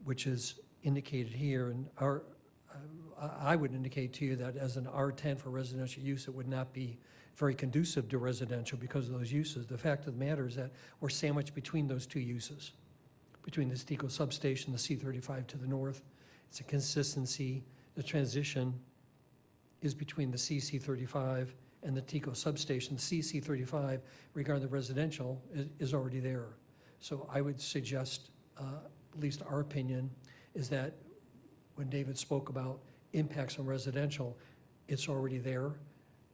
which is indicated here. And I would indicate to you that as an R10 for residential use, it would not be very conducive to residential because of those uses. The fact of the matter is that we're sandwiched between those two uses, between this TECO substation, the C35 to the north. It's a consistency. The transition is between the CC35 and the TECO substation. The CC35, regarding the residential, is already there. So I would suggest, at least our opinion, is that when David spoke about impacts on residential, it's already there.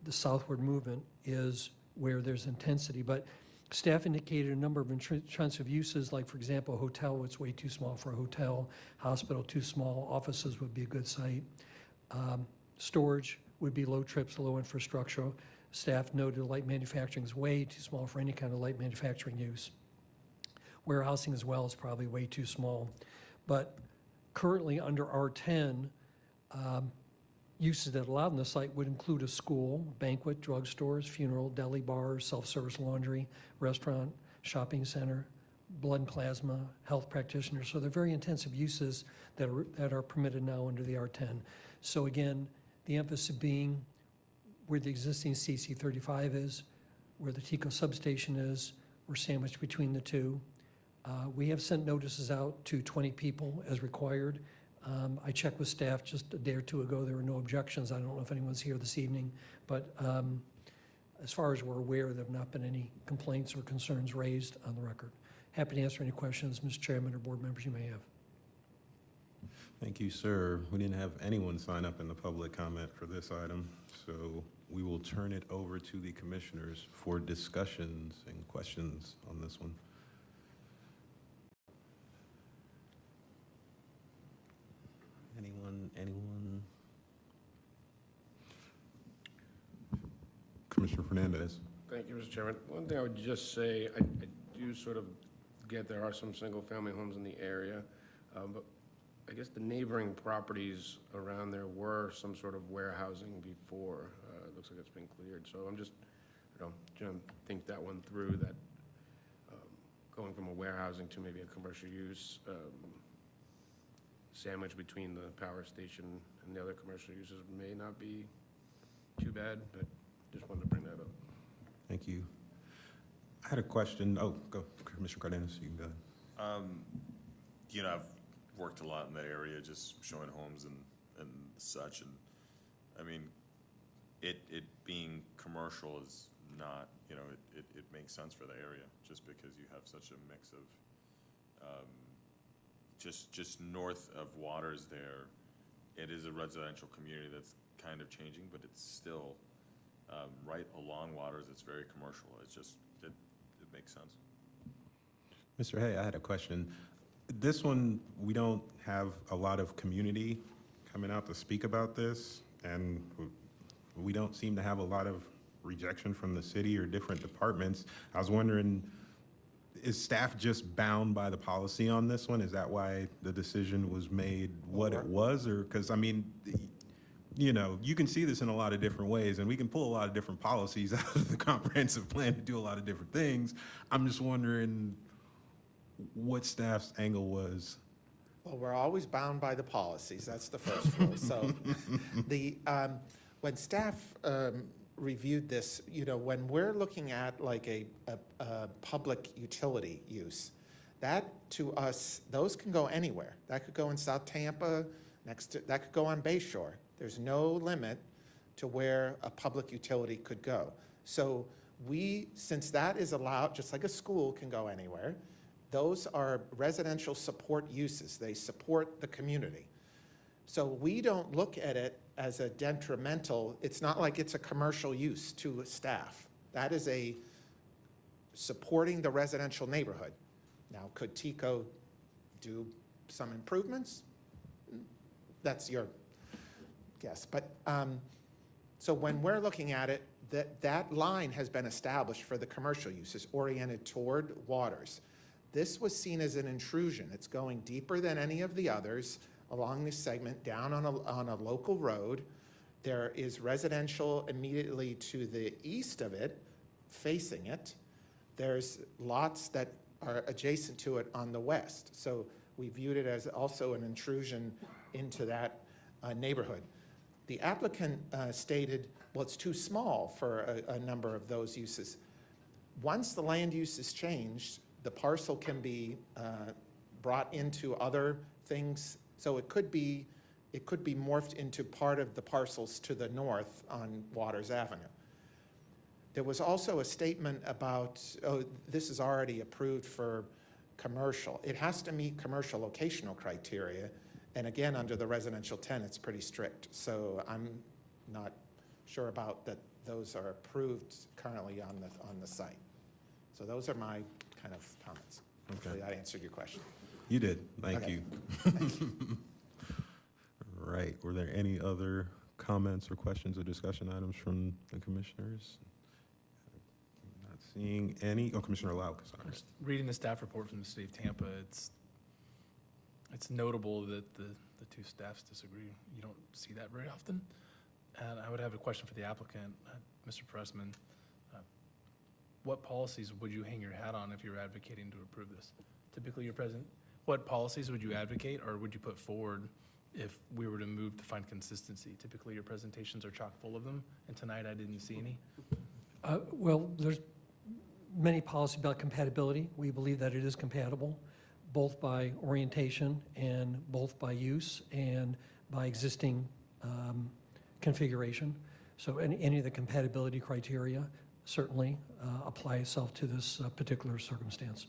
The southward movement is where there's intensity, but staff indicated a number of intrinsic uses, like, for example, a hotel, it's way too small for a hotel, hospital, too small, offices would be a good site. Storage would be low trips, low infrastructure. Staff noted light manufacturing is way too small for any kind of light manufacturing use. Warehousing as well is probably way too small. But currently under R10, uses that allowed in the site would include a school, banquet, drugstores, funeral, deli, bars, self-service laundry, restaurant, shopping center, blood and plasma, health practitioners. So they're very intensive uses that are permitted now under the R10. So again, the emphasis being where the existing CC35 is, where the TECO substation is, we're sandwiched between the two. We have sent notices out to 20 people as required. I checked with staff just a day or two ago. There were no objections. I don't know if anyone's here this evening, but as far as we're aware, there have not been any complaints or concerns raised on the record. Happy to answer any questions, Mr. Chairman or board members, you may have. Thank you, sir. We didn't have anyone sign up in the public comment for this item, so we will turn it over to the commissioners for discussions and questions on this one. Anyone? Commissioner Fernandez. Thank you, Mr. Chairman. One thing I would just say, I do sort of get there are some single-family homes in the area, but I guess the neighboring properties around there were some sort of warehousing before. It looks like it's been cleared, so I'm just, trying to think that one through, that going from a warehousing to maybe a commercial use, sandwich between the power station and the other commercial uses may not be too bad, but just wanted to bring that up. Thank you. I had a question. Oh, go, Commissioner Cardenas, you can go ahead. I've worked a lot in that area, just showing homes and such, and I mean, it being commercial is not, it makes sense for the area, just because you have such a mix of, just north of Waters there, it is a residential community that's kind of changing, but it's still, right along Waters, it's very commercial. It's just, it makes sense. Mr. Hay, I had a question. This one, we don't have a lot of community coming out to speak about this, and we don't seem to have a lot of rejection from the city or different departments. I was wondering, is staff just bound by the policy on this one? Is that why the decision was made what it was? Or, because I mean, you can see this in a lot of different ways, and we can pull a lot of different policies out of the comprehensive plan to do a lot of different things. I'm just wondering what staff's angle was. Well, we're always bound by the policies. That's the first rule. So when staff reviewed this, when we're looking at like a public utility use, that to us, those can go anywhere. That could go in South Tampa, that could go on Bay Shore. There's no limit to where a public utility could go. So since that is allowed, just like a school can go anywhere, those are residential support uses. They support the community. So we don't look at it as a detrimental. It's not like it's a commercial use to staff. That is a supporting the residential neighborhood. Now, could TICO do some improvements? That's your guess. But so when we're looking at it, that line has been established for the commercial uses oriented toward Waters. This was seen as an intrusion. It's going deeper than any of the others along this segment, down on a local road. There is residential immediately to the east of it, facing it. There's lots that are adjacent to it on the west. So we viewed it as also an intrusion into that neighborhood. The applicant stated, well, it's too small for a number of those uses. Once the land use is changed, the parcel can be brought into other things. So it could be morphed into part of the parcels to the north on Waters Avenue. There was also a statement about, oh, this is already approved for commercial. It has to meet commercial locational criteria. And again, under the residential 10, it's pretty strict. So I'm not sure about that those are approved currently on the site. So those are my kind of comments. Hopefully that answered your question. You did. Thank you. Thank you. Right. Were there any other comments or questions or discussion items from the commissioners? Not seeing any. Oh, Commissioner Lauk, sorry. Just reading the staff report from the city of Tampa, it's notable that the two staffs disagree. You don't see that very often. And I would have a question for the applicant, Mr. Pressman. What policies would you hang your hat on if you were advocating to approve this? Typically, you're present. What policies would you advocate or would you put forward if we were to move to find consistency? Typically, your presentations are chock full of them, and tonight I didn't see any. Well, there's many policies about compatibility. We believe that it is compatible, both by orientation and both by use and by existing configuration. So any of the compatibility criteria certainly apply itself to this particular circumstance.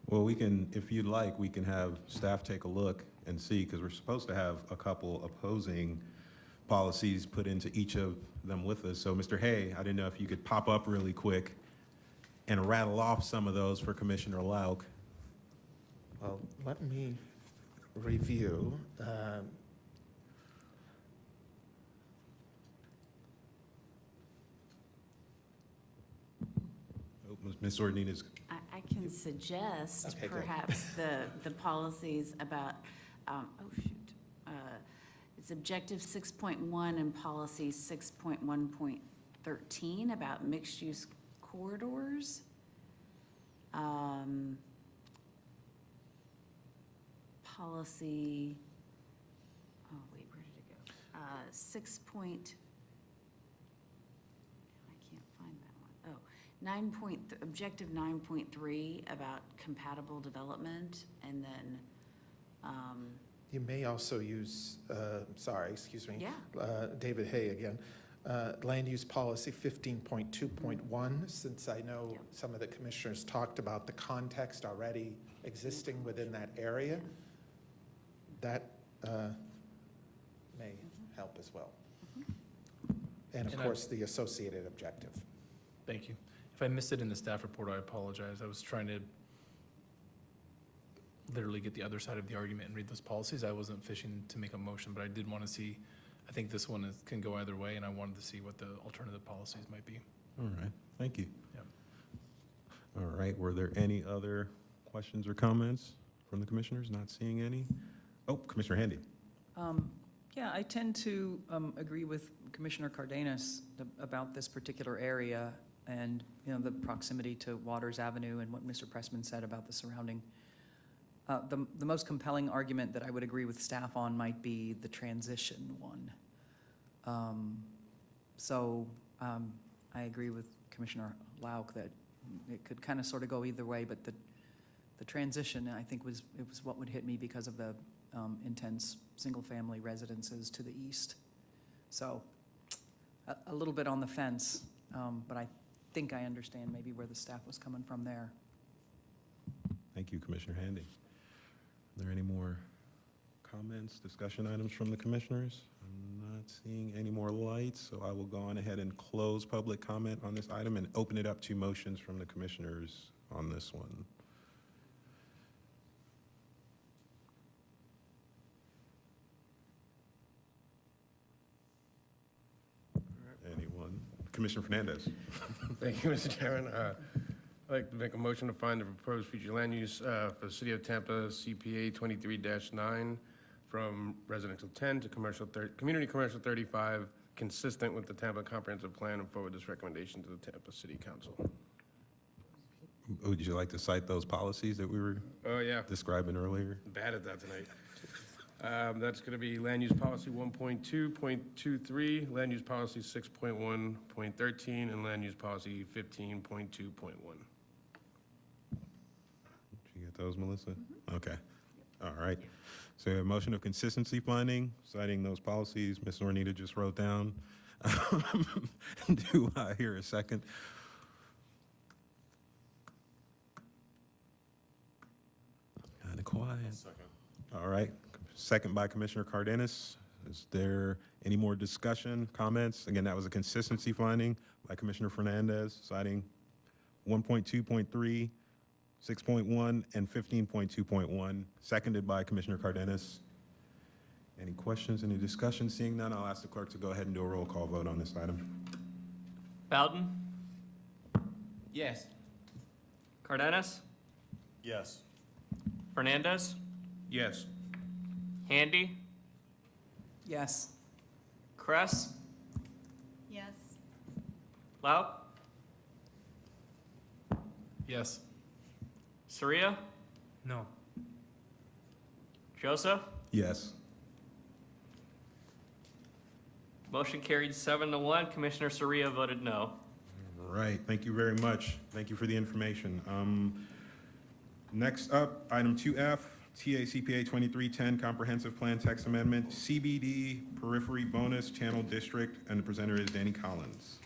Well, we can, if you'd like, we can have staff take a look and see, because we're supposed to have a couple opposing policies put into each of them with us. So Mr. Hay, I didn't know if you could pop up really quick and rattle off some of those for Commissioner Lauk. Well, let me review. Ms. Ordonez. I can suggest Okay, good. perhaps the policies about, oh shoot. It's objective 6.1 and policy 6.1.13 about mixed-use corridors. Policy, oh wait, where did it go? I can't find that one. Oh, objective 9.3 about compatible development, and then, You may also use, sorry, excuse me. Yeah. David Hay again. Land use policy 15.2.1, since I know some of the commissioners talked about the context already existing within that area, that may help as well. And of course, the associated objective. Thank you. If I missed it in the staff report, I apologize. I was trying to literally get the other side of the argument and read those policies. I wasn't fishing to make a motion, but I did want to see, I think this one can go either way, and I wanted to see what the alternative policies might be. All right, thank you. Yep. All right, were there any other questions or comments from the commissioners? Not seeing any. Oh, Commissioner Handy. Yeah, I tend to agree with Commissioner Cardenas about this particular area and, you know, the proximity to Waters Avenue and what Mr. Pressman said about the surrounding. The most compelling argument that I would agree with staff on might be the transition one. I agree with Commissioner Lauk that it could kind of sort of go either way, but the transition, I think, was what would hit me because of the intense single-family residences to the east. So a little bit on the fence, but I think I understand maybe where the staff was coming from there. Thank you, Commissioner Handy. Are there any more comments, discussion items from the commissioners? I'm not seeing any more lights, so I will go on ahead and close public comment on this item and open it up to motions from the commissioners on this one. Anyone? Commissioner Fernandez. Thank you, Mr. Chairman. I'd like to make a motion to find the proposed future land use for the City of Tampa CPA 23-9 from residential 10 to community commercial 35, consistent with the Tampa Comprehensive Plan, and forward this recommendation to the Tampa City Council. Would you like to cite those policies that we were describing earlier? Bad at that tonight. That's going to be Land Use Policy 1.2.23, Land Use Policy 6.1.13, and Land Use Policy 15.2.1. Did you get those, Melissa? Okay. All right. So we have a motion of consistency finding, citing those policies Ms. Ornita just wrote down. Do I hear a second? Kind of quiet. Second. All right. Second by Commissioner Cardenas. Is there any more discussion, comments? Again, that was a consistency finding by Commissioner Fernandez, citing 1.2.3, 6.1, and 15.2.1, seconded by Commissioner Cardenas. Any questions, any discussion? Seeing none, I'll ask the clerk to go ahead and do a roll call vote on this item. Bowden? Yes. Cardenas? Yes. Fernandez? Yes. Handy? Yes. Kress? Yes. Lauk? Yes. Saria? No. Joseph? Yes. Motion carried 7-1. Commissioner Saria voted no. All right, thank you very much. Thank you for the information. Next up, item 2F, TA CPA 2310 Comprehensive Plan Text Amendment, CBD Periphery Bonus Channel District, and the presenter is Danny Collins.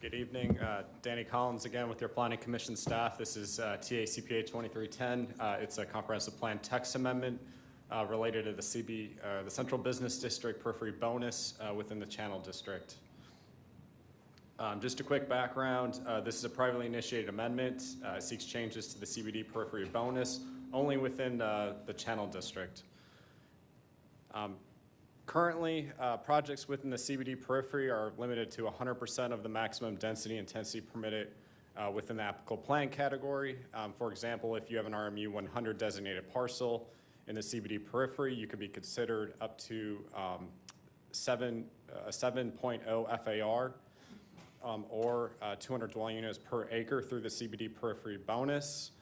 Good evening, Danny Collins again with your Planning Commission staff. This is TA CPA 2310. It's a comprehensive plan text amendment related to the the Central Business District Periphery Bonus within the Channel District. Just a quick background, this is a privately initiated amendment. It seeks changes to the CBD Periphery Bonus only within the Channel District. Currently, projects within the CBD periphery are limited to 100% of the maximum density intensity permitted within the applicable plan category. For example, if you have an RMU 100 designated parcel in the CBD periphery, you could be considered up to a 7.0 FAR or 200 dwelling units per acre through the CBD periphery bonus.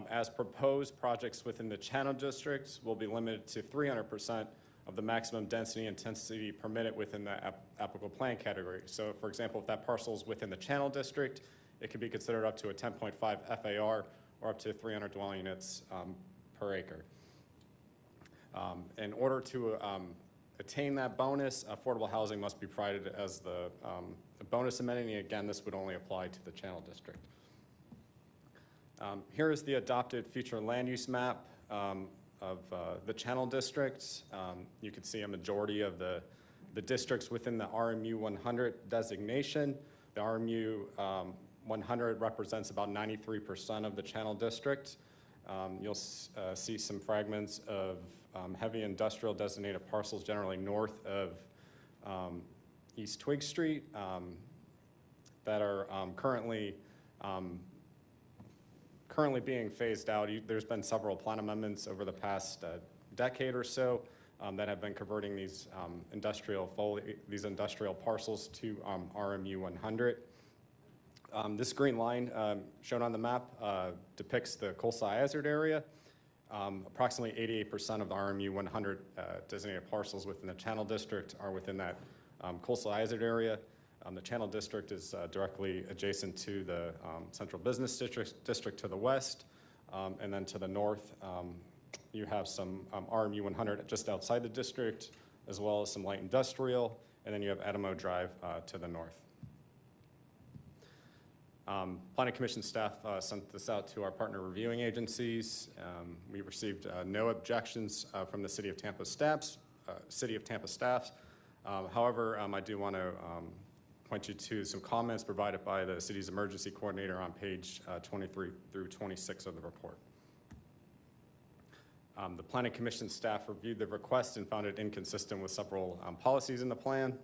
As proposed, projects within the channel districts will be limited to 300% of the maximum density intensity permitted within the applicable plan category. So for example, if that parcel is within the channel district, it could be considered up to a 10.5 FAR or up to 300 dwelling units per acre. In order to attain that bonus, affordable housing must be provided as the bonus amenity. Again, this would only apply to the channel district. Here is the adopted future land use map of the channel districts. You can see a majority of the districts within the RMU 100 designation. The RMU 100 represents about 93% of the channel district. You'll see some fragments of heavy industrial designated parcels generally north of East Twig Street that are currently being phased out. There's been several plan amendments over the past decade or so that have been converting these industrial parcels to RMU 100. This green line shown on the map depicts the coastal hazard area. Approximately 88% of the RMU 100 designated parcels within the channel district are within that coastal hazard area. The channel district is directly adjacent to the central business district to the west. And then to the north, you have some RMU 100 just outside the district, as well as some light industrial. And then you have Adamo Drive to the north. Planning Commission staff sent this out to our partner reviewing agencies. We received no objections from the City of Tampa staff. However, I do want to point you to some comments provided by the city's emergency coordinator on page 23 through 26 of the report. The Planning Commission staff reviewed the request and found it inconsistent with several policies in the plan.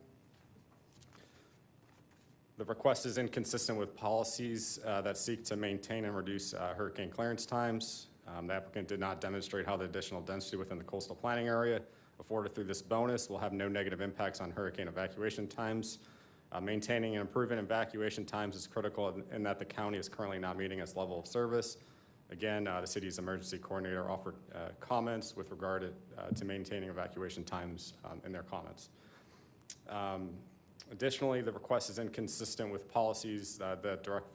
The request is inconsistent with policies that seek to maintain and reduce hurricane clearance times. The applicant did not demonstrate how the additional density within the coastal planning area afforded through this bonus will have no negative impacts on hurricane evacuation times. Maintaining and improving evacuation times is critical in that the county is currently not meeting its level of service. Again, the city's emergency coordinator offered comments with regard to maintaining evacuation times in their comments. Additionally, the request is inconsistent with policies that direct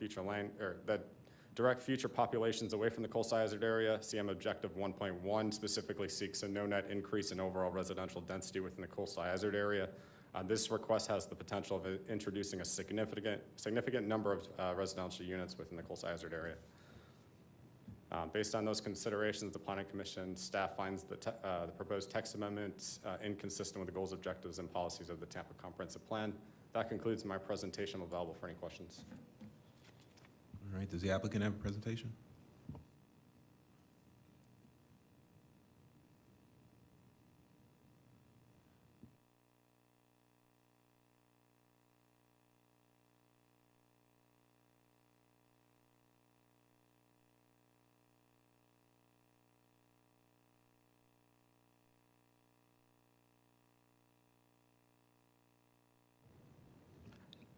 future populations away from the coastal hazard area. CM Objective 1.1 specifically seeks a no net increase in overall residential density within the coastal hazard area. This request has the potential of introducing a significant number of residential units within the coastal hazard area. Based on those considerations, the Planning Commission staff finds the proposed text amendments inconsistent with the goals, objectives, and policies of the Tampa Comprehensive Plan. That concludes my presentation. I'm available for any questions. All right, does the applicant have a presentation?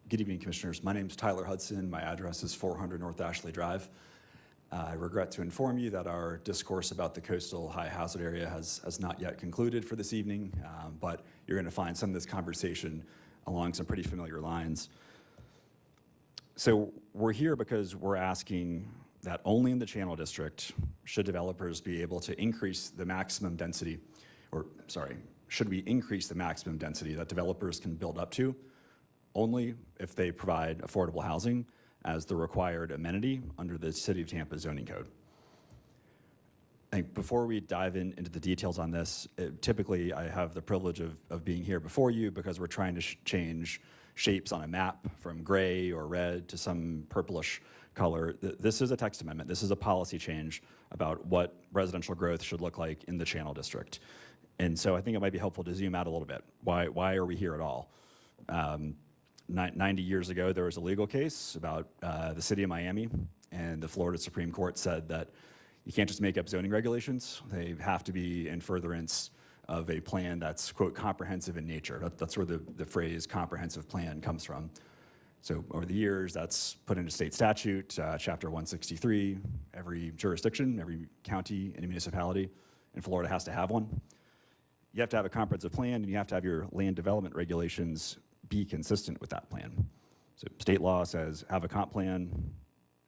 Good evening, Commissioners. My name is Tyler Hudson. My address is 400 North Ashley Drive. I regret to inform you that our discourse about the coastal high hazard area has not yet concluded for this evening, but you're going to find some of this conversation along some pretty familiar lines. So we're here because we're asking that only in the Channel District should developers be able to increase the maximum density, should we increase the maximum density that developers can build up to, only if they provide affordable housing as the required amenity under the City of Tampa zoning code. I think before we dive into the details on this, typically I have the privilege of being here before you because we're trying to change shapes on a map from gray or red to some purplish color. This is a text amendment. This is a policy change about what residential growth should look like in the Channel District. And so I think it might be helpful to zoom out a little bit. Why are we here at all? 90 years ago, there was a legal case about the city of Miami, and the Florida Supreme Court said that you can't just make up zoning regulations. They have to be in furtherance of a plan that's, quote, comprehensive in nature. That's where the phrase comprehensive plan comes from. So over the years, that's put into state statute, Chapter 163. Every jurisdiction, every county and municipality in Florida has to have one. You have to have a comprehensive plan, and you have to have your land development regulations be consistent with that plan. So state law says have a comp plan.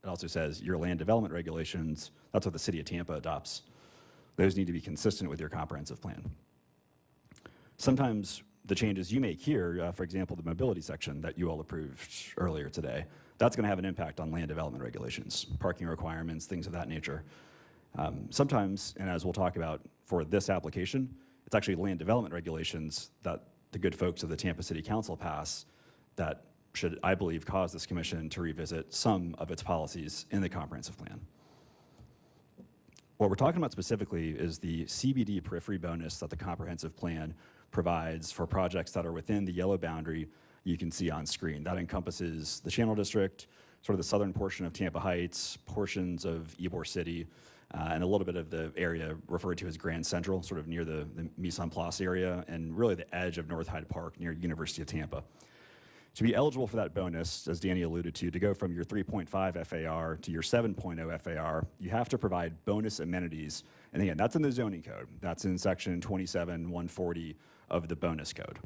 It also says your land development regulations, that's what the city of Tampa adopts. Those need to be consistent with your comprehensive plan. Sometimes the changes you make here, for example, the mobility section that you all approved earlier today, that's going to have an impact on land development regulations, parking requirements, things of that nature. Sometimes, and as we'll talk about for this application, it's actually land development regulations that the good folks of the Tampa City Council pass that should, I believe, cause this commission to revisit some of its policies in the comprehensive plan. What we're talking about specifically is the CBD periphery bonus that the comprehensive plan provides for projects that are within the yellow boundary you can see on screen. That encompasses the Channel District, sort of the southern portion of Tampa Heights, portions of Ybor City, and a little bit of the area referred to as Grand Central, sort of near the Mise en Place area, and really the edge of North Hyde Park near University of Tampa. To be eligible for that bonus, as Danny alluded to go from your 3.5 FAR to your 7.0 FAR, you have to provide bonus amenities. And again, that's in the zoning code. That's in section 27-140 of the bonus code.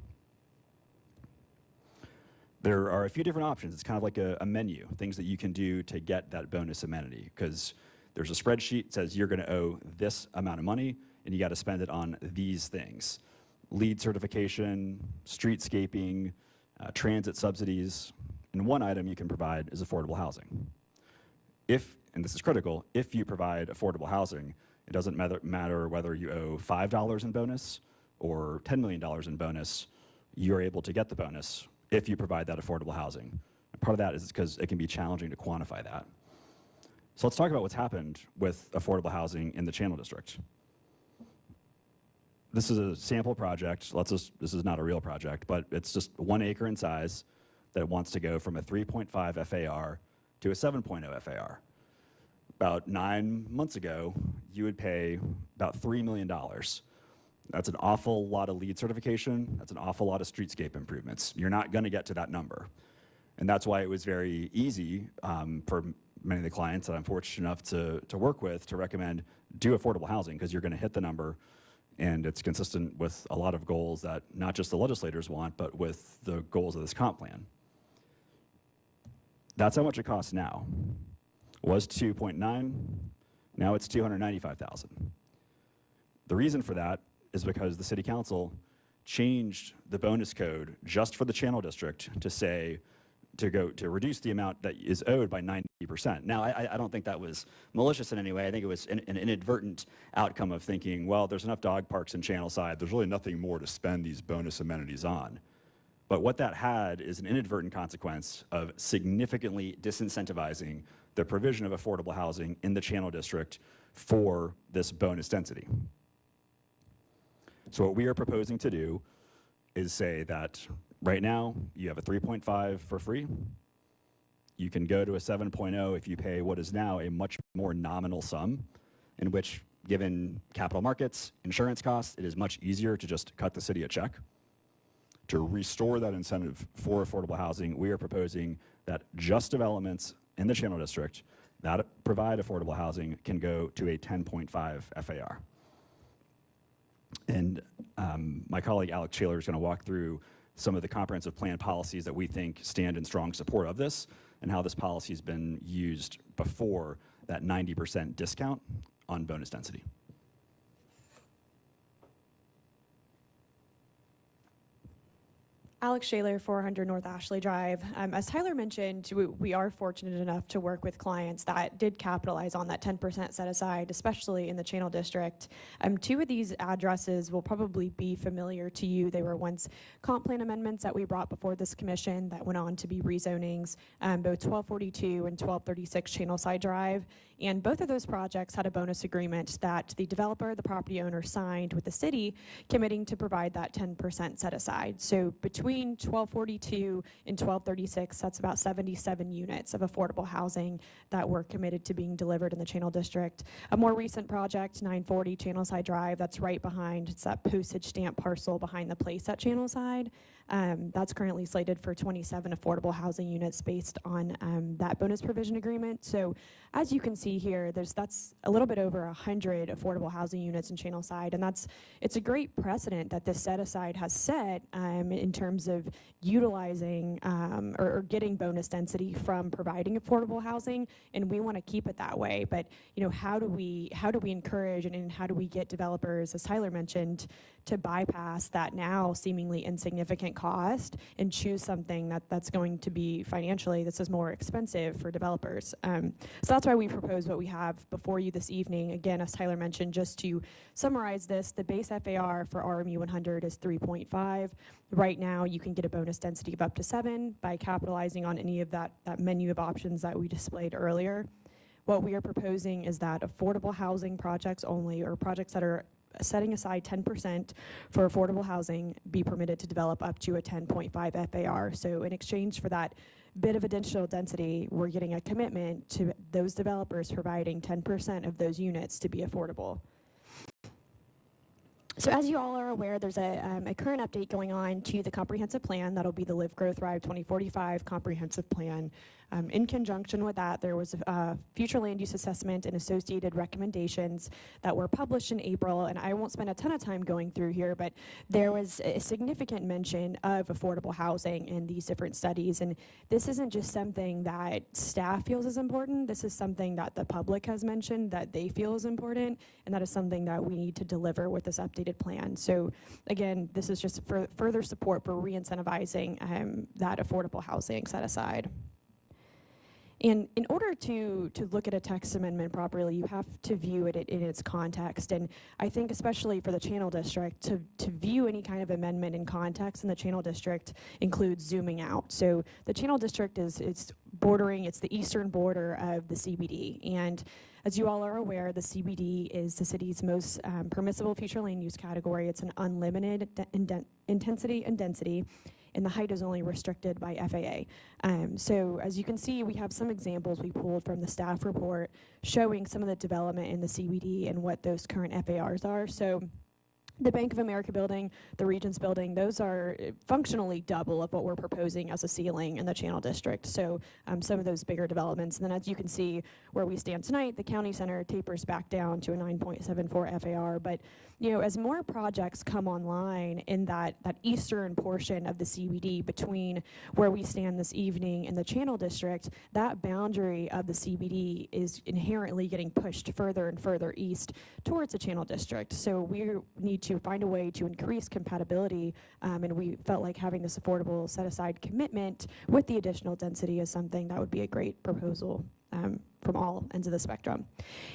There are a few different options. It's kind of like a menu, things that you can do to get that bonus amenity, because there's a spreadsheet that says you're going to owe this amount of money, and you got to spend it on these things: LEED certification, streetscaping, transit subsidies, and one item you can provide is affordable housing. If, and this is critical, if you provide affordable housing, it doesn't matter whether you owe $5 in bonus or $10 million in bonus, you're able to get the bonus if you provide that affordable housing. And part of that is because it can be challenging to quantify that. So let's talk about what's happened with affordable housing in the Channel District. This is a sample project. This is not a real project, but it's just 1 acre in size that wants to go from a 3.5 FAR to a 7.0 FAR. About 9 months ago, you would pay about $3 million. That's an awful lot of LEED certification. That's an awful lot of streetscape improvements. You're not going to get to that number. And that's why it was very easy for many of the clients that I'm fortunate enough to work with to recommend do affordable housing, because you're going to hit the number, and it's consistent with a lot of goals that not just the legislators want, but with the goals of this comp plan. That's how much it costs now. It was 2.9, now it's 295,000. The reason for that is because the city council changed the bonus code just for the Channel District to say, to reduce the amount that is owed by 90%. Now, I don't think that was malicious in any way. I think it was an inadvertent outcome of thinking, well, there's enough dog parks in Channelside, there's really nothing more to spend these bonus amenities on. But what that had is an inadvertent consequence of significantly disincentivizing the provision of affordable housing in the Channel District for this bonus density. So what we are proposing to do is say that right now, you have a 3.5 for free. You can go to a 7.0 if you pay what is now a much more nominal sum, in which, given capital markets, insurance costs, it is much easier to just cut the city a check. To restore that incentive for affordable housing, we are proposing that just developments in the Channel District that provide affordable housing can go to a 10.5 FAR. And my colleague Alex Shaler is going to walk through some of the comprehensive plan policies that we think stand in strong support of this, and how this policy has been used before that 90% discount on bonus density. Alex Shaler, 400 North Ashley Drive. As Tyler mentioned, we are fortunate enough to work with clients that did capitalize on that 10% set aside, especially in the Channel District. 2 of these addresses will probably be familiar to you. They were once comp plan amendments that we brought before this commission that went on to be rezonings, both 1242 and 1236 Channelside Drive. And both of those projects had a bonus agreement that the developer, the property owner, signed with the city, committing to provide that 10% set aside. So between between 1242 and 1236, that's about 77 units of affordable housing that were committed to being delivered in the Channel District. A more recent project, 940 Channelside Drive, that's right behind, it's that postage stamp parcel behind the place at Channelside. That's currently slated for 27 affordable housing units based on that bonus provision agreement. So as you can see here, that's a little bit over 100 affordable housing units in Channelside, and it's a great precedent that this set aside has set in terms of utilizing or getting bonus density from providing affordable housing, and we want to keep it that way. But how do we encourage and how do we get developers, as Tyler mentioned, to bypass that now seemingly insignificant cost and choose something that's going to be financially, this is more expensive for developers. So that's why we propose what we have before you this evening. Again, as Tyler mentioned, just to summarize this, the base FAR for RMU 100 is 3.5. Right now, you can get a bonus density of up to 7 by capitalizing on any of that menu of options that we displayed earlier. What we are proposing is that affordable housing projects only, or projects that are setting aside 10% for affordable housing, be permitted to develop up to a 10.5 FAR. So in exchange for that bit of additional density, we're getting a commitment to those developers providing 10% of those units to be affordable. So as you all are aware, there's a current update going on to the comprehensive plan. That'll be the Live, Grow, Thrive 2045 comprehensive plan. In conjunction with that, there was a future land use assessment and associated recommendations that were published in April, and I won't spend a ton of time going through here, but there was a significant mention of affordable housing in these different studies, and this isn't just something that staff feels is important. This is something that the public has mentioned that they feel is important, and that is something that we need to deliver with this updated plan. So again, this is just for further support for re-incentivizing that affordable housing set aside. And in order to look at a text amendment properly, you have to view it in its context. And I think especially for the Channel District, to view any kind of amendment in context in the Channel District includes zooming out. So the Channel District it's the eastern border of the CBD. And as you all are aware, the CBD is the city's most permissible future land use category. It's an unlimited intensity and density, and the height is only restricted by FAA. So as you can see, we have some examples we pulled from the staff report showing some of the development in the CBD and what those current FARs are. So the Bank of America building, the Regents building, those are functionally double of what we're proposing as a ceiling in the Channel District. So some of those bigger developments. And then as you can see where we stand tonight, the county center tapers back down to a 9.74 FAR. But as more projects come online in that eastern portion of the CBD between where we stand this evening and the Channel District, that boundary of the CBD is inherently getting pushed further and further east towards the Channel District. So we need to find a way to increase compatibility, and we felt like having this affordable set-aside commitment with the additional density is something that would be a great proposal from all ends of the spectrum.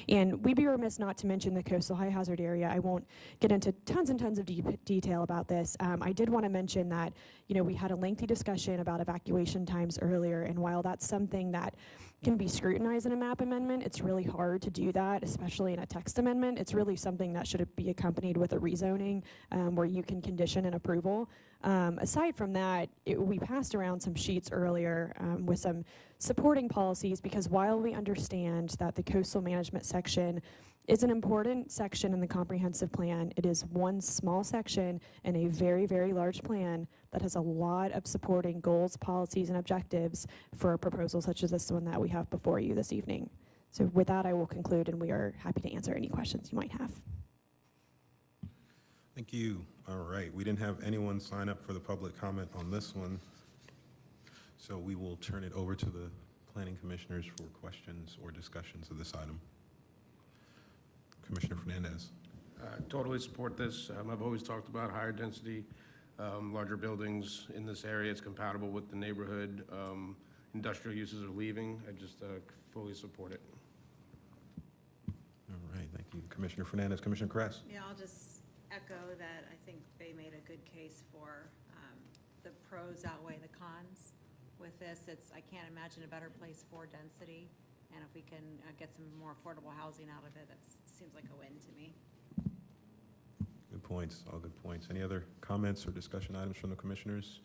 And we'd be remiss not to mention the coastal high hazard area. I won't get into tons and tons of detail about this. I did want to mention that, we had a lengthy discussion about evacuation times earlier, and while that's something that can be scrutinized in a map amendment, it's really hard to do that, especially in a text amendment. It's really something that should be accompanied with a rezoning where you can condition an approval. Aside from that, we passed around some sheets earlier with some supporting policies, because while we understand that the coastal management section is an important section in the comprehensive plan, it is one small section in a very, very large plan that has a lot of supporting goals, policies, and objectives for a proposal such as this one that we have before you this evening. So with that, I will conclude, and we are happy to answer any questions you might have. Thank you. All right, we didn't have anyone sign up for the public comment on this one, so we will turn it over to the planning commissioners for questions or discussions of this item. Commissioner Fernandez. Totally support this. I've always talked about higher density, larger buildings in this area. It's compatible with the neighborhood. Industrial uses are leaving. I just fully support it. All right, thank you. Commissioner Fernandez. Commissioner Kress. Yeah, I'll just echo that. I think they made a good case for the pros outweigh the cons with this. I can't imagine a better place for density. And if we can get some more affordable housing out of it, that seems like a win to me. Good points, all good points. Any other comments or discussion items from the commissioners?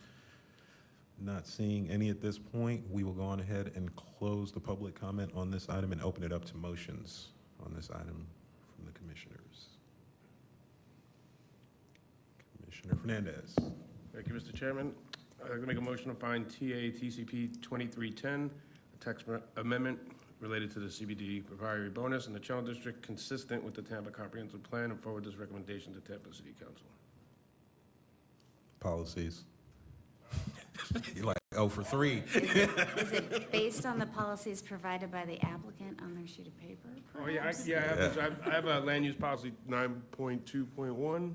Not seeing any at this point, we will go on ahead and close the public comment on this item and open it up to motions on this item from the commissioners. Commissioner Fernandez. Thank you, Mr. Chairman. I'd like to make a motion to find TA TCP 2310, a text amendment related to the CBD proprietary bonus in the Channel District consistent with the Tampa Comprehensive Plan, and forward this recommendation to Tampa City Council. Policies. You're like, oh, for 3. Is it based on the policies provided by the applicant on their sheet of paper? Oh, yeah, perhaps? I have a land use policy 9.2.1,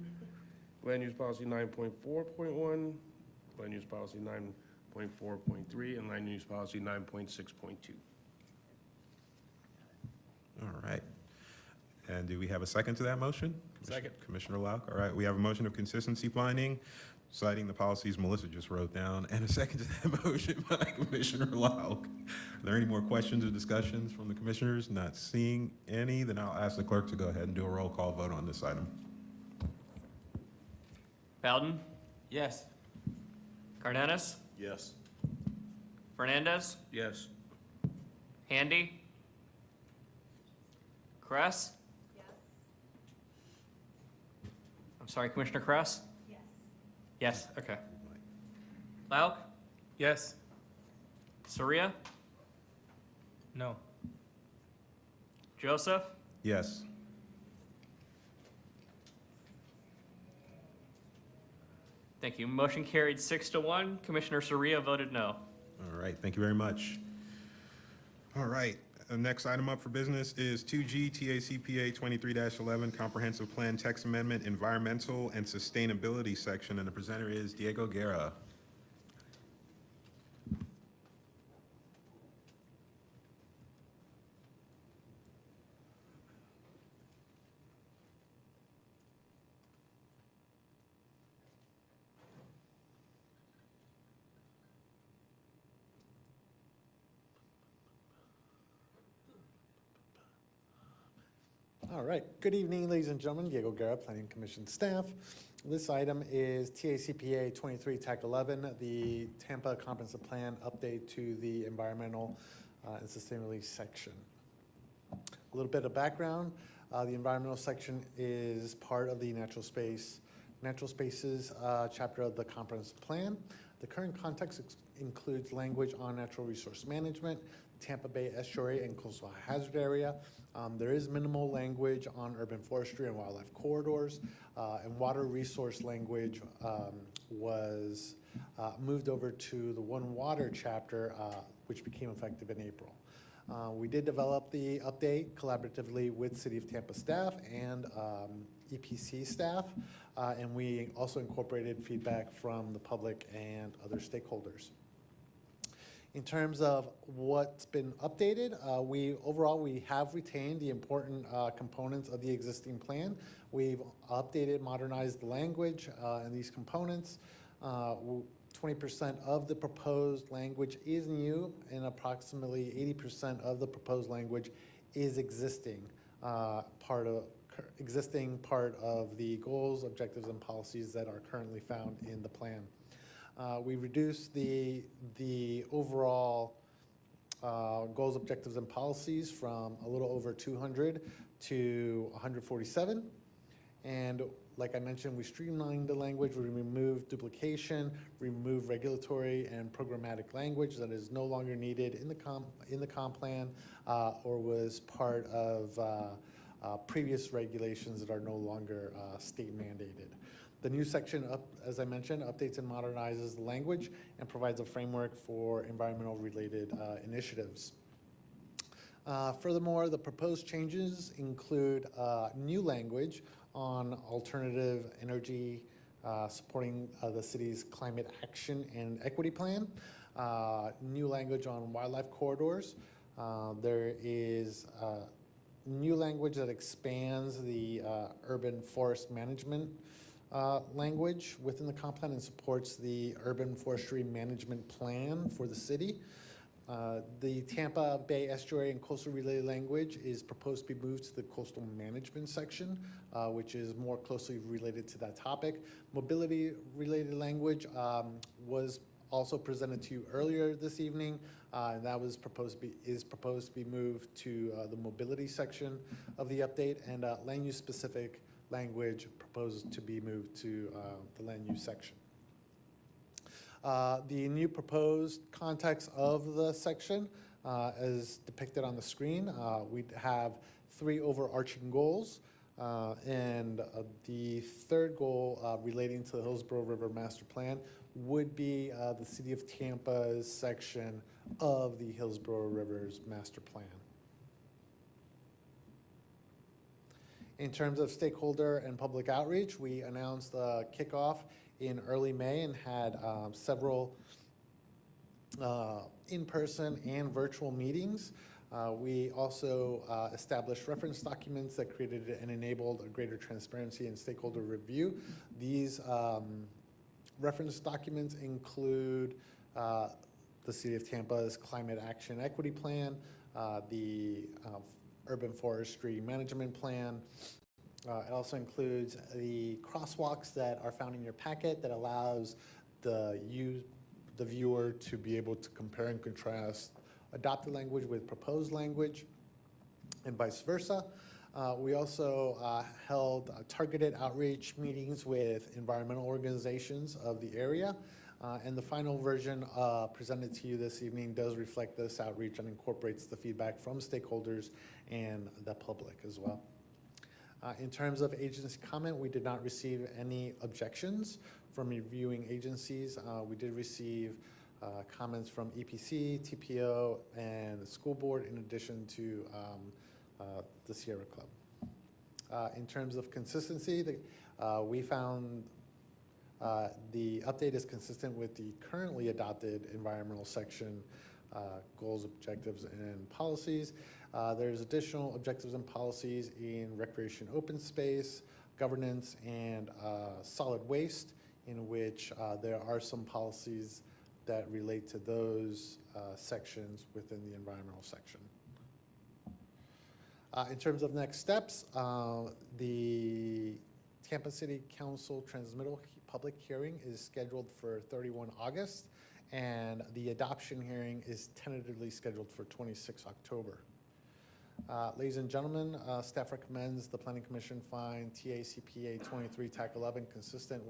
land use policy 9.4.1, land use policy 9.4.3, and land use policy 9.6.2. All right. And do we have a second to that motion? Second. Commissioner Lauk. All right, we have a motion of consistency finding, citing the policies Melissa just wrote down, and a second to that motion by Commissioner Lauk. Are there any more questions or discussions from the commissioners? Not seeing any, then I'll ask the clerk to go ahead and do a roll call vote on this item. Bowden? Yes. Cardenas? Yes. Fernandez? Yes. Handy? Kress? Yes. I'm sorry, Commissioner Kress? Yes. Yes, okay. Lauk? Yes. Soria? No. Joseph? Yes. Thank you. Motion carried 6-1. Commissioner Soria voted no. All right, thank you very much. All right, the next item up for business is 2G TACPA 23-11 Comprehensive Plan Text Amendment Environmental and Sustainability Section, and the presenter is Diego Guerra. All right. Good evening, ladies and gentlemen. Diego Guerra, Planning Commission staff. This item is TACPA 23-11, the Tampa Comprehensive Plan update to the Environmental and Sustainability section. A little bit of background. The environmental section is part of the natural spaces chapter of the Comprehensive Plan. The current context includes language on natural resource management, Tampa Bay estuary and coastal hazard area. There is minimal language on urban forestry and wildlife corridors, and water resource language was moved over to the One Water chapter, which became effective in April. We did develop the update collaboratively with City of Tampa staff and EPC staff, and we also incorporated feedback from the public and other stakeholders. In terms of what's been updated, overall we have retained the important components of the existing plan. We've updated, modernized the language in these components. 20% of the proposed language is new, and approximately 80% of the proposed language is existing part of the goals, objectives, and policies that are currently found in the plan. We reduced the overall goals, objectives, and policies from a little over 200 to 147. And like I mentioned, we streamlined the language. We removed duplication, removed regulatory and programmatic language that is no longer needed in the comp plan or was part of previous regulations that are no longer state mandated. The new section, as I mentioned, updates and modernizes the language and provides a framework for environmental related initiatives. Furthermore, the proposed changes include new language on alternative energy supporting the city's climate action and equity plan, new language on wildlife corridors. There is new language that expands the urban forest management language within the comp plan and supports the urban forestry management plan for the city. The Tampa Bay estuary and coastal related language is proposed to be moved to the coastal management section, which is more closely related to that topic. Mobility related language was also presented to you earlier this evening, and that was proposed to be moved to the mobility section of the update, and land use specific language proposed to be moved to the land use section. The new proposed context of the section as depicted on the screen. We have 3 overarching goals, and the third goal relating to the Hillsborough River Master Plan would be the City of Tampa's section of the Hillsborough Rivers Master Plan. In terms of stakeholder and public outreach, we announced a kickoff in early May and had several in-person and virtual meetings. We also established reference documents that created and enabled a greater transparency and stakeholder review. These reference documents include the City of Tampa's Climate Action Equity Plan, the Urban Forestry Management Plan. It also includes the crosswalks that are found in your packet that allows the viewer to be able to compare and contrast adopted language with proposed language and vice versa. We also held targeted outreach meetings with environmental organizations of the area. And the final version presented to you this evening does reflect this outreach and incorporates the feedback from stakeholders and the public as well. In terms of agency comment, we did not receive any objections from reviewing agencies. We did receive comments from EPC, TPO, and the school board in addition to the Sierra Club. In terms of consistency, we found the update is consistent with the currently adopted environmental section goals, objectives, and policies. There's additional objectives and policies in recreation, open space, governance, and solid waste, in which there are some policies that relate to those sections within the environmental section. In terms of next steps, the Tampa City Council transmittal public hearing is scheduled for 31 August, and the adoption hearing is tentatively scheduled for 26 October. Ladies and gentlemen, staff recommends the Planning Commission find TACPA 23 TAC 11 consistent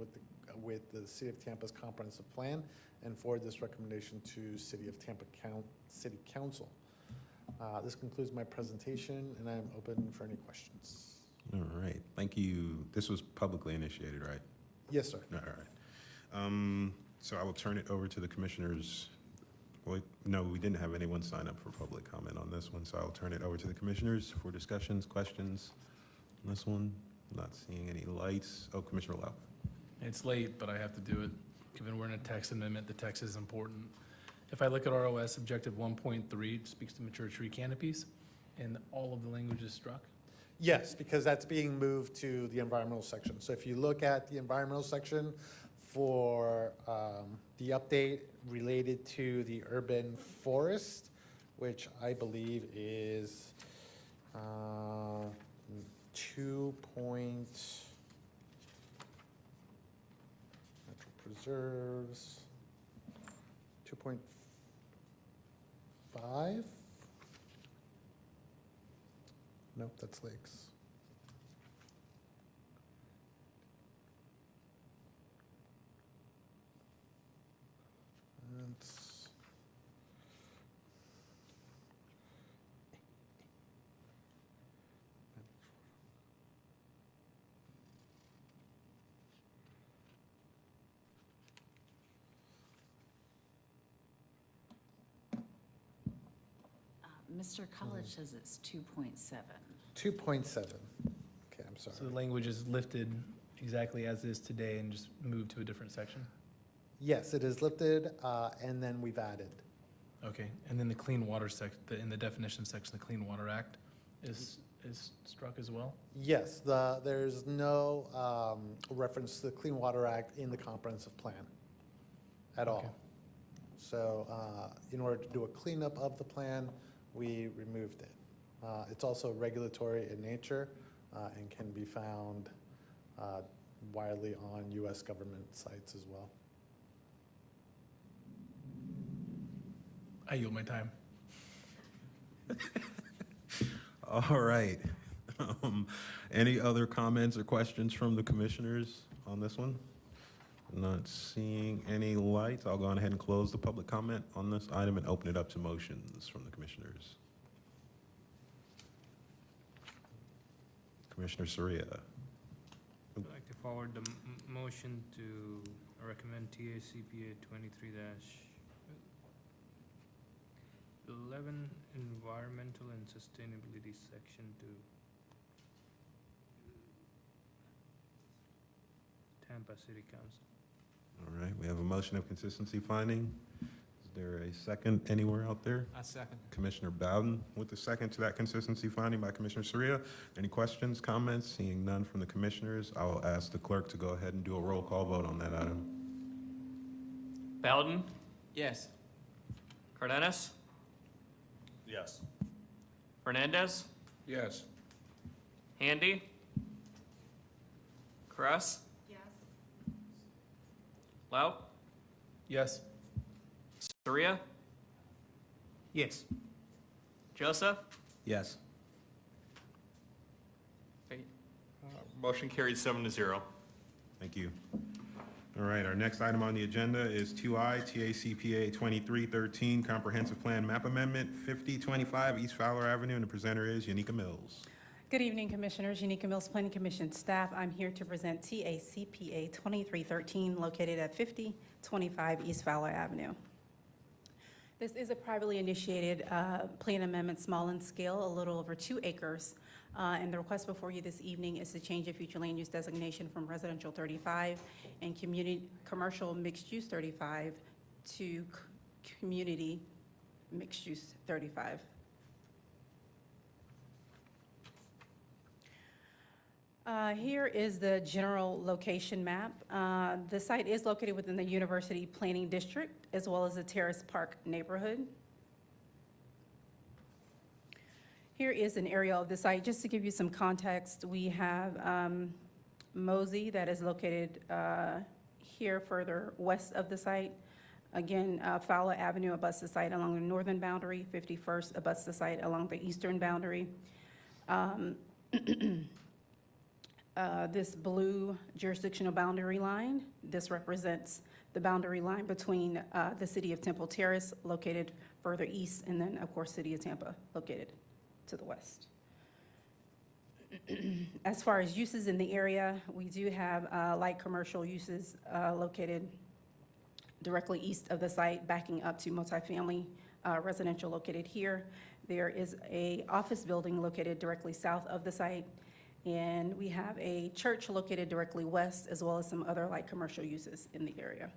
with the City of Tampa's comprehensive plan and forward this recommendation to City of Tampa City Council. This concludes my presentation, and I'm open for any questions. All right, thank you. This was publicly initiated, right? Yes, sir. All right. So I will turn it over to the commissioners. Well, no, we didn't have anyone sign up for public comment on this one, so I'll turn it over to the commissioners for discussions, questions on this one. Not seeing any lights. Oh, Commissioner Lau. It's late, but I have to do it. Given we're in a text amendment, the text is important. If I look at ROS Objective 1.3, it speaks to mature tree canopies, and all of the language is struck. Yes, because that's being moved to the environmental section. So if you look at the environmental section for the update related to the urban forest, which I believe is 2. Natural preserves, 2.5. Nope, that's lakes. That's Mr. College says it's 2.7. 2.7. Okay, I'm sorry. So the language is lifted exactly as is today and just moved to a different section? Yes, it is lifted, and then we've added. Okay, and then the clean water in the definition section, the Clean Water Act is struck as well? Yes, there's no reference to the Clean Water Act in the comprehensive plan at all. So in order to do a cleanup of the plan, we removed it. It's also regulatory in nature and can be found widely on U.S. government sites as well. I yield my time. All right. Any other comments or questions from the commissioners on this one? Not seeing any lights. I'll go on ahead and close the public comment on this item and open it up to motions from the commissioners. Commissioner Soria. I'd like to forward the motion to recommend TACPA 23-11 Environmental and Sustainability Section 2. Tampa City Council. All right, we have a motion of consistency finding. Is there a second anywhere out there? I second. Commissioner Bowden with the second to that consistency finding by Commissioner Soria. Any questions, comments? Seeing none from the commissioners, I will ask the clerk to go ahead and do a roll call vote on that item. Bowden, Yes. Cardenas, Yes. Fernandez, Yes. Handy, Kress, Yes. Lau, Yes. Soria, Yes. Joseph. Yes. Motion carried 7-0. Thank you. All right, our next item on the agenda is 2I, TACPA 2313 Comprehensive Plan Map Amendment, 5025 East Fowler Avenue, and the presenter is Yanika Mills. Good evening, Commissioners. Yanika Mills, Planning Commission staff. I'm here to present TACPA 2313, located at 5025 East Fowler Avenue. This is a privately initiated plan amendment, small in scale, a little over 2 acres. And the request before you this evening is to change the future land use designation from residential 35 and commercial mixed use 35 to community mixed use 35. Here is the general location map. The site is located within the University Planning District as well as the Terrace Park neighborhood. Here is an area of the site. Just to give you some context, we have Mosey that is located here further west of the site. Again, Fowler Avenue abuts the site along the northern boundary. 51st abuts the site along the eastern boundary. This blue jurisdictional boundary line, this represents the boundary line between the city of Temple Terrace, located further east, and then, of course, city of Tampa, located to the west. As far as uses in the area, we do have light commercial uses located directly east of the site, backing up to multifamily residential located here. There is a office building located directly south of the site, and we have a church located directly west, as well as some other light commercial uses in the area.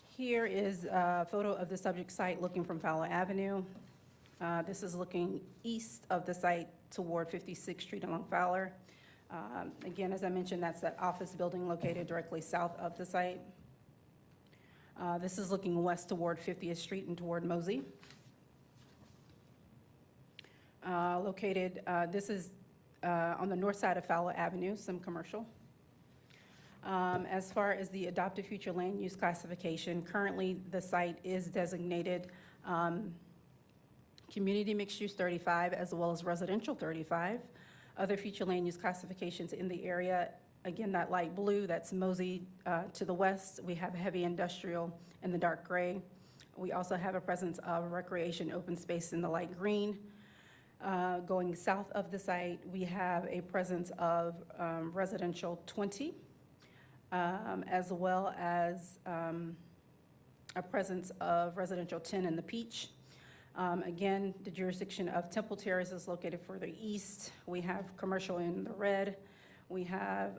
Here is a photo of the subject site looking from Fowler Avenue. This is looking east of the site toward 56th Street along Fowler. Again, as I mentioned, that's that office building located directly south of the site. This is looking west toward 50th Street and toward Mosey. This is on the north side of Fowler Avenue, some commercial. As far as the adopted future land use classification, currently the site is designated community mixed use 35 as well as residential 35. Other future land use classifications in the area, again, that light blue, that's Mosey to the west. We have heavy industrial in the dark gray. We also have a presence of recreation open space in the light green. Going south of the site, we have a presence of residential 20, as well as a presence of residential 10 in the peach. Again, the jurisdiction of Temple Terrace is located further east. We have commercial in the red. We have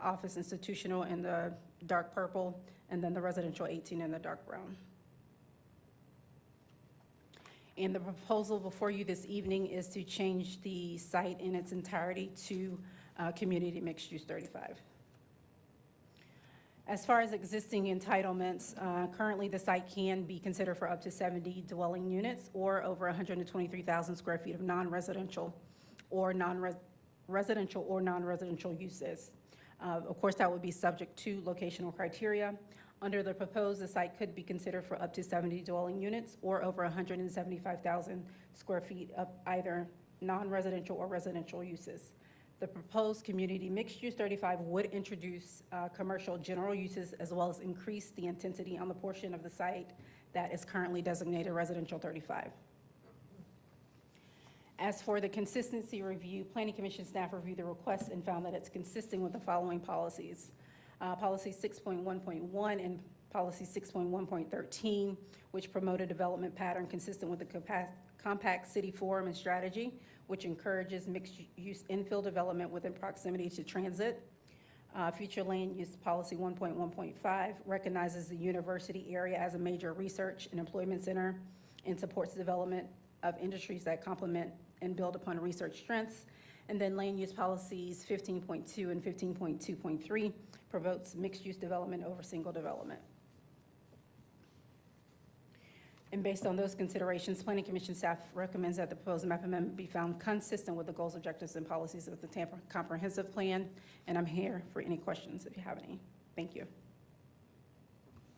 office institutional in the dark purple, and then the residential 18 in the dark brown. And the proposal before you this evening is to change the site in its entirety to community mixed use 35. As far as existing entitlements, currently the site can be considered for up to 70 dwelling units or over 123,000 square feet of non-residential or non-residential uses. Of course, that would be subject to locational criteria. Under the proposed, the site could be considered for up to 70 dwelling units or over 175,000 square feet of either non-residential or residential uses. The proposed community mixed-use 35 would introduce commercial general uses as well as increase the intensity on the portion of the site that is currently designated residential 35. As for the consistency review, Planning Commission staff reviewed the request and found that it's consistent with the following policies. Policy 6.1.1 and Policy 6.1.13, which promote a development pattern consistent with the compact city forum and strategy, which encourages mixed-use infill development within proximity to transit. Future land use policy 1.1.5 recognizes the university area as a major research and employment center and supports development of industries that complement and build upon research strengths. And then land use policies 15.2 and 15.2.3 promotes mixed-use development over single development. And based on those considerations, Planning Commission staff recommends that the proposed map amendment be found consistent with the goals, objectives, and policies of the Tampa Comprehensive Plan. And I'm here for any questions if you have any. Thank you.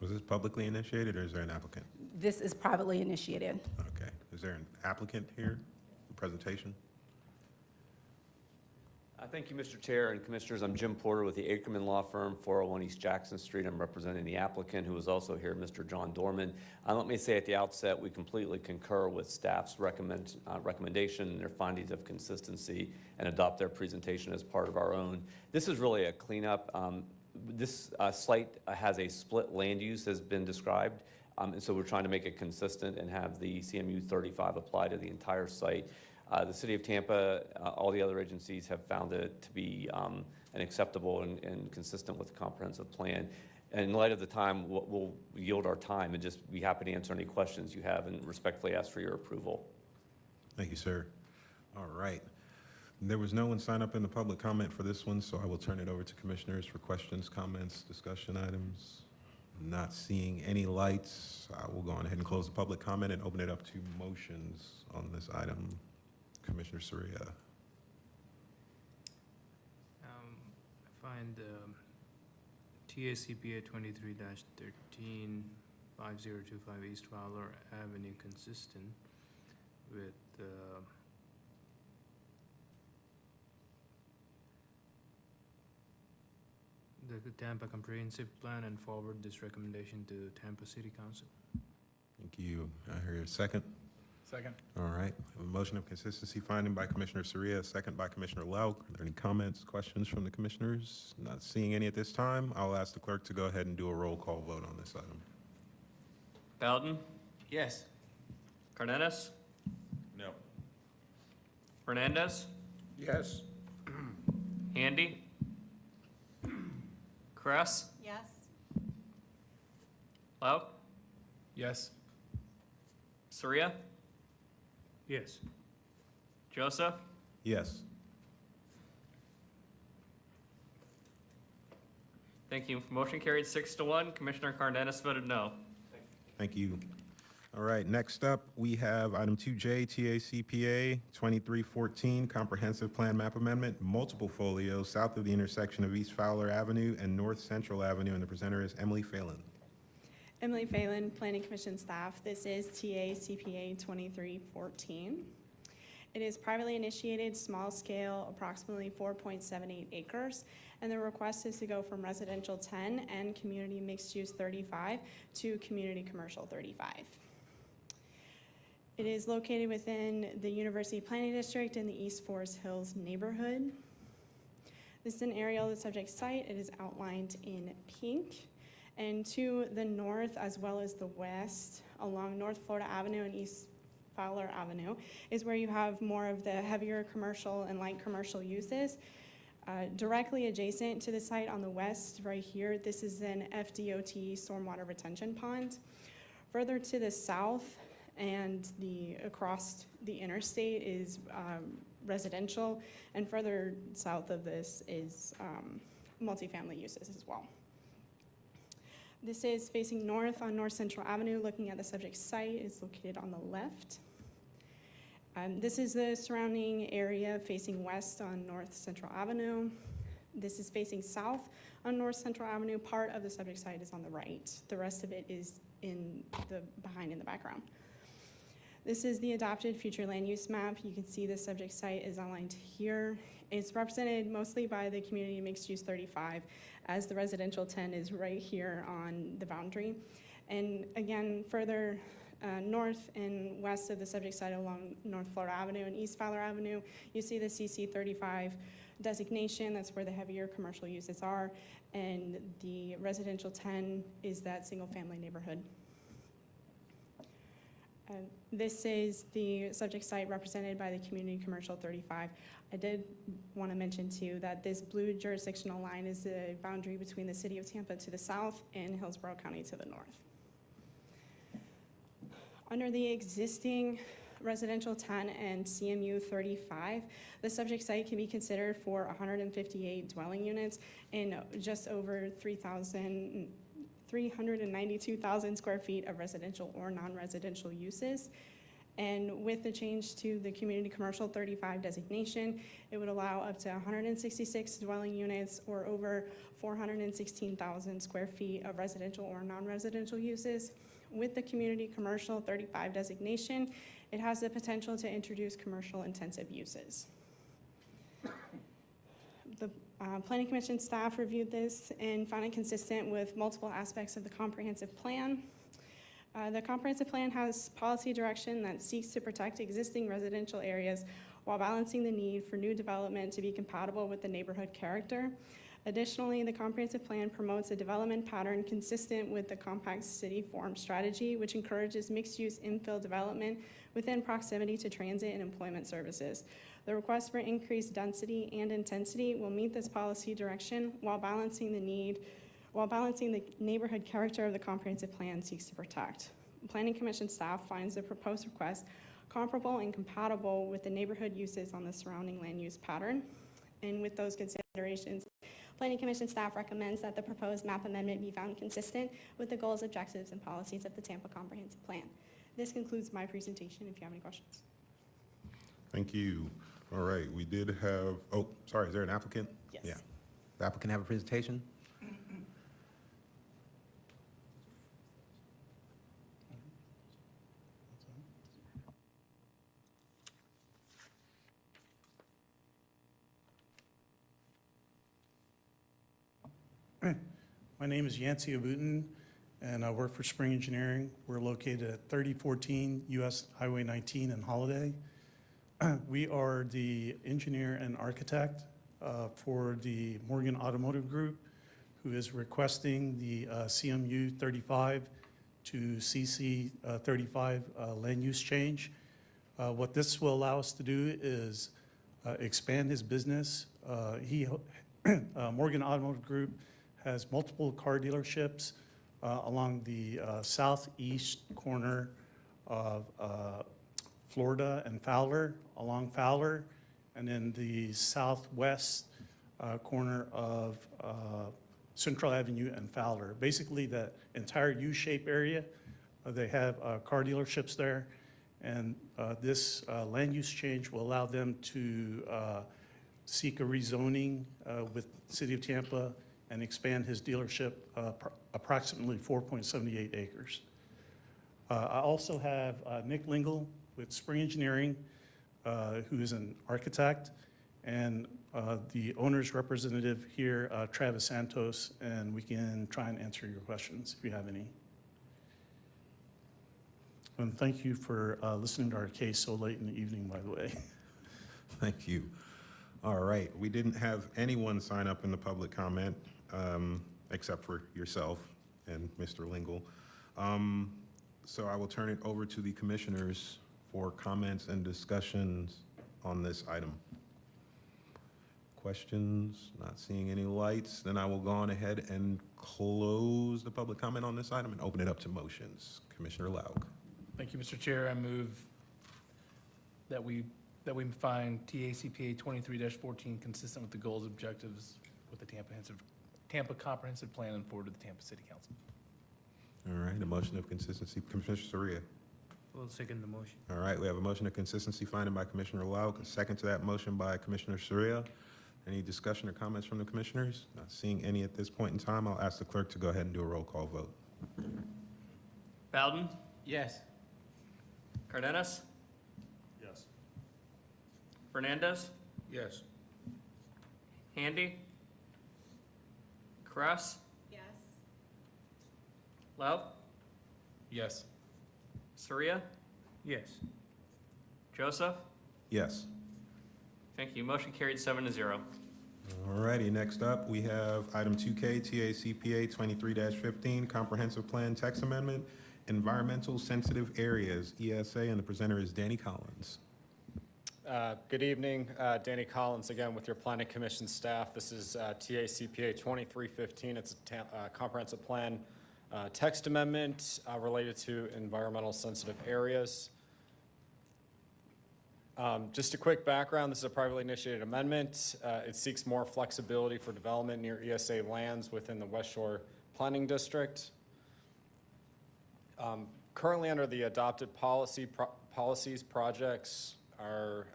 Was this publicly initiated or is there an applicant? This is privately initiated. Okay. Is there an applicant here? Presentation? Thank you, Mr. Chair and Commissioners. I'm Jim Porter with the Ackerman Law Firm, 401 East Jackson Street. I'm representing the applicant, who is also here, Mr. John Dorman. Let me say at the outset, we completely concur with staff's recommendation and their findings of consistency and adopt their presentation as part of our own. This is really a cleanup. This site has a split land use, has been described. And so we're trying to make it consistent and have the CMU 35 apply to the entire site. The City of Tampa, all the other agencies have found it to be an acceptable and consistent with the comprehensive plan. And in light of the time, we'll yield our time and just be happy to answer any questions you have and respectfully ask for your approval. Thank you, sir. All right. There was no one signed up in the public comment for this one, so I will turn it over to commissioners for questions, comments, discussion items. Not seeing any lights, I will go on ahead and close the public comment and open it up to motions on this item. Commissioner Soria. I find TACPA 23-13 5025 East Fowler Avenue consistent with the Tampa Comprehensive Plan and forward this recommendation to Tampa City Council. Thank you. I hear a second. Second. All right. A motion of consistency finding by Commissioner Soria, a second by Commissioner Lauk. Are there any comments, questions from the commissioners? Not seeing any at this time. I'll ask the clerk to go ahead and do a roll call vote on this item. Bowden? Yes. Cardenas? No. Fernandez? Yes. Handy? Kress? Yes. Lauk? Yes. Soria? Yes. Joseph? Yes. Thank you. Motion carried 6-1. Commissioner Cardenas voted no. Thank you. All right, next up, we have item 2J, TACPA 2314, Comprehensive Plan Map Amendment, multiple folios south of the intersection of East Fowler Avenue and North Central Avenue, and the presenter is Emily Phelan. Emily Phelan, Planning Commission staff. This is TACPA 2314. It is privately initiated, small scale, approximately 4.78 acres, and the request is to go from residential 10 and community mixed use 35 to community commercial 35. It is located within the University Planning District in the East Forest Hills neighborhood. This is an aerial of the subject site. It is outlined in pink. And to the north as well as the west, along North Florida Avenue and East Fowler Avenue, is where you have more of the heavier commercial and light commercial uses. Directly adjacent to the site on the west, right here, this is an FDOT stormwater retention pond. Further to the south and across the interstate is residential, and further south of this is multifamily uses as well. This is facing north on North Central Avenue. Looking at the subject site, is located on the left. This is the surrounding area facing west on North Central Avenue. This is facing south on North Central Avenue. Part of the subject site is on the right. The rest of it is behind in the background. This is the adopted future land use map. You can see the subject site is outlined here. It's represented mostly by the community mixed use 35, as the residential 10 is right here on the boundary. And again, further north and west of the subject site along North Florida Avenue and East Fowler Avenue, you see the CC 35 designation. That's where the heavier commercial uses are. And the residential 10 is that single family neighborhood. This is the subject site represented by the community commercial 35. I did want to mention too that this blue jurisdictional line is the boundary between the city of Tampa to the south and Hillsborough County to the north. Under the existing residential 10 and CMU 35, the subject site can be considered for 158 dwelling units and just over 392,000 square feet of residential or non-residential uses. And with the change to the community commercial 35 designation, it would allow up to 166 dwelling units or over 416,000 square feet of residential or non-residential uses. With the community commercial 35 designation, it has the potential to introduce commercial intensive uses. The Planning Commission staff reviewed this and found it consistent with multiple aspects of the comprehensive plan. The comprehensive plan has policy direction that seeks to protect existing residential areas while balancing the need for new development to be compatible with the neighborhood character. Additionally, the comprehensive plan promotes a development pattern consistent with the compact city form strategy, which encourages mixed-use infill development within proximity to transit and employment services. The request for increased density and intensity will meet this policy direction while balancing the neighborhood character of the comprehensive plan seeks to protect. Planning Commission staff finds the proposed request comparable and compatible with the neighborhood uses on the surrounding land use pattern. And with those considerations, Planning Commission staff recommends that the proposed map amendment be found consistent with the goals, objectives, and policies of the Tampa Comprehensive Plan. This concludes my presentation. If you have any questions. Thank you. All right, we did have, oh, sorry, is there an applicant? Yes. Yeah. The applicant have a presentation? My name is Yancey Abutin, and I work for Spring Engineering. We're located at 3014 US Highway 19 in Holiday. We are the engineer and architect for the Morgan Automotive Group, who is requesting the CMU 35 to CC 35 land use change. What this will allow us to do is expand his business. Morgan Automotive Group has multiple car dealerships along the southeast corner of Florida and Fowler, along Fowler, and in the southwest corner of Central Avenue and Fowler. Basically, the entire U-shape area, they have car dealerships there, and this land use change will allow them to seek a rezoning with the City of Tampa and expand his dealership approximately 4.78 acres. I also have Nick Lingle with Spring Engineering, who is an architect, and the owner's representative here, Travis Santos, and we can try and answer your questions if you have any. And thank you for listening to our case so late in the evening, by the way. Thank you. All right, we didn't have anyone sign up in the public comment except for yourself and Mr. Lingle. So I will turn it over to the commissioners for comments and discussions on this item. Questions? Not seeing any lights. Then I will go on ahead and close the public comment on this item and open it up to motions. Commissioner Lauk. Thank you, Mr. Chair. I move that we find TACPA 23-14 consistent with the goals, objectives with the Tampa Comprehensive Plan and forward to the Tampa City Council. All right, a motion of consistency. Commissioner Soria. We'll second the motion. All right, we have a motion of consistency finding by Commissioner Lauk, a second to that motion by Commissioner Soria. Any discussion or comments from the commissioners? Not seeing any at this point in time, I'll ask the clerk to go ahead and do a roll call vote. Bowden? Yes. Cardenas? Yes. Fernandez? Yes. Handy? Kress? Yes. Lowe? Yes. Saria? Yes. Joseph? Yes. Thank you. Motion carried 7-0. Alrighty, next up, we have item 2K, TACPA 23-15, Comprehensive Plan Text Amendment, Environmental Sensitive Areas, ESA, and the presenter is Danny Collins. Good evening, Danny Collins again with your Planning Commission staff. This is TACPA 2315. It's a comprehensive plan text amendment related to environmental sensitive areas. Just a quick background, this is a privately initiated amendment. It seeks more flexibility for development near ESA lands within the West Shore Planning District. Currently under the adopted policies, projects are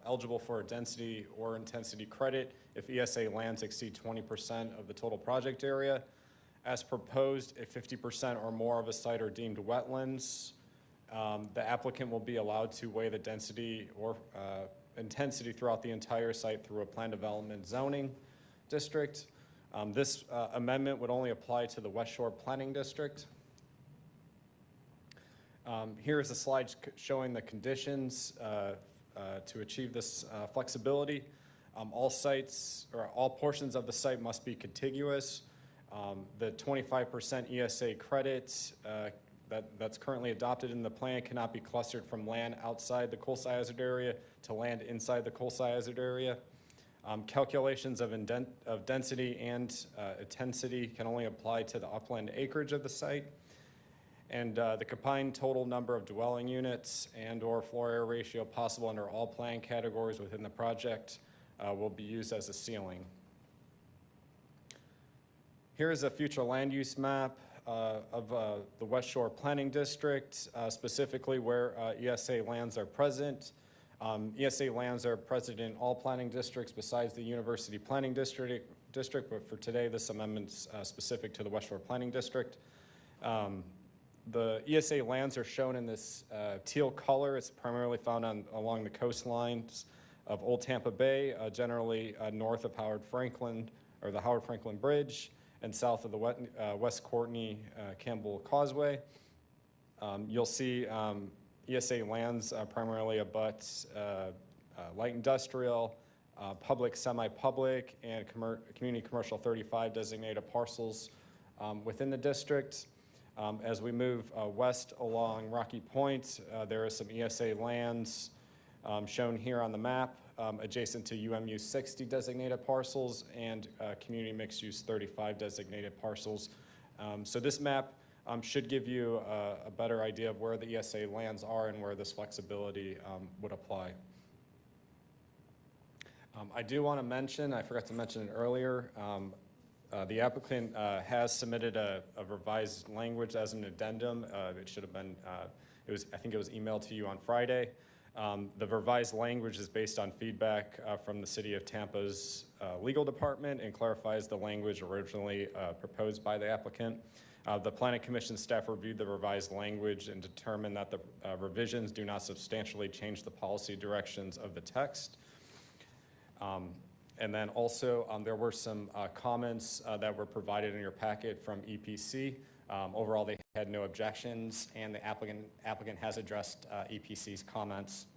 eligible for a density or intensity credit if ESA lands exceed 20% of the total project area. As proposed, if 50% or more of a site are deemed wetlands, the applicant will be allowed to weigh the density or intensity throughout the entire site through a plan development zoning district. This amendment would only apply to the West Shore Planning District. Here is a slide showing the conditions to achieve this flexibility. All sites or all portions of the site must be contiguous. The 25% ESA credit that's currently adopted in the plan cannot be clustered from land outside the coastal hazard area to land inside the coastal hazard area. Calculations of density and intensity can only apply to the upland acreage of the site. And the combined total number of dwelling units and or floor area ratio possible under all plan categories within the project will be used as a ceiling. Here is a future land use map of the West Shore Planning District, specifically where ESA lands are present. ESA lands are present in all planning districts besides the University Planning District, but for today, this amendment's specific to the West Shore Planning District. The ESA lands are shown in this teal color. It's primarily found along the coastlines of Old Tampa Bay, generally north of Howard Franklin, or the Howard Franklin Bridge, and south of the West Courtney Campbell Causeway. You'll see ESA lands primarily abut light industrial, public, semi-public, and community commercial 35 designated parcels within the district. As we move west along Rocky Point, there are some ESA lands shown here on the map adjacent to UMU 60 designated parcels and community mixed use 35 designated parcels. So this map should give you a better idea of where the ESA lands are and where this flexibility would apply. I do want to mention, I forgot to mention it earlier, the applicant has submitted a revised language as an addendum. It should have been, I think it was emailed to you on Friday. The revised language is based on feedback from the City of Tampa's legal department and clarifies the language originally proposed by the applicant. The Planning Commission staff reviewed the revised language and determined that the revisions do not substantially change the policy directions of the text. And then also, there were some comments that were provided in your packet from EPC. Overall, they had no objections, and the applicant has addressed EPC's comments.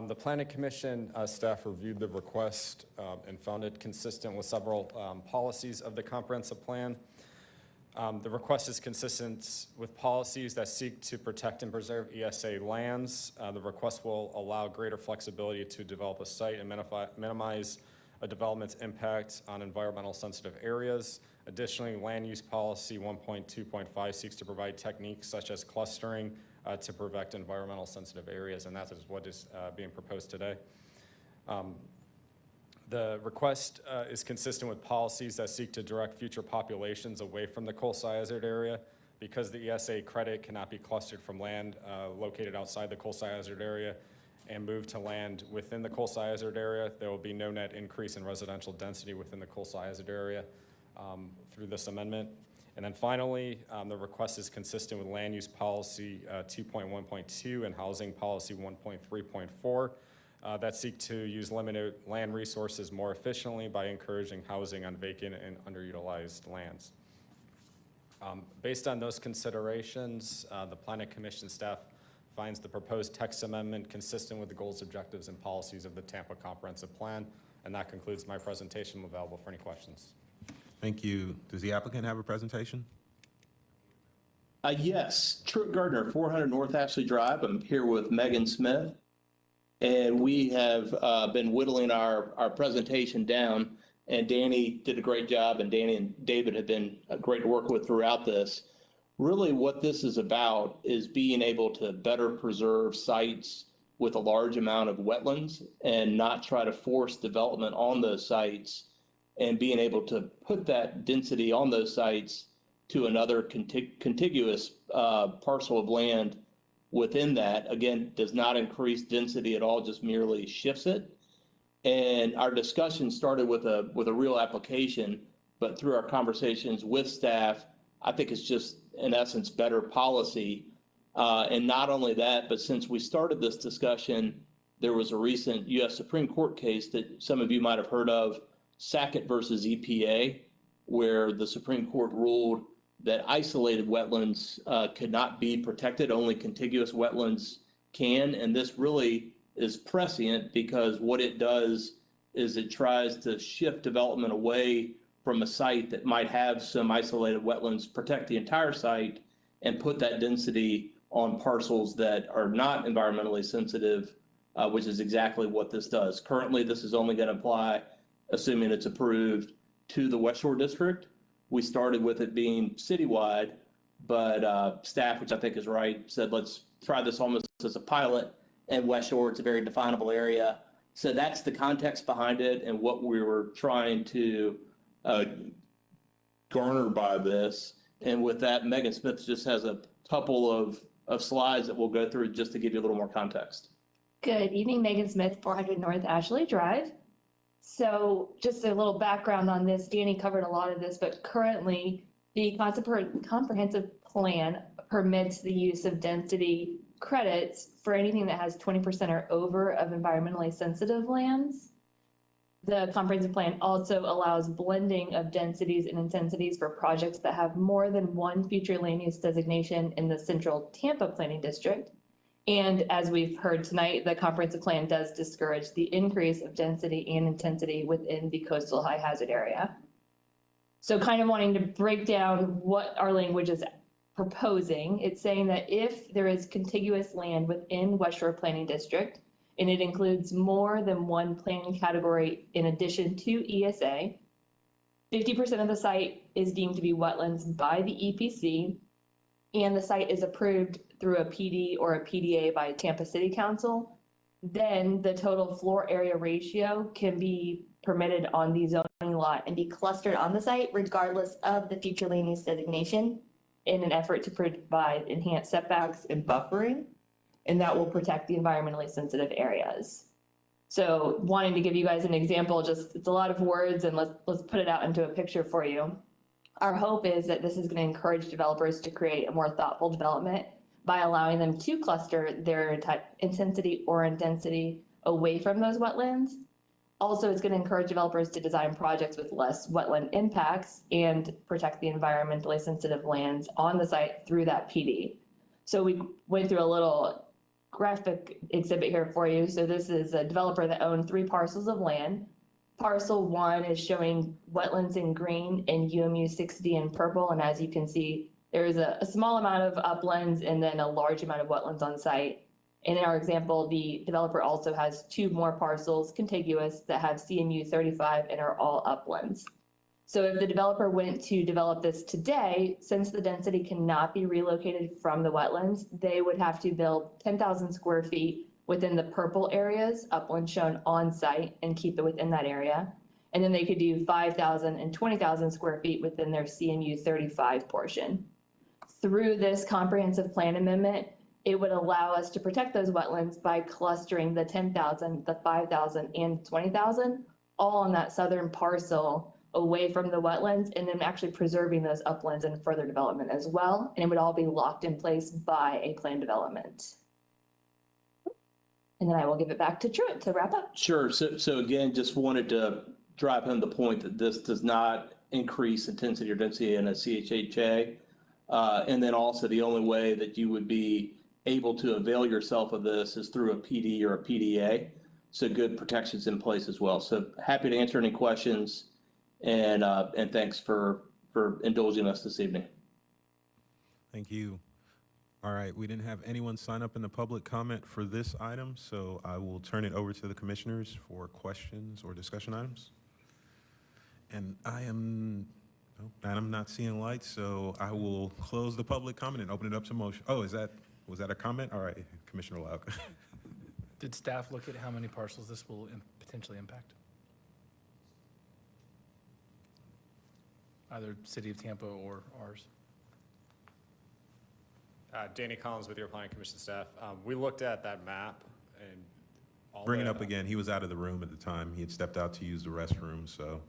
The Planning Commission staff reviewed the request and found it consistent with several policies of the comprehensive plan. The request is consistent with policies that seek to protect and preserve ESA lands. The request will allow greater flexibility to develop a site and minimize a development's impact on environmental sensitive areas. Additionally, land use policy 1.2.5 seeks to provide techniques such as clustering to protect environmental sensitive areas, and that is what is being proposed today. The request is consistent with policies that seek to direct future populations away from the coastal hazard area. Because the ESA credit cannot be clustered from land located outside the coastal hazard area, and move to land within the coastal hazard area. There will be no net increase in residential density within the coastal hazard area through this amendment. And then finally, the request is consistent with Land Use Policy 2.1.2 and Housing Policy 1.3.4 that seek to use limited land resources more efficiently by encouraging housing on vacant and underutilized lands. Based on those considerations, the Planning Commission staff finds the proposed text amendment consistent with the goals, objectives, and policies of the Tampa Comprehensive Plan. And that concludes my presentation. I'm available for any questions. Thank you. Does the applicant have a presentation? Yes, Truett Gardner, 400 North Ashley Drive. I'm here with Megan Smith, and we have been whittling our presentation down, and Danny did a great job, and Danny and David have been great to work with throughout this. Really what this is about is being able to better preserve sites with a large amount of wetlands and not try to force development on those sites, and being able to put that density on those sites to another contiguous parcel of land within that. Again, does not increase density at all, just merely shifts it. And our discussion started with a real application, but through our conversations with staff, I think it's just, in essence, better policy. And not only that, but since we started this discussion, there was a recent U.S. Supreme Court case that some of you might have heard of, Sackett versus EPA, where the Supreme Court ruled that isolated wetlands could not be protected, only contiguous wetlands can. And this really is prescient, because what it does is it tries to shift development away from a site that might have some isolated wetlands, protect the entire site, and put that density on parcels that are not environmentally sensitive, which is exactly what this does. Currently, this is only going to apply, assuming it's approved, to the West Shore District. We started with it being citywide, but staff, which I think is right, said let's try this almost as a pilot. And West Shore, it's a very definable area. So that's the context behind it and what we were trying to garner by this. And with that, Megan Smith just has a couple of slides that we'll go through just to give you a little more context. Good evening, Megan Smith, 400 North Ashley Drive. So just a little background on this. Danny covered a lot of this, but currently the comprehensive plan permits the use of density credits for anything that has 20% or over of environmentally sensitive lands. The comprehensive plan also allows blending of densities and intensities for projects that have more than one future land use designation in the central Tampa planning district. And as we've heard tonight, the comprehensive plan does discourage the increase of density and intensity within the coastal high hazard area. So kind of wanting to break down what our language is proposing, it's saying that if there is contiguous land within West Shore Planning District, and it includes more than one planning category in addition to ESA, 50% of the site is deemed to be wetlands by the EPC, and the site is approved through a PD or a PDA by Tampa City Council, then the total floor area ratio can be permitted on the zoning lot and be clustered on the site regardless of the future land use designation, in an effort to provide enhanced setbacks and buffering, and that will protect the environmentally sensitive areas. So wanting to give you guys an example, just it's a lot of words, and let's put it out into a picture for you. Our hope is that this is going to encourage developers to create a more thoughtful development by allowing them to cluster their intensity or intensity away from those wetlands. Also, it's going to encourage developers to design projects with less wetland impacts and protect the environmentally sensitive lands on the site through that PD. So we went through a little graphic exhibit here for you. So this is a developer that owned 3 parcels of land. Parcel 1 is showing wetlands in green and UMU 6D in purple. And as you can see, there is a small amount of uplands and then a large amount of wetlands on site. And in our example, the developer also has 2 more parcels contiguous that have CMU 35 and are all uplands. So if the developer went to develop this today, since the density cannot be relocated from the wetlands, they would have to build 10,000 square feet within the purple areas, upland shown on site, and keep it within that area. And then they could do 5,000 and 20,000 square feet within their CMU 35 portion. Through this comprehensive plan amendment, it would allow us to protect those wetlands by clustering the 10,000, the 5,000, and 20,000 all on that southern parcel away from the wetlands, and then actually preserving those uplands and further development as well. And it would all be locked in place by a plan development. And then I will give it back to Truett to wrap up. Sure. So again, just wanted to drive home the point that this does not increase intensity or density in a CHHA. And then also the only way that you would be able to avail yourself of this is through a PD or a PDA. So good protections in place as well. So happy to answer any questions, and thanks for indulging us this evening. Thank you. All right, we didn't have anyone sign up in the public comment for this item, so I will turn it over to the commissioners for questions or discussion items. And I'm not seeing lights, so I will close the public comment and open it up to motion. Oh, was that a comment? All right, Commissioner Lauk. Did staff look at how many parcels this will potentially impact? Either City of Tampa or ours? Danny Collins with your Planning Commission staff. We looked at that map and all Bring it up again. He was out of the room at the time. He had stepped out to use the restroom, so.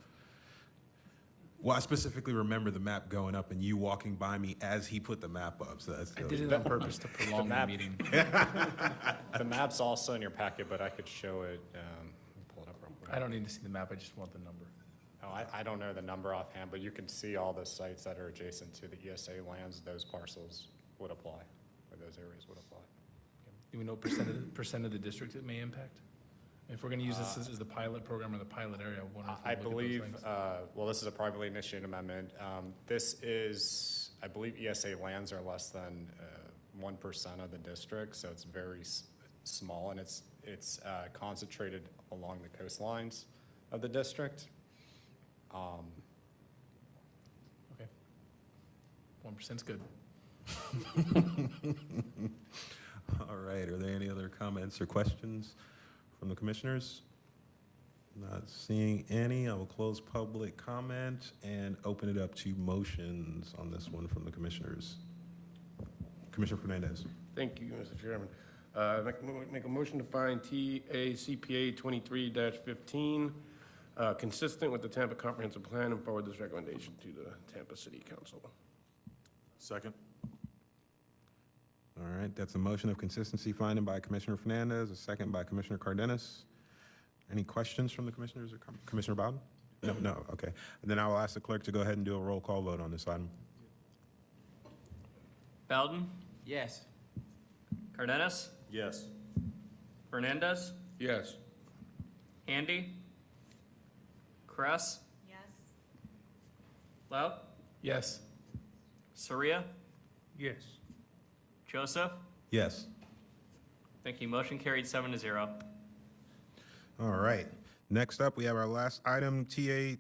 Well, I specifically remember the map going up and you walking by me as he put the map up, so that's. I did it on purpose to prolong the meeting. The map's also in your packet, but I could show it. Pull it up real quick. I don't need to see the map, I just want the number. Oh, I don't know the number offhand, but you can see all the sites that are adjacent to the ESA lands. Those parcels would apply, or those areas would apply. Do we know percent of the district it may impact? If we're going to use this as the pilot program or the pilot area, I believe, well, this is a privately initiated amendment. This is, I believe ESA lands are less than 1% of the district, so it's very small, and it's concentrated along the coastlines of the district. Okay. 1%'s good. All right, are there any other comments or questions from the commissioners? Not seeing any. I will close public comment and open it up to motions on this one from the commissioners. Commissioner Fernandez. Thank you, Mr. Chairman. Make a motion to find TACPA 23-15 consistent with the Tampa Comprehensive Plan and forward this recommendation to the Tampa City Council. Second. All right, that's a motion of consistency finding by Commissioner Fernandez, a second by Commissioner Cardenas. Any questions from the commissioners or Commissioner Bowden? No, okay. And then I will ask the clerk to go ahead and do a roll call vote on this item. Bowden? Yes. Cardenas? Yes. Fernandez? Yes. Handy? Kress? Yes. Lau? Yes. Soria? Yes. Joseph? Yes. Thank you. Motion carried 7-0. All right. Next up, we have our last item, 2L,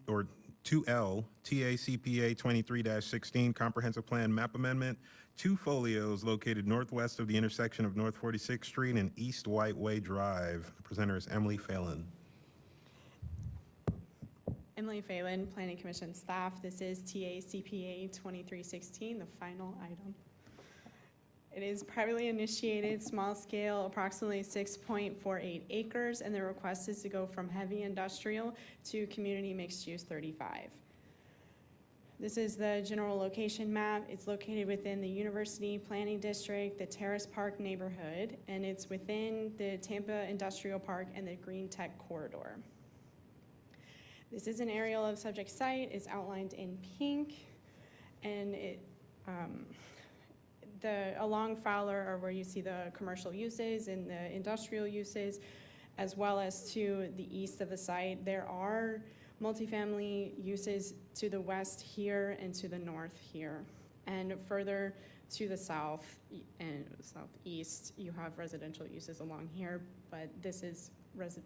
TACPA 23-16 Comprehensive Plan Map Amendment, 2 folios located northwest of the intersection of North 46th Street and East White Way Drive. The presenter is Emily Phelan. Emily Phelan, Planning Commission staff. This is TACPA 2316, the final item. It is privately initiated, small scale, approximately 6.48 acres, and the request is to go from heavy industrial to community mixed use 35. This is the general location map. It's located within the University Planning District, the Terrace Park neighborhood, and it's within the Tampa Industrial Park and the Green Tech Corridor. This is an aerial of subject site. It's outlined in pink, and along Fowler are where you see the commercial uses and the industrial uses, as well as to the east of the site. There are multifamily uses to the west here and to the north here. And further to the south and southeast, you have residential uses along here, but this is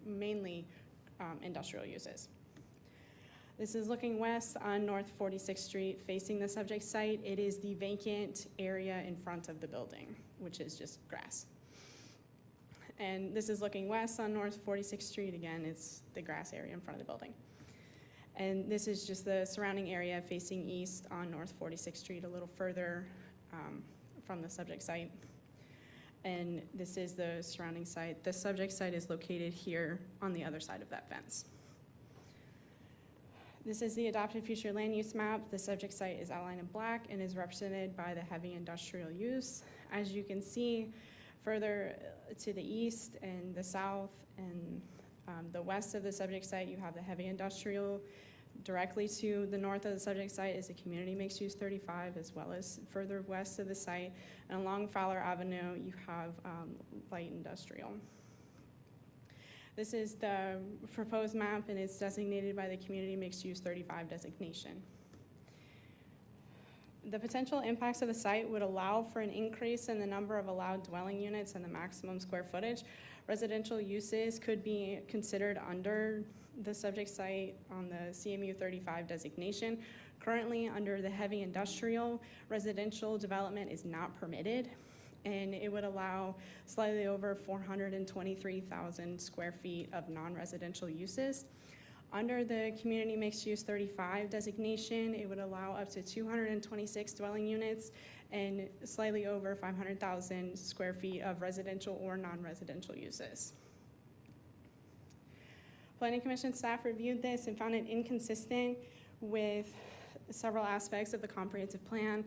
mainly industrial uses. This is looking west on North 46th Street, facing the subject site. It is the vacant area in front of the building, which is just grass. And this is looking west on North 46th Street. Again, it's the grass area in front of the building. And this is just the surrounding area facing east on North 46th Street, a little further from the subject site. and this is the surrounding site. The subject site is located here on the other side of that fence. This is the adopted future land use map. The subject site is outlined in black and is represented by the heavy industrial use. As you can see, further to the east and the south and the west of the subject site, you have the heavy industrial. Directly to the north of the subject site is the community mixed use 35, as well as further west of the site. And along Fowler Avenue, you have light industrial. This is the proposed map, and it's designated by the community mixed use 35 designation. The potential impacts of the site would allow for an increase in the number of allowed dwelling units and the maximum square footage. Residential uses could be considered under the subject site on the CMU 35 designation. Currently, under the heavy industrial, residential development is not permitted, and it would allow slightly over 423,000 square feet of non-residential uses. Under the community mixed use 35 designation, it would allow up to 226 dwelling units and slightly over 500,000 square feet of residential or non-residential uses. Planning Commission staff reviewed this and found it inconsistent with several aspects of the comprehensive plan.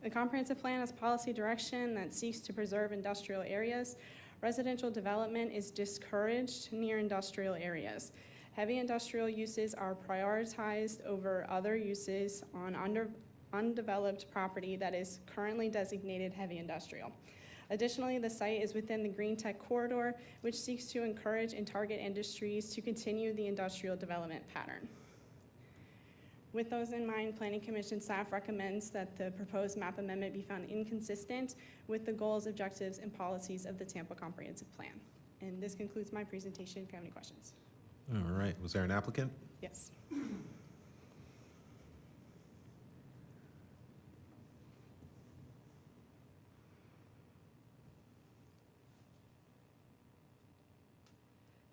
The comprehensive plan has policy direction that seeks to preserve industrial areas. Residential development is discouraged near industrial areas. Heavy industrial uses are prioritized over other uses on undeveloped property that is currently designated heavy industrial. Additionally, the site is within the Green Tech Corridor, which seeks to encourage and target industries to continue the industrial development pattern. With those in mind, Planning Commission staff recommends that the proposed map amendment be found inconsistent with the goals, objectives, and policies of the Tampa Comprehensive Plan. And this concludes my presentation. If you have any questions. All right. Was there an applicant? Yes.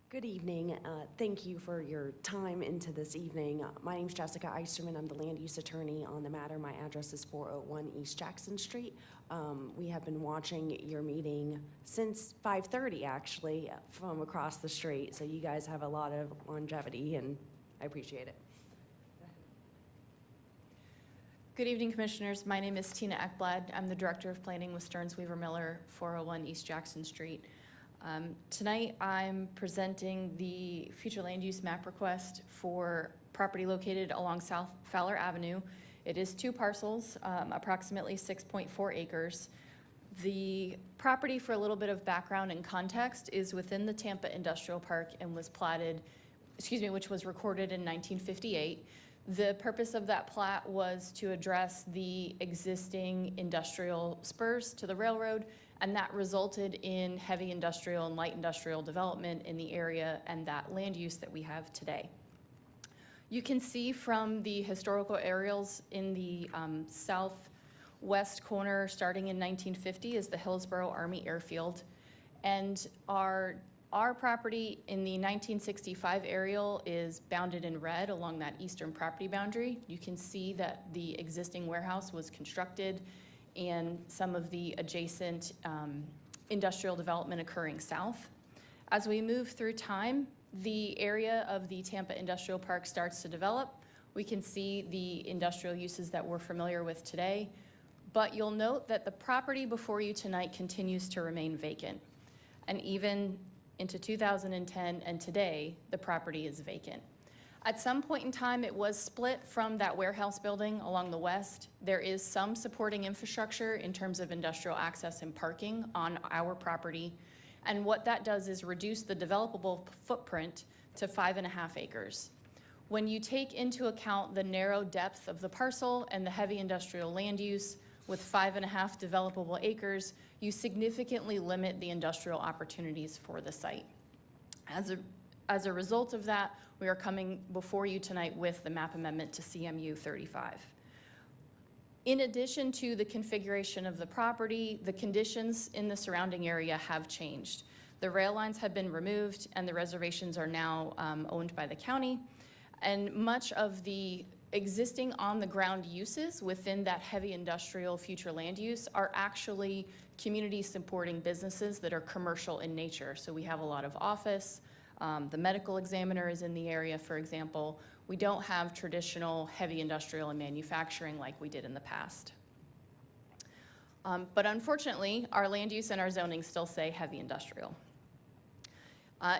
Good evening. Thank you for your time into this evening. My name is Jessica Eisterman. I'm the land use attorney on the matter. My address is 401 East Jackson Street. We have been watching your meeting since 5:30, actually, from across the street. So you guys have a lot of longevity, and I appreciate it. Good evening, Commissioners. My name is Tina Ekblad. I'm the Director of Planning with Stearns Weaver Miller, 401 East Jackson Street. Tonight, I'm presenting the future land use map request for property located along South Fowler Avenue. It is 2 parcels, approximately 6.4 acres. The property, for a little bit of background and context, is within the Tampa Industrial Park and was platted, which was recorded in 1958. The purpose of that plat was to address the existing industrial spurs to the railroad, and that resulted in heavy industrial and light industrial development in the area and that land use that we have today. You can see from the historical aerials in the southwest corner, starting in 1950, is the Hillsborough Army Airfield. And our property in the 1965 aerial is bounded in red along that eastern property boundary. You can see that the existing warehouse was constructed and some of the adjacent industrial development occurring south. As we move through time, the area of the Tampa Industrial Park starts to develop. We can see the industrial uses that we're familiar with today, but you'll note that the property before you tonight continues to remain vacant. And even into 2010 and today, the property is vacant. At some point in time, it was split from that warehouse building along the west. There is some supporting infrastructure in terms of industrial access and parking on our property. And what that does is reduce the developable footprint to 5.5 acres. When you take into account the narrow depth of the parcel and the heavy industrial land use with 5.5 developable acres, you significantly limit the industrial opportunities for the site. As a result of that, we are coming before you tonight with the map amendment to CMU 35. In addition to the configuration of the property, the conditions in the surrounding area have changed. The rail lines have been removed and the reservations are now owned by the county. And much of the existing on-the-ground uses within that heavy industrial future land use are actually community supporting businesses that are commercial in nature. So we have a lot of office, the medical examiner is in the area, for example. We don't have traditional heavy industrial and manufacturing like we did in the past. But unfortunately, our land use and our zoning still say heavy industrial.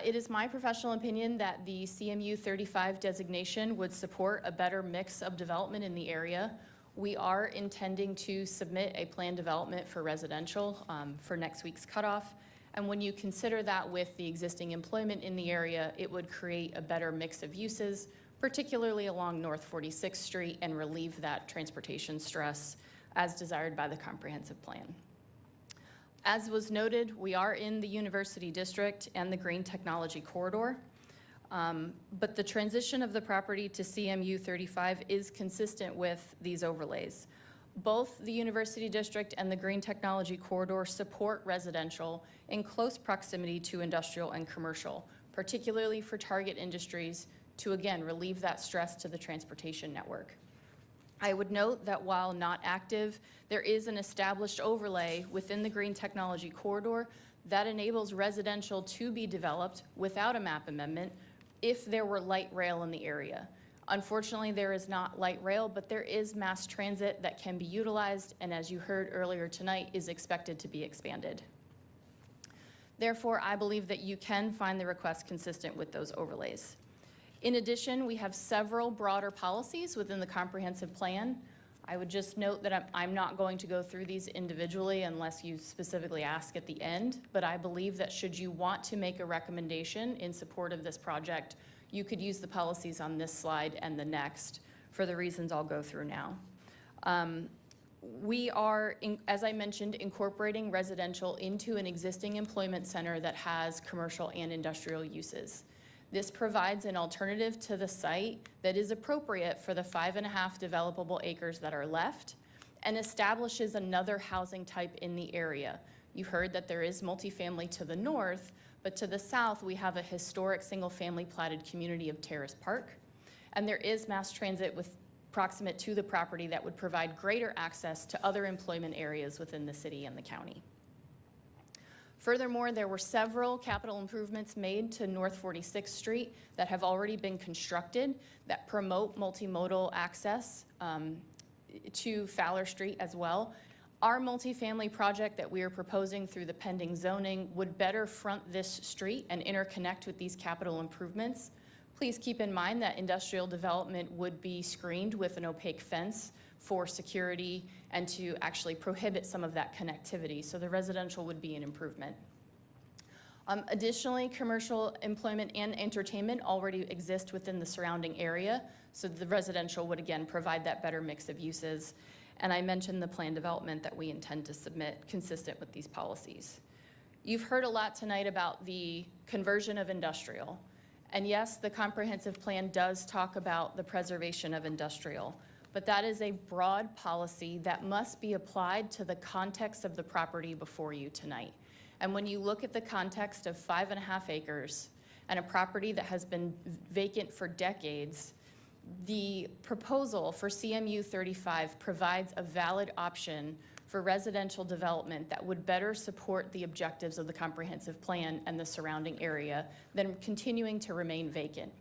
It is my professional opinion that the CMU 35 designation would support a better mix of development in the area. We are intending to submit a planned development for residential for next week's cutoff. And when you consider that with the existing employment in the area, it would create a better mix of uses, particularly along North 46th Street, and relieve that transportation stress as desired by the comprehensive plan. As was noted, we are in the University District and the Green Technology Corridor, but the transition of the property to CMU 35 is consistent with these overlays. Both the University District and the Green Technology Corridor support residential in close proximity to industrial and commercial, particularly for target industries to, again, relieve that stress to the transportation network. I would note that while not active, there is an established overlay within the Green Technology Corridor that enables residential to be developed without a map amendment if there were light rail in the area. Unfortunately, there is not light rail, but there is mass transit that can be utilized, and as you heard earlier tonight, is expected to be expanded. Therefore, I believe that you can find the request consistent with those overlays. In addition, we have several broader policies within the comprehensive plan. I would just note that I'm not going to go through these individually unless you specifically ask at the end, but I believe that should you want to make a recommendation in support of this project, you could use the policies on this slide and the next for the reasons I'll go through now. We are, as I mentioned, incorporating residential into an existing employment center that has commercial and industrial uses. This provides an alternative to the site that is appropriate for the 5.5 developable acres that are left and establishes another housing type in the area. You heard that there is multifamily to the north, but to the south we have a historic single-family platted community of Terrace Park, and there is mass transit with proximate to the property that would provide greater access to other employment areas within the city and the county. Furthermore, there were several capital improvements made to North 46th Street that have already been constructed that promote multimodal access to Fowler Street as well. Our multifamily project that we are proposing through the pending zoning would better front this street and interconnect with these capital improvements. Please keep in mind that industrial development would be screened with an opaque fence for security and to actually prohibit some of that connectivity. So the residential would be an improvement. Additionally, commercial employment and entertainment already exist within the surrounding area. So the residential would again provide that better mix of uses. And I mentioned the plan development that we intend to submit consistent with these policies. You've heard a lot tonight about the conversion of industrial. And yes, the comprehensive plan does talk about the preservation of industrial, but that is a broad policy that must be applied to the context of the property before you tonight. And when you look at the context of 5.5 acres and a property that has been vacant for decades, the proposal for CMU 35 provides a valid option for residential development that would better support the objectives of the comprehensive plan and the surrounding area than continuing to remain vacant.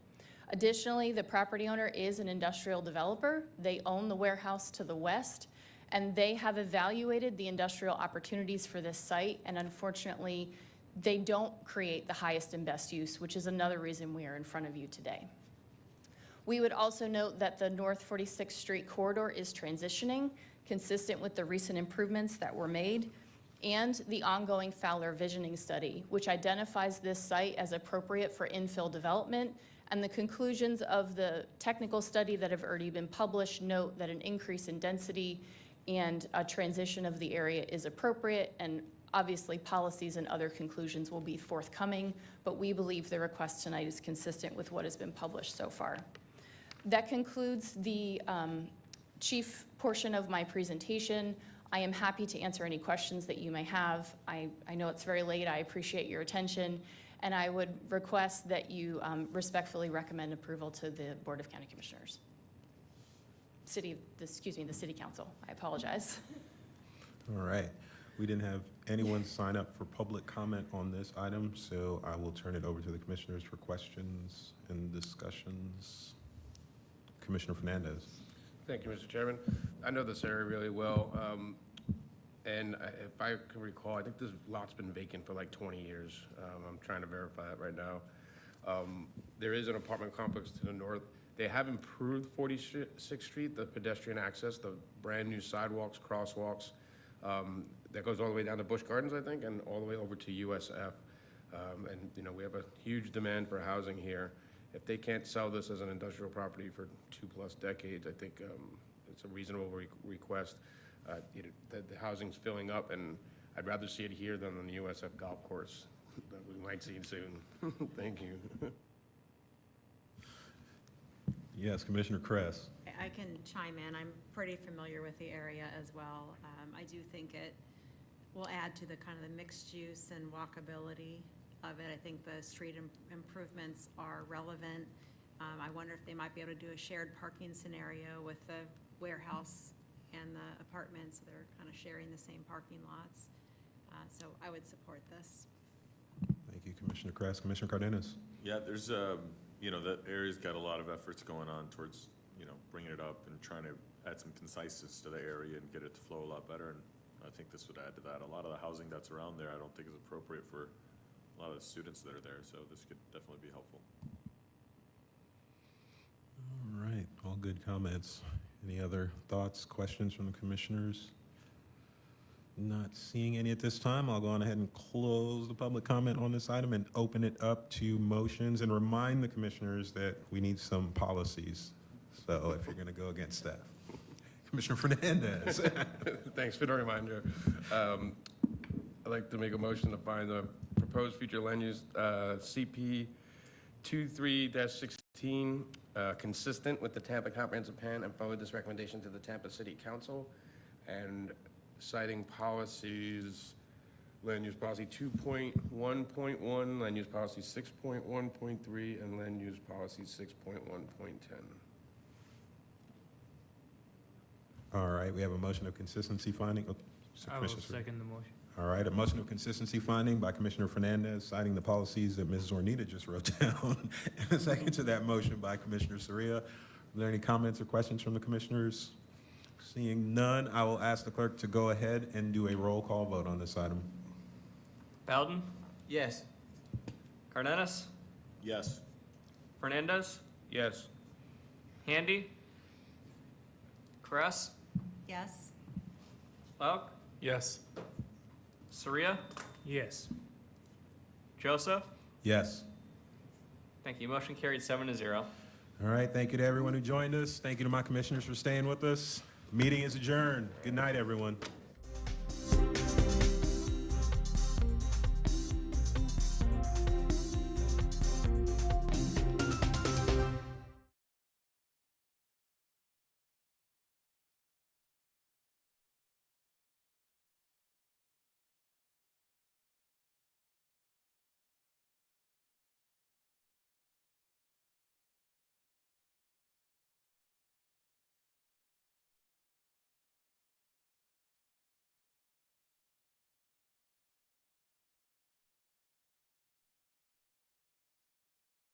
Additionally, the property owner is an industrial developer. They own the warehouse to the west, and they have evaluated the industrial opportunities for this site, and unfortunately, they don't create the highest and best use, which is another reason we are in front of you today. We would also note that the North 46th Street corridor is transitioning, consistent with the recent improvements that were made, and the ongoing Fowler visioning study, which identifies this site as appropriate for infill development, and the conclusions of the technical study that have already been published note that an increase in density and a transition of the area is appropriate, and obviously policies and other conclusions will be forthcoming, but we believe the request tonight is consistent with what has been published so far. That concludes the chief portion of my presentation. I am happy to answer any questions that you may have. I know it's very late. I appreciate your attention, and I would request that you respectfully recommend approval to the Board of County Commissioners. the city council. I apologize. All right. We didn't have anyone sign up for public comment on this item, so I will turn it over to the commissioners for questions and discussions. Commissioner Fernandez. Thank you, Mr. Chairman. I know this area really well, and if I can recall, I think this lot's been vacant for like 20 years. I'm trying to verify it right now. There is an apartment complex to the north. They have improved 46th Street, the pedestrian access, the brand-new sidewalks, crosswalks. That goes all the way down to Busch Gardens, I think, and all the way over to USF. And, you know, we have a huge demand for housing here. If they can't sell this as an industrial property for 2+ decades, I think it's a reasonable request. You know, the housing's filling up, and I'd rather see it here than on the USF golf course that we might see soon. Thank you. Yes, Commissioner Kress. I can chime in. I'm pretty familiar with the area as well. I do think it will add to the kind of the mixed use and walkability of it. I think the street improvements are relevant. I wonder if they might be able to do a shared parking scenario with the warehouse and the apartments. They're kind of sharing the same parking lots. So I would support this. Thank you, Commissioner Kress. Commissioner Cardenas. Yeah, there's, you know, that area's got a lot of efforts going on towards, you know, bringing it up and trying to add some conciseness to the area and get it to flow a lot better. And I think this would add to that. A lot of the housing that's around there, I don't think is appropriate for a lot of the students that are there. So this could definitely be helpful. All right, all good comments. Any other thoughts, questions from the commissioners? Not seeing any at this time. I'll go on ahead and close the public comment on this item and open it up to motions and remind the commissioners that we need some policies. So if you're going to go against staff. Commissioner Fernandez. Thanks for the reminder. I'd like to make a motion to find the proposed future land use CP 23-16 consistent with the Tampa Comprehensive Plan and forward this recommendation to the Tampa City Council. And citing policies, land use policy 2.1.1, land use policy 6.1.3, and land use policy 6.1.10. All right, we have a motion of consistency finding. Oh, I will second the motion. All right, a motion of consistency finding by Commissioner Fernandez, citing the policies that Mrs. Ornita just wrote down. And a second to that motion by Commissioner Soria. Are there any comments or questions from the commissioners? Seeing none, I will ask the clerk to go ahead and do a roll call vote on this item. Bowden? Yes. Cardenas? Yes. Fernandez? Yes. Handy? Kress? Yes? Lauk? Yes. Soria? Yes. Joseph? Yes. Thank you. Motion carried 7-0. All right, thank you to everyone who joined us. Thank you to my commissioners for staying with us. Meeting is adjourned. Good night, everyone.